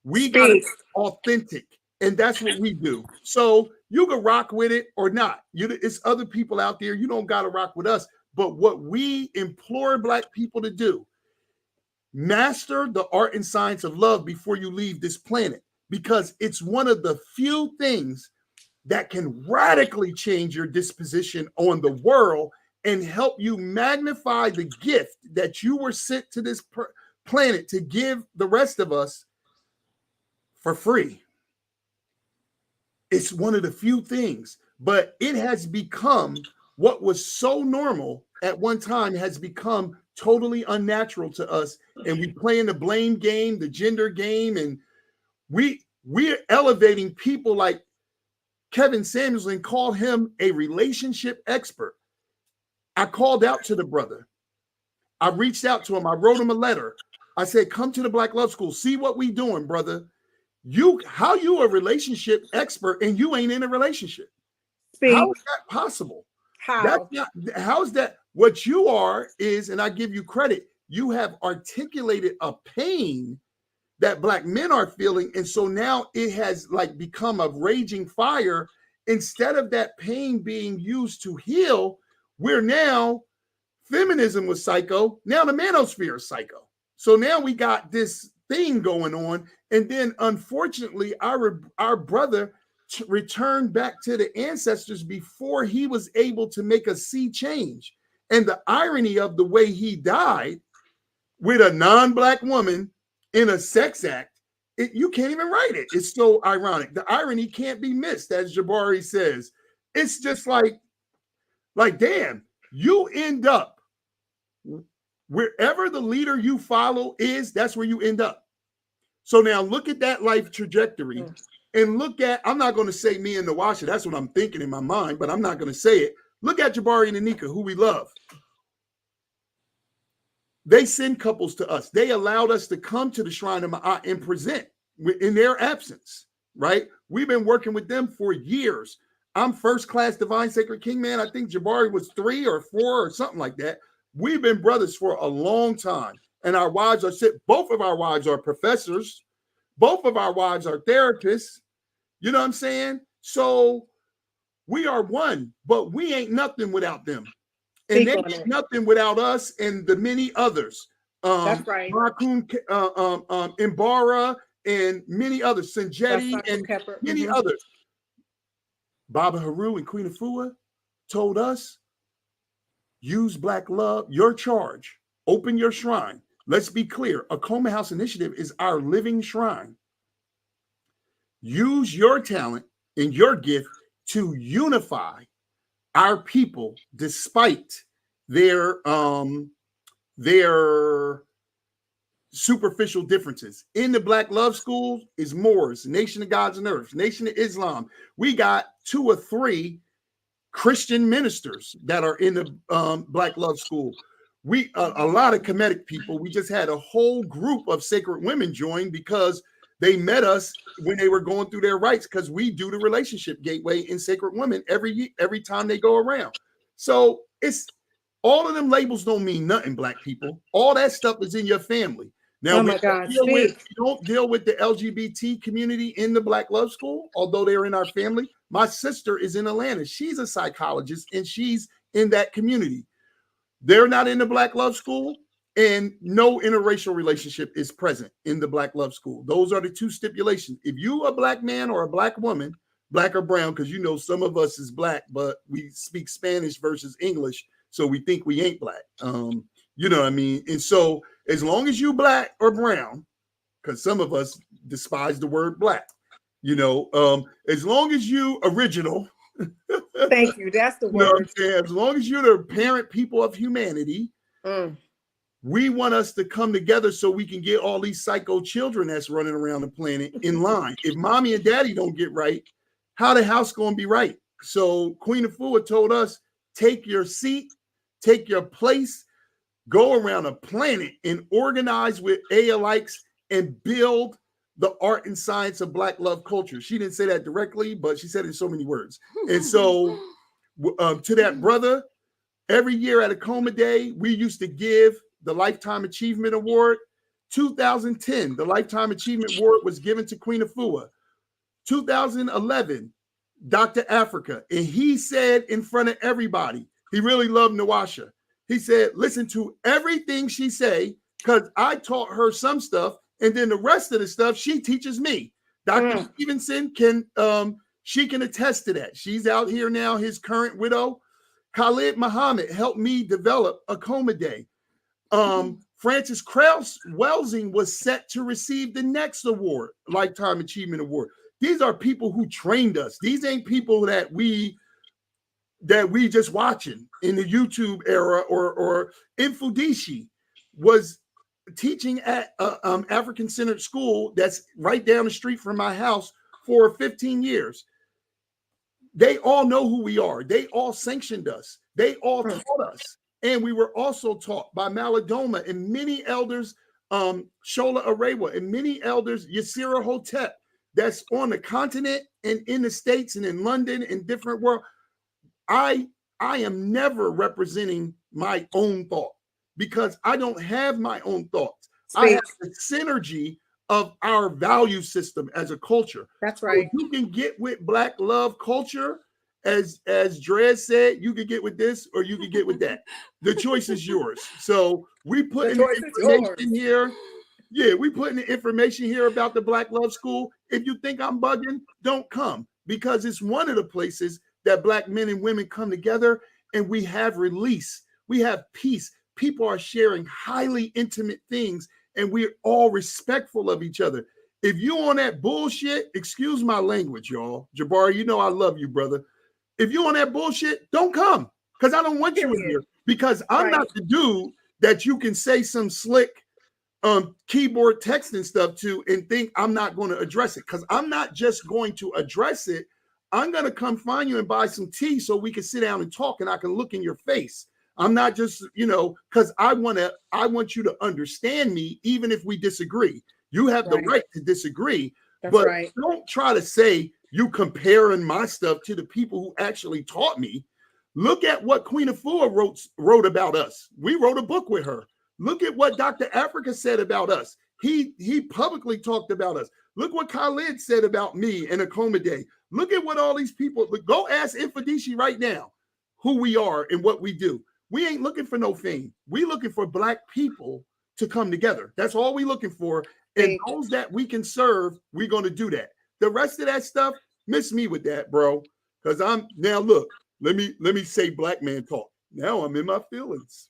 We got to be authentic, and that's what we do. So you can rock with it or not. It's other people out there. You don't got to rock with us. But what we implore Black people to do, master the art and science of love before you leave this planet, because it's one of the few things that can radically change your disposition on the world and help you magnify the gift that you were sent to this planet to give the rest of us for free. It's one of the few things, but it has become what was so normal at one time has become totally unnatural to us. And we play in the blame game, the gender game, and we're elevating people like Kevin Samuels and call him a relationship expert. I called out to the brother. I reached out to him. I wrote him a letter. I said, come to the Black Love School. See what we doing, brother. How you a relationship expert and you ain't in a relationship? How is that possible? How's that? What you are is, and I give you credit, you have articulated a pain that Black men are feeling. And so now it has like become a raging fire. Instead of that pain being used to heal, we're now, feminism was psycho. Now the manosphere is psycho. So now we got this thing going on. And then unfortunately, our brother returned back to the ancestors before he was able to make a sea change. And the irony of the way he died with a non-Black woman in a sex act, you can't even write it. It's so ironic. The irony can't be missed, as Jabari says. It's just like damn, you end up wherever the leader you follow is, that's where you end up. So now look at that life trajectory and look at, I'm not going to say me and Monwasha, that's what I'm thinking in my mind, but I'm not going to say it. Look at Jabari and Anika, who we love. They send couples to us. They allowed us to come to the Shrine of Ma'at and present in their absence, right? We've been working with them for years. I'm first class Divine Sacred King, man. I think Jabari was 3 or 4 or something like that. We've been brothers for a long time. And our wives both of our wives are professors. Both of our wives are therapists. You know what I'm saying? So we are one, but we ain't nothing without them. And they ain't nothing without us and the many others. That's right. Raccoon, Imbara, and many others. Sanjetti and many others. Baba Haru and Queen Afua told us, use Black love, your charge. Open your shrine. Let's be clear. Acoma House Initiative is our living shrine. Use your talent and your gift to unify our people despite their superficial differences. In the Black Love School is Moors, Nation of Gods and Earth, Nation of Islam. We got 2 or 3 Christian ministers that are in the Black Love School. We a lot of Kemetic people. We just had a whole group of sacred women join because they met us when they were going through their rites, because we do the relationship gateway in Sacred Women every time they go around. So it's all of them labels don't mean nothing, Black people. All that stuff is in your family. Now, oh my God, we don't deal with the LGBT community in the Black Love School, although they're in our family. My sister is in Atlanta. She's a psychologist and she's in that community. They're not in the Black Love School, and no interracial relationship is present in the Black Love School. Those are the 2 stipulations. If you a Black man or a Black woman, Black or brown, because you know some of us is Black, but we speak Spanish versus English, so we think we ain't Black. You know what I mean? And so as long as you Black or brown, because some of us despise the word Black, you know, as long as you original. Thank you. That's the word. As long as you're the parent people of humanity, we want us to come together so we can get all these psycho children that's running around the planet in line. If mommy and daddy don't get right, how the house going to be right? So Queen Afua told us, take your seat, take your place, go around the planet and organize with alikes and build the art and science of Black love culture. She didn't say that directly, but she said it in so many words. And so to that brother, every year at Acoma Day, we used to give the Lifetime Achievement Award. 2010, the Lifetime Achievement Award was given to Queen Afua. 2011, Dr. Africa. And he said in front of everybody, he really loved Monwasha. He said, listen to everything she say, because I taught her some stuff, and then the rest of the stuff she teaches me. Dr. Stevenson she can attest to that. She's out here now, his current widow. Khalid Muhammad helped me develop Acoma Day. Francis Krause Welsing was set to receive the next award, Lifetime Achievement Award. These are people who trained us. These ain't people that we just watching in the YouTube era, or Infudishi was teaching at African Centered School that's right down the street from my house for 15 years. They all know who we are. They all sanctioned us. They all taught us. And we were also taught by Malidoma and many elders, Shola Arewa and many elders, Yasira Hotep, that's on the continent and in the States and in London and different world. I am never representing my own thought, because I don't have my own thoughts. I have the synergy of our value system as a culture. That's right. So you can get with Black love culture, as Dred said, you could get with this or you could get with that. The choice is yours. So we put in the information here. Yeah, we put in the information here about the Black Love School. If you think I'm bugging, don't come, because it's one of the places that Black men and women come together and we have release. We have peace. People are sharing highly intimate things and we're all respectful of each other. If you on that bullshit, excuse my language, y'all. Jabari, you know I love you, brother. If you on that bullshit, don't come, because I don't want you in here, because I'm not the dude that you can say some slick keyboard texting stuff to and think I'm not going to address it, because I'm not just going to address it. I'm going to come find you and buy some tea so we can sit down and talk and I can look in your face. I'm not just, because I want you to understand me, even if we disagree. You have the right to disagree, but don't try to say you comparing my stuff to the people who actually taught me. Look at what Queen Afua wrote about us. We wrote a book with her. Look at what Dr. Africa said about us. He publicly talked about us. Look what Khalid said about me and Acoma Day. Look at what all these people, go ask Infodishi right now who we are and what we do. We ain't looking for no fame. We looking for Black people to come together. That's all we looking for. And those that we can serve, we're going to do that. The rest of that stuff, miss me with that, bro. Because now look, let me say Black man talk. Now I'm in my feelings.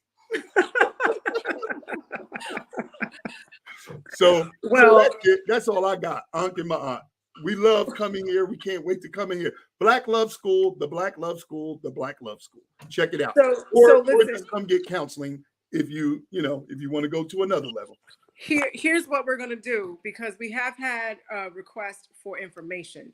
So Well, that's it. That's all I got. Unc and my aunt. We love coming here. We can't wait to come in here. Black Love School, the Black Love School, the Black Love School. Check it out. so Or listen. just come get counseling if you want to go to another level. Here's what we're going to do, because we have had a request for information,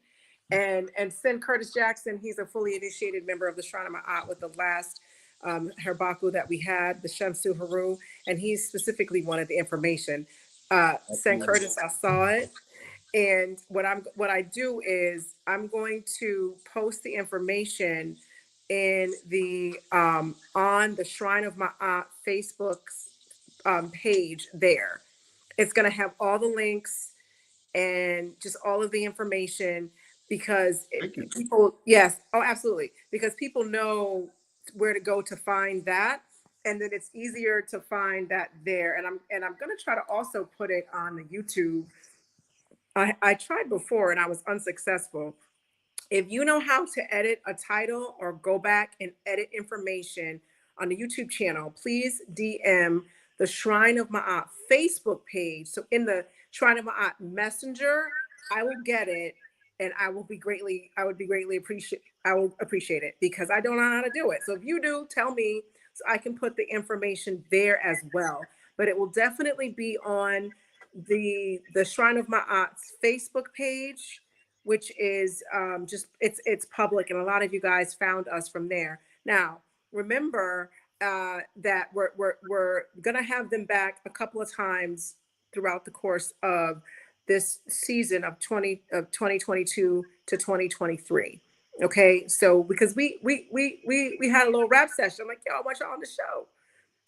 and Sin Curtis Jackson, he's a fully initiated member of the Shrine of Ma'at with the last Herbaku that we had, the Shamsu Haru, and he specifically wanted the information. Sin Curtis, I saw it, and what I do is I'm going to post the information in the on the Shrine of Ma'at Facebook's page there. It's going to have all the links and just all of the information, because people, yes, oh, absolutely. Because people know where to go to find that. And then it's easier to find that there. And I'm going to try to also put it on the YouTube. I tried before and I was unsuccessful. If you know how to edit a title or go back and edit information on the YouTube channel, please DM the Shrine of Ma'at Facebook page. So in the Shrine of Ma'at Messenger, I will get it, and I will appreciate it, because I don't know how to do it. So if you do, tell me so I can put the information there as well. But it will definitely be on the Shrine of Ma'at's Facebook page, which is just it's public, and a lot of you guys found us from there. Now, remember that we're gonna have them back a couple of times throughout the course of this season of 2022 to 2023. Okay, so because we had a little rap session. I'm like, yo, I want y'all on the show.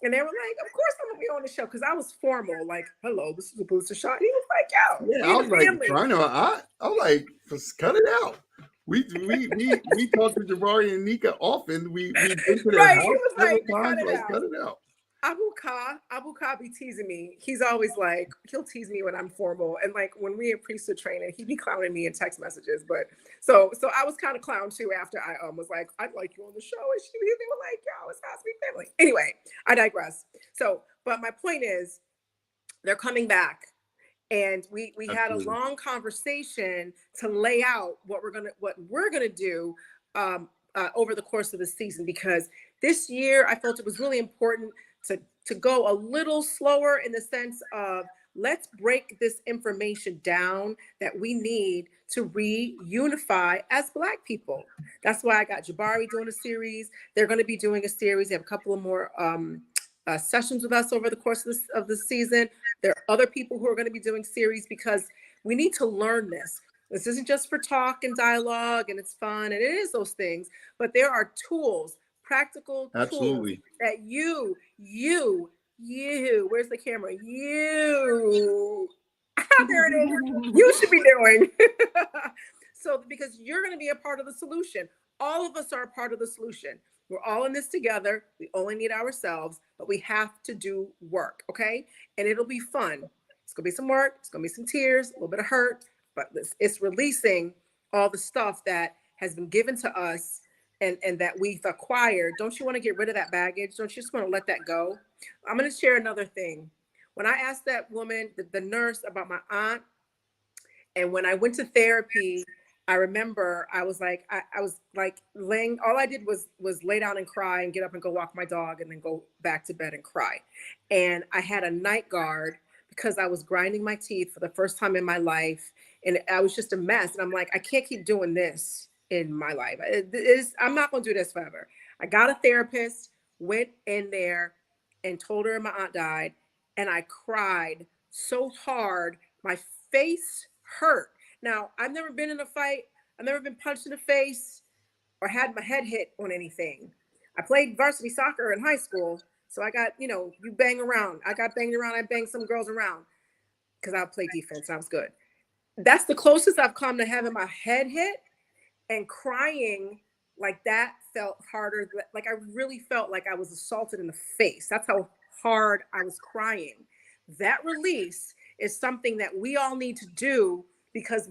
And they were like, of course I'm gonna be on the show, because I was formal, like, hello, this is a booster shot. He was like, yo, Yeah, I was like, trying to, I was like, just cut it out. We talk to Jabari and Nika often. We've been to their house several times. Like, cut it out. Abu Ka be teasing me. He's always like, he'll tease me when I'm formal. And like when we in priesthood training, he'd be clowning me in text messages. But so I was kind of clown too after I was like, I'd like you on the show. And they were like, yo, it's has to be family. Anyway, I digress. So, but my point is, they're coming back. And we had a long conversation to lay out what we're gonna do over the course of the season, because this year I felt it was really important to go a little slower, in the sense of, let's break this information down that we need to reunify as Black people. That's why I got Jabari doing a series. They're going to be doing a series. They have a couple of more sessions with us over the course of the season. There are other people who are going to be doing series, because we need to learn this. This isn't just for talk and dialogue and it's fun, and it is those things, but there are tools, practical tools that you, where's the camera? You, there it is. You should be doing. So, because you're going to be a part of the solution. All of us are a part of the solution. We're all in this together. We only need ourselves, but we have to do work, okay? And it'll be fun. It's going to be some work. It's going to be some tears, a little bit of hurt, but it's releasing all the stuff that has been given to us and that we've acquired. Don't you want to get rid of that baggage? Don't you just want to let that go? I'm going to share another thing. When I asked that woman, the nurse, about my aunt, and when I went to therapy, I remember I was like laying, all I did was lay down and cry and get up and go walk my dog and then go back to bed and cry. And I had a night guard because I was grinding my teeth for the first time in my life. And I was just a mess. And I'm like, I can't keep doing this in my life. I'm not going to do this forever. I got a therapist, went in there and told her my aunt died. And I cried so hard, my face hurt. Now, I've never been in a fight. I've never been punched in the face or had my head hit on anything. I played varsity soccer in high school. So I got, you bang around. I got banged around. I banged some girls around because I played defense and I was good. That's the closest I've come to having my head hit, and crying like that felt harder. Like I really felt like I was assaulted in the face. That's how hard I was crying. That release is something that we all need to do, because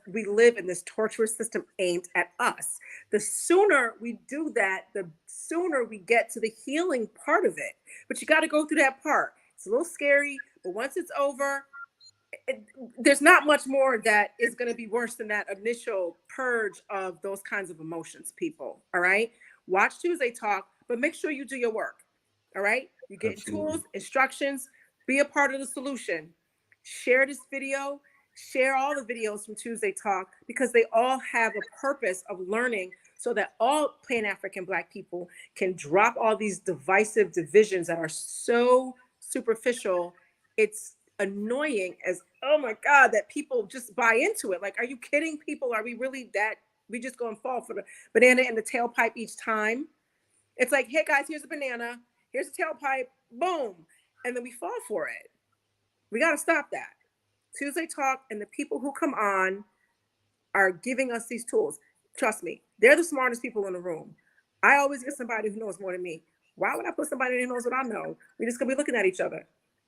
we live in this torturous system aimed at us. The sooner we do that, the sooner we get to the healing part of it. But you got to go through that part. It's a little scary, but once it's over, there's not much more that is going to be worse than that initial purge of those kinds of emotions, people. All right. Watch Tuesday Talk, but make sure you do your work. All right. You get tools, instructions, be a part of the solution. Share this video, share all the videos from Tuesday Talk, because they all have a purpose of learning so that all Pan-African Black people can drop all these divisive divisions that are so superficial. It's annoying as, oh my God, that people just buy into it. Like, are you kidding people? Are we really that, we just gonna fall for the banana in the tailpipe each time? It's like, hey guys, here's a banana, here's a tailpipe, boom. And then we fall for it. We got to stop that. Tuesday Talk and the people who come on are giving us these tools. Trust me, they're the smartest people in the room. I always get somebody who knows more than me. Why would I put somebody who knows what I know? We're just going to be looking at each other.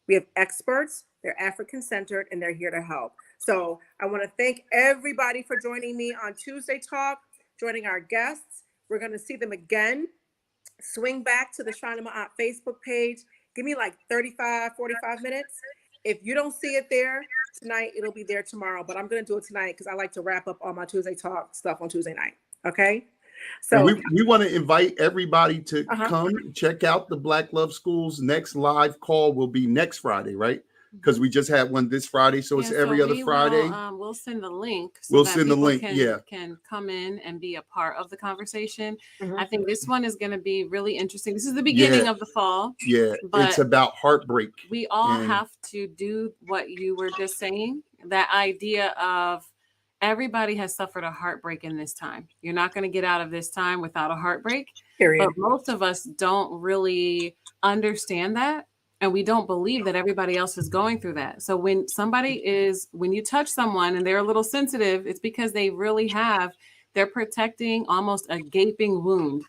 We have experts, they're African centered, and they're here to help. So I want to thank everybody for joining me on Tuesday Talk, joining our guests. We're going to see them again. Swing back to the Shrine of Ma'at Facebook page. Give me like 35, 45 minutes. If you don't see it there tonight, it'll be there tomorrow. But I'm going to do it tonight because I like to wrap up all my Tuesday Talk stuff on Tuesday night. Okay? So we want to invite everybody to come check out the Black Love School's next live call will be next Friday, right? Because we just had one this Friday, so it's every other Friday. We'll send the link. So we'll send the link. Can come in and be a part of the conversation. I think this one is going to be really interesting. This is the beginning of the fall. Yeah, it's about heartbreak. We all have to do what you were just saying. That idea of everybody has suffered a heartbreak in this time. You're not going to get out of this time without a heartbreak. Period. But most of us don't really understand that. And we don't believe that everybody else is going through that. So when you touch someone and they're a little sensitive, it's because they really they're protecting almost a gaping wound.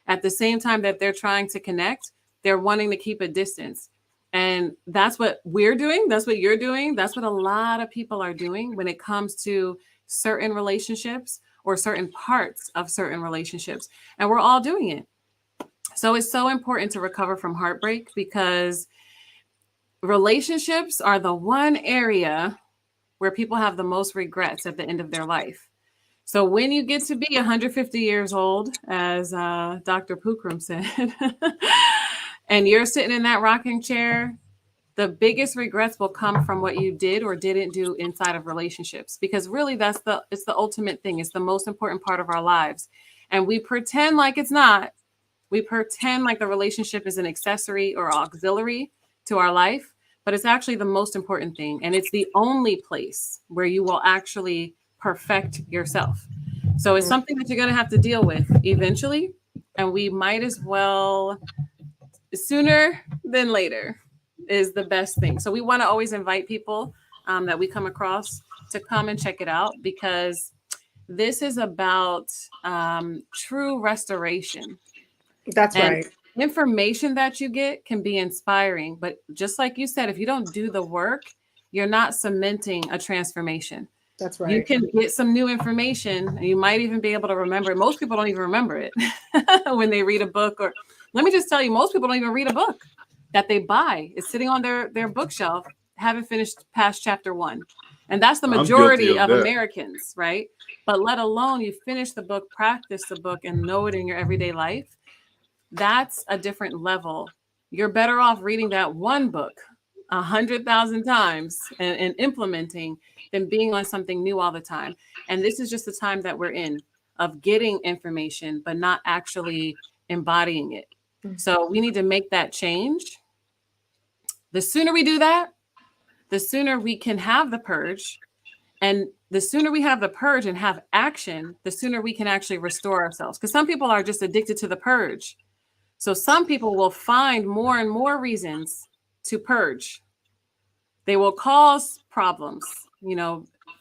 At the same time that they're trying to connect, they're wanting to keep a distance. And that's what we're doing. That's what you're doing. That's what a lot of people are doing when it comes to certain relationships or certain parts of certain relationships. And we're all doing it. So it's so important to recover from heartbreak because relationships are the one area where people have the most regrets at the end of their life. So when you get to be 150 years old, as Dr. Pukram said, and you're sitting in that rocking chair, the biggest regrets will come from what you did or didn't do inside of relationships, because really it's the ultimate thing. It's the most important part of our lives. And we pretend like it's not. We pretend like the relationship is an accessory or auxiliary to our life, but it's actually the most important thing. And it's the only place where you will actually perfect yourself. So it's something that you're going to have to deal with eventually. And we might as well, sooner than later is the best thing. So we want to always invite people that we come across to come and check it out, because this is about true restoration. That's right. Information that you get can be inspiring, but just like you said, if you don't do the work, you're not cementing a transformation. That's right. You can get some new information and you might even be able to remember it. Most people don't even remember it when they read a book. Or let me just tell you, most people don't even read a book that they buy. It's sitting on their bookshelf, haven't finished past chapter 1. And that's the majority of Americans, right? But let alone you finish the book, practice the book, and know it in your everyday life. That's a different level. You're better off reading that one book 100,000 times and implementing than being on something new all the time. And this is just the time that we're in of getting information, but not actually embodying it. So we need to make that change. The sooner we do that, the sooner we can have the purge. And the sooner we have the purge and have action, the sooner we can actually restore ourselves. Because some people are just addicted to the purge. So some people will find more and more reasons to purge. They will cause problems,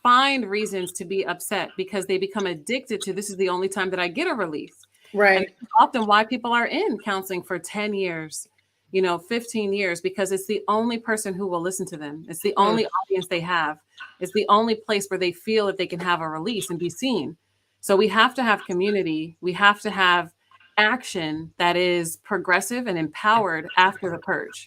find reasons to be upset because they become addicted to, this is the only time that I get a release. Right. And often why people are in counseling for 10 years, 15 years, because it's the only person who will listen to them. It's the only audience they have. It's the only place where they feel that they can have a release and be seen. So we have to have community. We have to have action that is progressive and empowered after the purge.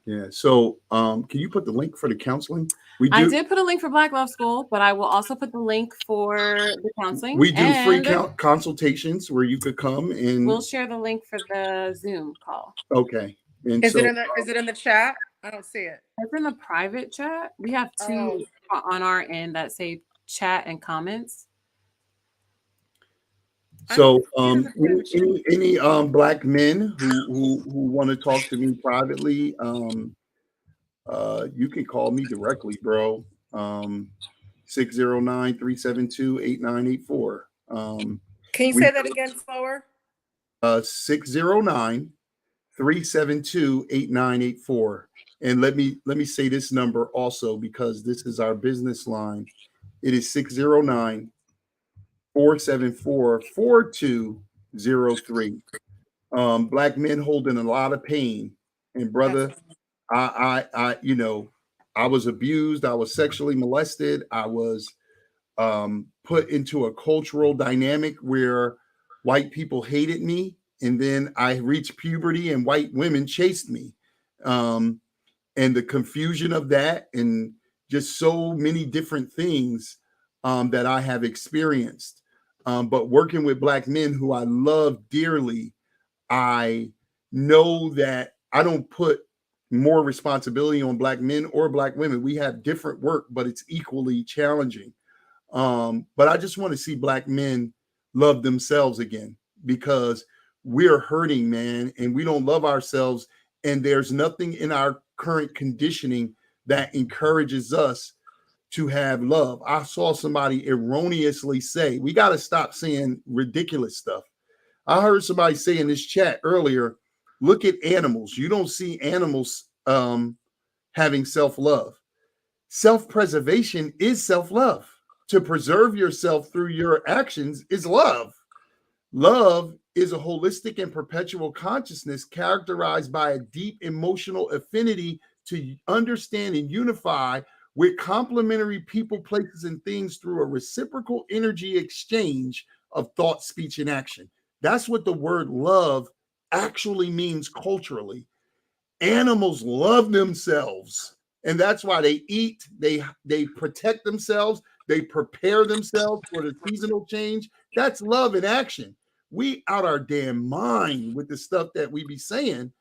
Yeah. So, can you put the link for the counseling? We I do. did put a link for Black Love School, but I will also put the link for the counseling, We do free and consultations where you could come we'll and. share the link for the Zoom call. Okay. And Is it so, in the chat? I don't see it. It's in the private chat. We have Oh, two on our end that say chat and comments. I don't so see it in the private chat. any black men who want to talk to me privately, you can call me directly, bro. 609-372-8984. Can you We say that again slower? 609-372-8984. And let me say this number also, because this is our business line. It is 609-474-4203. Black men holding a lot of pain. And That's brother, I was abused. I was sexually molested. I was put into a cultural dynamic where white people hated me, and then I reached puberty and white women chased me. Um, and the confusion of that, and just so many different things that I have experienced. But working with black men who I love dearly, I know that I don't put more responsibility on black men or black women. We have different work, but it's equally challenging. But I just want to see black men love themselves again, because we're hurting, man, and we don't love ourselves. And there's nothing in our current conditioning that encourages us to have love. I saw somebody erroneously say, we got to stop saying ridiculous stuff. I heard somebody say in this chat earlier, look at animals. You don't see animals having self-love. Self-preservation is self-love. To preserve yourself through your actions is love. Love is a holistic and perpetual consciousness characterized by a deep emotional affinity to understand and unify with complementary people, places, and things through a reciprocal energy exchange of thought, speech, and action. That's what the word love actually means culturally. Animals love themselves, and that's why they eat, they protect themselves, they prepare themselves for the seasonal change. That's love in action. We out our damn mind with the stuff that we be saying,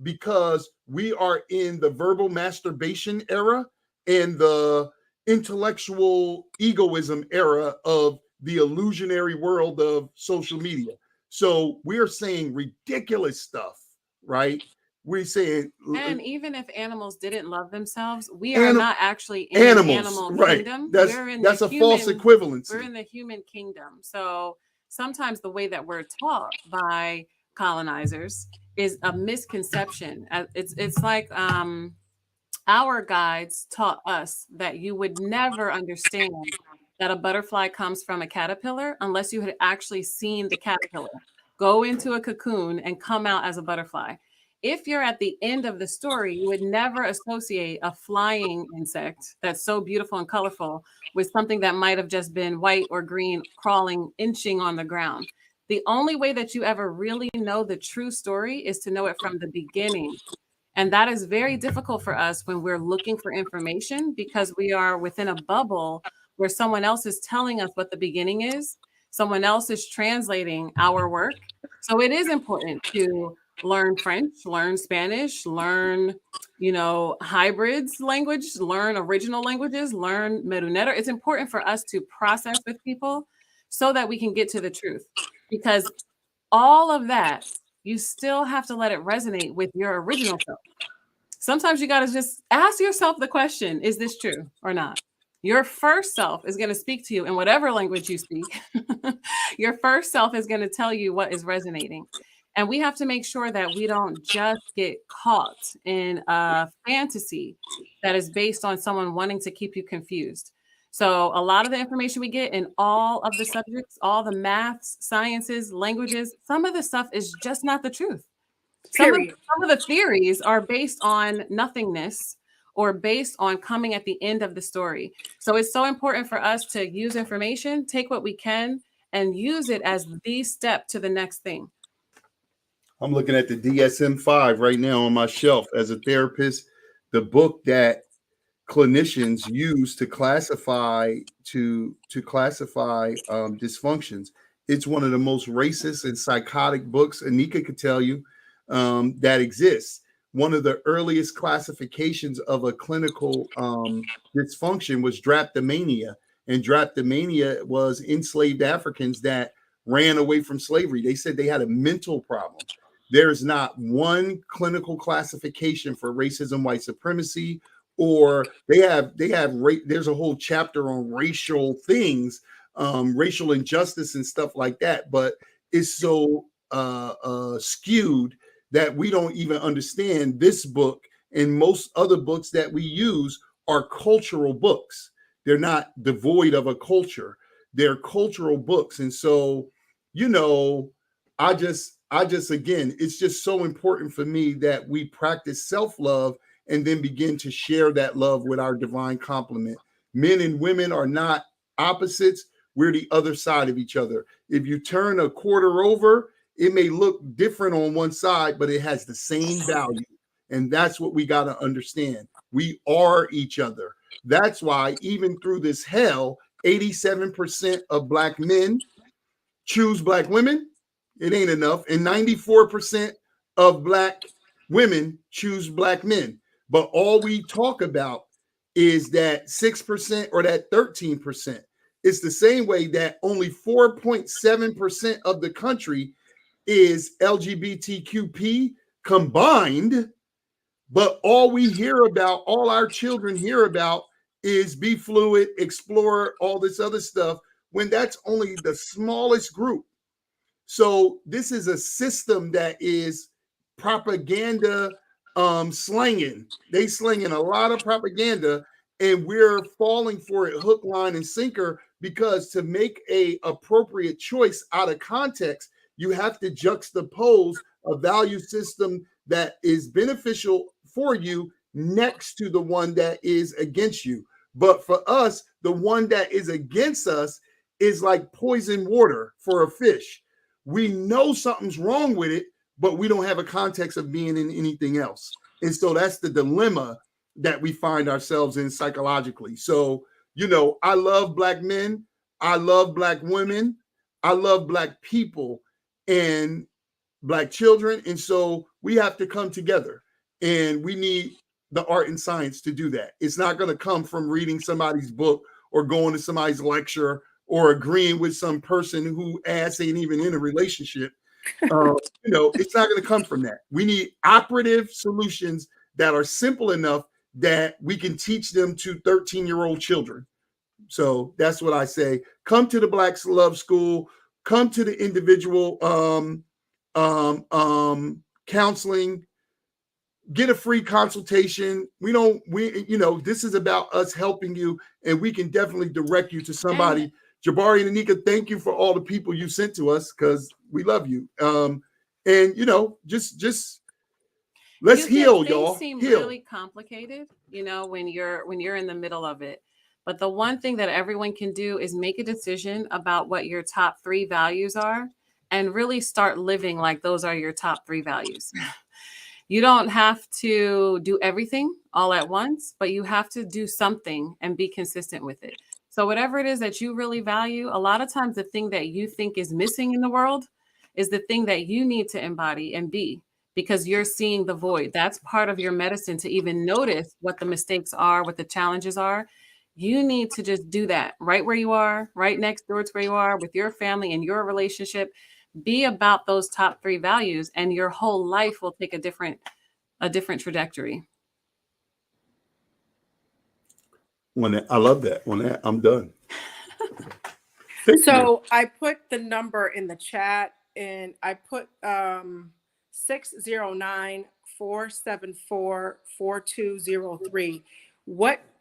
because we are in the verbal masturbation era and the intellectual egoism era of the illusionary world of social media. So we're saying ridiculous stuff, right? We're saying And even if animals didn't love themselves, we are anim- not actually in an animals, animal right? kingdom. That's We're in that's the a false human. equivalency. We're in the human kingdom. So sometimes the way that we're taught by colonizers is a misconception. It's like our guides taught us that you would never understand that a butterfly comes from a caterpillar unless you had actually seen the caterpillar go into a cocoon and come out as a butterfly. If you're at the end of the story, you would never associate a flying insect that's so beautiful and colorful with something that might have just been white or green, crawling, inching on the ground. The only way that you ever really know the true story is to know it from the beginning. And that is very difficult for us when we're looking for information, because we are within a bubble where someone else is telling us what the beginning is, someone else is translating our work. So it is important to learn French, learn Spanish, learn, hybrids language, learn original languages, learn Merunero. It's important for us to process with people so that we can get to the truth, because all of that, you still have to let it resonate with your original self. Sometimes you got to just ask yourself the question, is this true or not? Your first self is going to speak to you in whatever language you speak. Your first self is going to tell you what is resonating. And we have to make sure that we don't just get caught in a fantasy that is based on someone wanting to keep you confused. So a lot of the information we get in all of the subjects, all the maths, sciences, languages, some of the stuff is just not the truth. Period. Some of the theories are based on nothingness or based on coming at the end of the story. So it's so important for us to use information, take what we can, and use it as the step to the next thing. I'm looking at the DSM-5 right now on my shelf as a therapist. The book that clinicians use to classify dysfunctions. It's one of the most racist and psychotic books Anika could tell you that exists. One of the earliest classifications of a clinical dysfunction was drapetomania, and drapetomania was enslaved Africans that ran away from slavery. They said they had a mental problem. There's not one clinical classification for racism, white supremacy, or there's a whole chapter on racial things, racial injustice and stuff like that, but it's so skewed that we don't even understand this book, and most other books that we use are cultural books. They're not devoid of a culture. They're cultural books. And so, I just again, it's just so important for me that we practice self-love and then begin to share that love with our divine complement. Men and women are not opposites. We're the other side of each other. If you turn a quarter over, it may look different on one side, but it has the same value. And that's what we got to understand. We are each other. That's why even through this hell, 87% of Black men choose Black women. It ain't enough. And 94% of Black women choose Black men. But all we talk about is that 6% or that 13%. It's the same way that only 4.7% of the country is LGBTQP combined, but all we hear about, all our children hear about, is be fluid, explore, all this other stuff, when that's only the smallest group. So this is a system that is propaganda slanging. They slinging a lot of propaganda, and we're falling for it hook, line, and sinker, because to make a appropriate choice out of context, you have to juxtapose a value system that is beneficial for you next to the one that is against you. But for us, the one that is against us is like poison water for a fish. We know something's wrong with it, but we don't have a context of being in anything else. And so that's the dilemma that we find ourselves in psychologically. So, I love Black men. I love Black women. I love Black people and Black children. And so we have to come together, and we need the art and science to do that. It's not going to come from reading somebody's book or going to somebody's lecture or agreeing with some person who ass ain't even in a relationship. It's not going to come from that. We need operative solutions that are simple enough that we can teach them to 13-year-old children. So that's what I say. Come to the Black Love School. Come to the individual counseling. Get a free consultation. This is about us helping you, and we can definitely direct you to somebody. Jabari and Anika, thank you for all the people you sent to us, because we love you. Just let's heal, y'all. Things seem Heal. really complicated, when you're in the middle of it. But the one thing that everyone can do is make a decision about what your top 3 values are, and really start living like those are your top 3 values. You don't have to do everything all at once, but you have to do something and be consistent with it. So whatever it is that you really value, a lot of times the thing that you think is missing in the world is the thing that you need to embody and be, because you're seeing the void. That's part of your medicine, to even notice what the mistakes are, what the challenges are. You need to just do that right where you are, right next door to where you are, with your family and your relationship. Be about those top 3 values, and your whole life will take a different trajectory. I love that. I'm done. So I put the number in the chat, and I put 609-474-4203.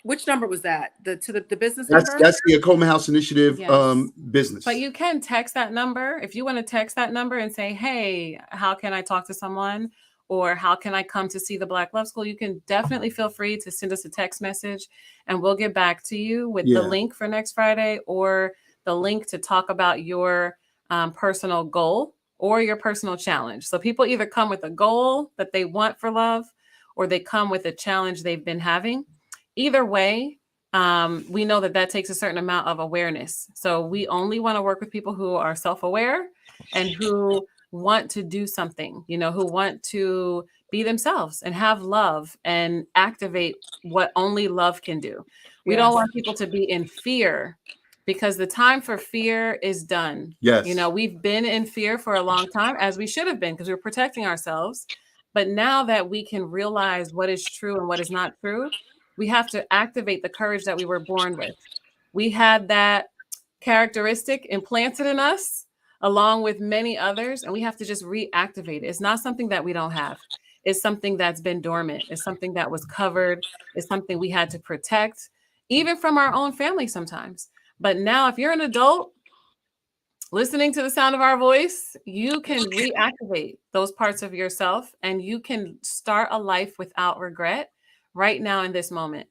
Which number was that? The business number? That's the Coleman House Initiative Yes. business. But you can text that number. If you want to text that number and say, hey, how can I talk to someone? Or how can I come to see the Black Love School? You can definitely feel free to send us a text message, and we'll get back to you with the link for next Friday, or the link to talk about your personal goal or your personal challenge. So people either come with a goal that they want for love, or they come with a challenge they've been having. Either way, we know that that takes a certain amount of awareness. So we only want to work with people who are self-aware and who want to do something, who want to be themselves and have love and activate what only love can do. We don't Yes. want people to be in fear, because the time for fear is done. Yes. We've been in fear for a long time, as we should have been, because we're protecting ourselves. But now that we can realize what is true and what is not true, we have to activate the courage that we were born with. We had that characteristic implanted in us along with many others, and we have to just reactivate it. It's not something that we don't have. It's something that's been dormant. It's something that was covered. It's something we had to protect, even from our own family sometimes. But now, if you're an adult listening to the sound of our voice, you can reactivate those parts of yourself, and you can start a life without regret right now in this moment.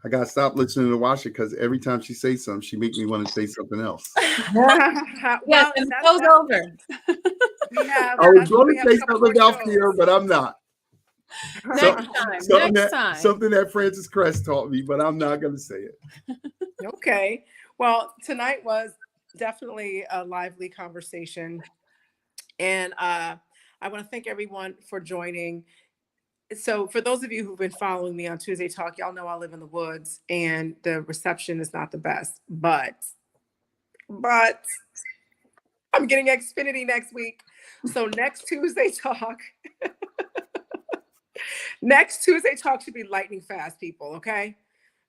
I gotta stop listening to Washa, because every time she says something, she makes me want to say something else. Yes, and the show's over. I was going to say something else here, but I'm not. Next time. Something that Francis Crest taught me, but I'm not going to say it. Okay. Well, tonight was definitely a lively conversation. And I want to thank everyone for joining. So for those of you who've been following me on Tuesday Talk, y'all know I live in the woods and the reception is not the best, but I'm getting Xfinity next week. So next Tuesday Talk should be lightning fast, people. Okay.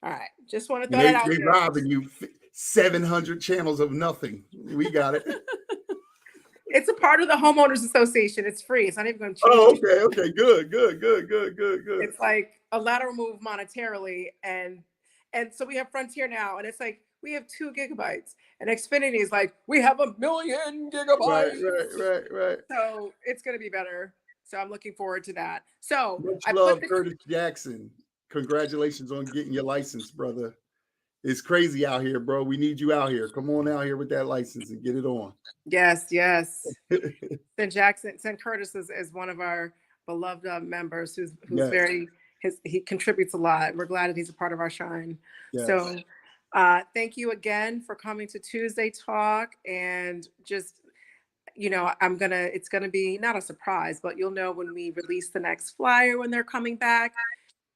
All right. Just want to throw that out there. They robbing you 700 channels of nothing. We got it. It's a part of the homeowners association. It's free. It's not even going to change. Oh, okay. Good. It's like a lateral move monetarily. And so we have Frontier now, and it's like, we have 2 gigabytes, and Xfinity is like, we have 1,000,000 gigabytes. Right. So it's going to be better. So I'm looking forward to that. So much love, Curtis Jackson. Congratulations on getting your license, brother. It's crazy out here, bro. We need you out here. Come on out here with that license and get it on. Yes. Sen Curtis is one of our beloved members who's Yes. he contributes a lot. We're glad that he's a part of our shine. Yes. So thank you again for coming to Tuesday Talk, and just, it's going to be not a surprise, but you'll know when we release the next flyer, when they're coming back,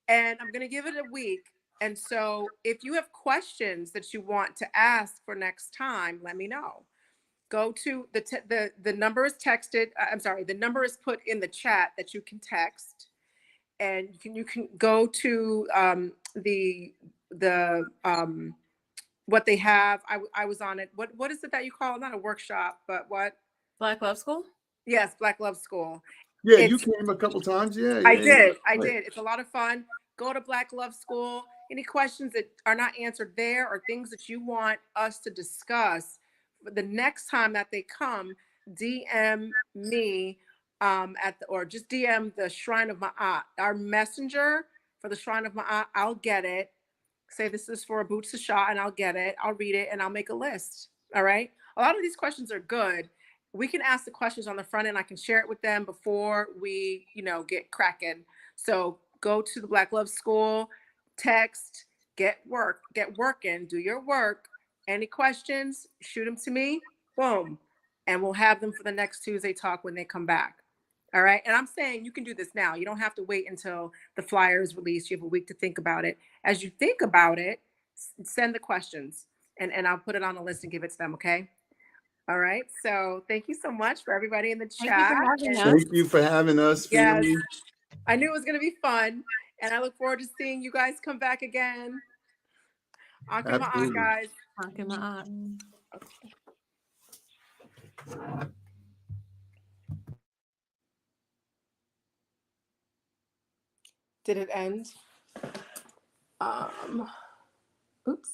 and I'm going to give it a week. And so if you have questions that you want to ask for next time, let me know. Go to the number is texted. The number is put in the chat that you can text, and you can go to what they have. I was on it. What is it that you call? Not a workshop, but what? Black Love School? Yes, Black Love School. Yeah, you came a couple times. Yeah, I did. It's a lot of fun. Go to Black Love School. Any questions that are not answered there, or things that you want us to discuss, the next time that they come, DM me or just DM the Shrine of Ma'at, our messenger for the Shrine of Ma'at. I'll get it. Say this is for a Boots to Shah, and I'll get it. I'll read it, and I'll make a list. All right. A lot of these questions are good. We can ask the questions on the front end. I can share it with them before we, get cracking. So go to the Black Love School, text, get working, do your work. Any questions, shoot them to me, boom. And we'll have them for the next Tuesday Talk when they come back. All right. And I'm saying you can do this now. You don't have to wait until the flyer is released. You have a week to think about it. As you think about it, send the questions, and I'll put it on a list and give it to them. Okay. All right. So thank you so much for everybody in the chat. Thank you for having us. Yes, I knew it was going to be fun, and I look forward to seeing you guys come back again. Anke Ma'at, guys. Anke Ma'at. Did it end? Oops.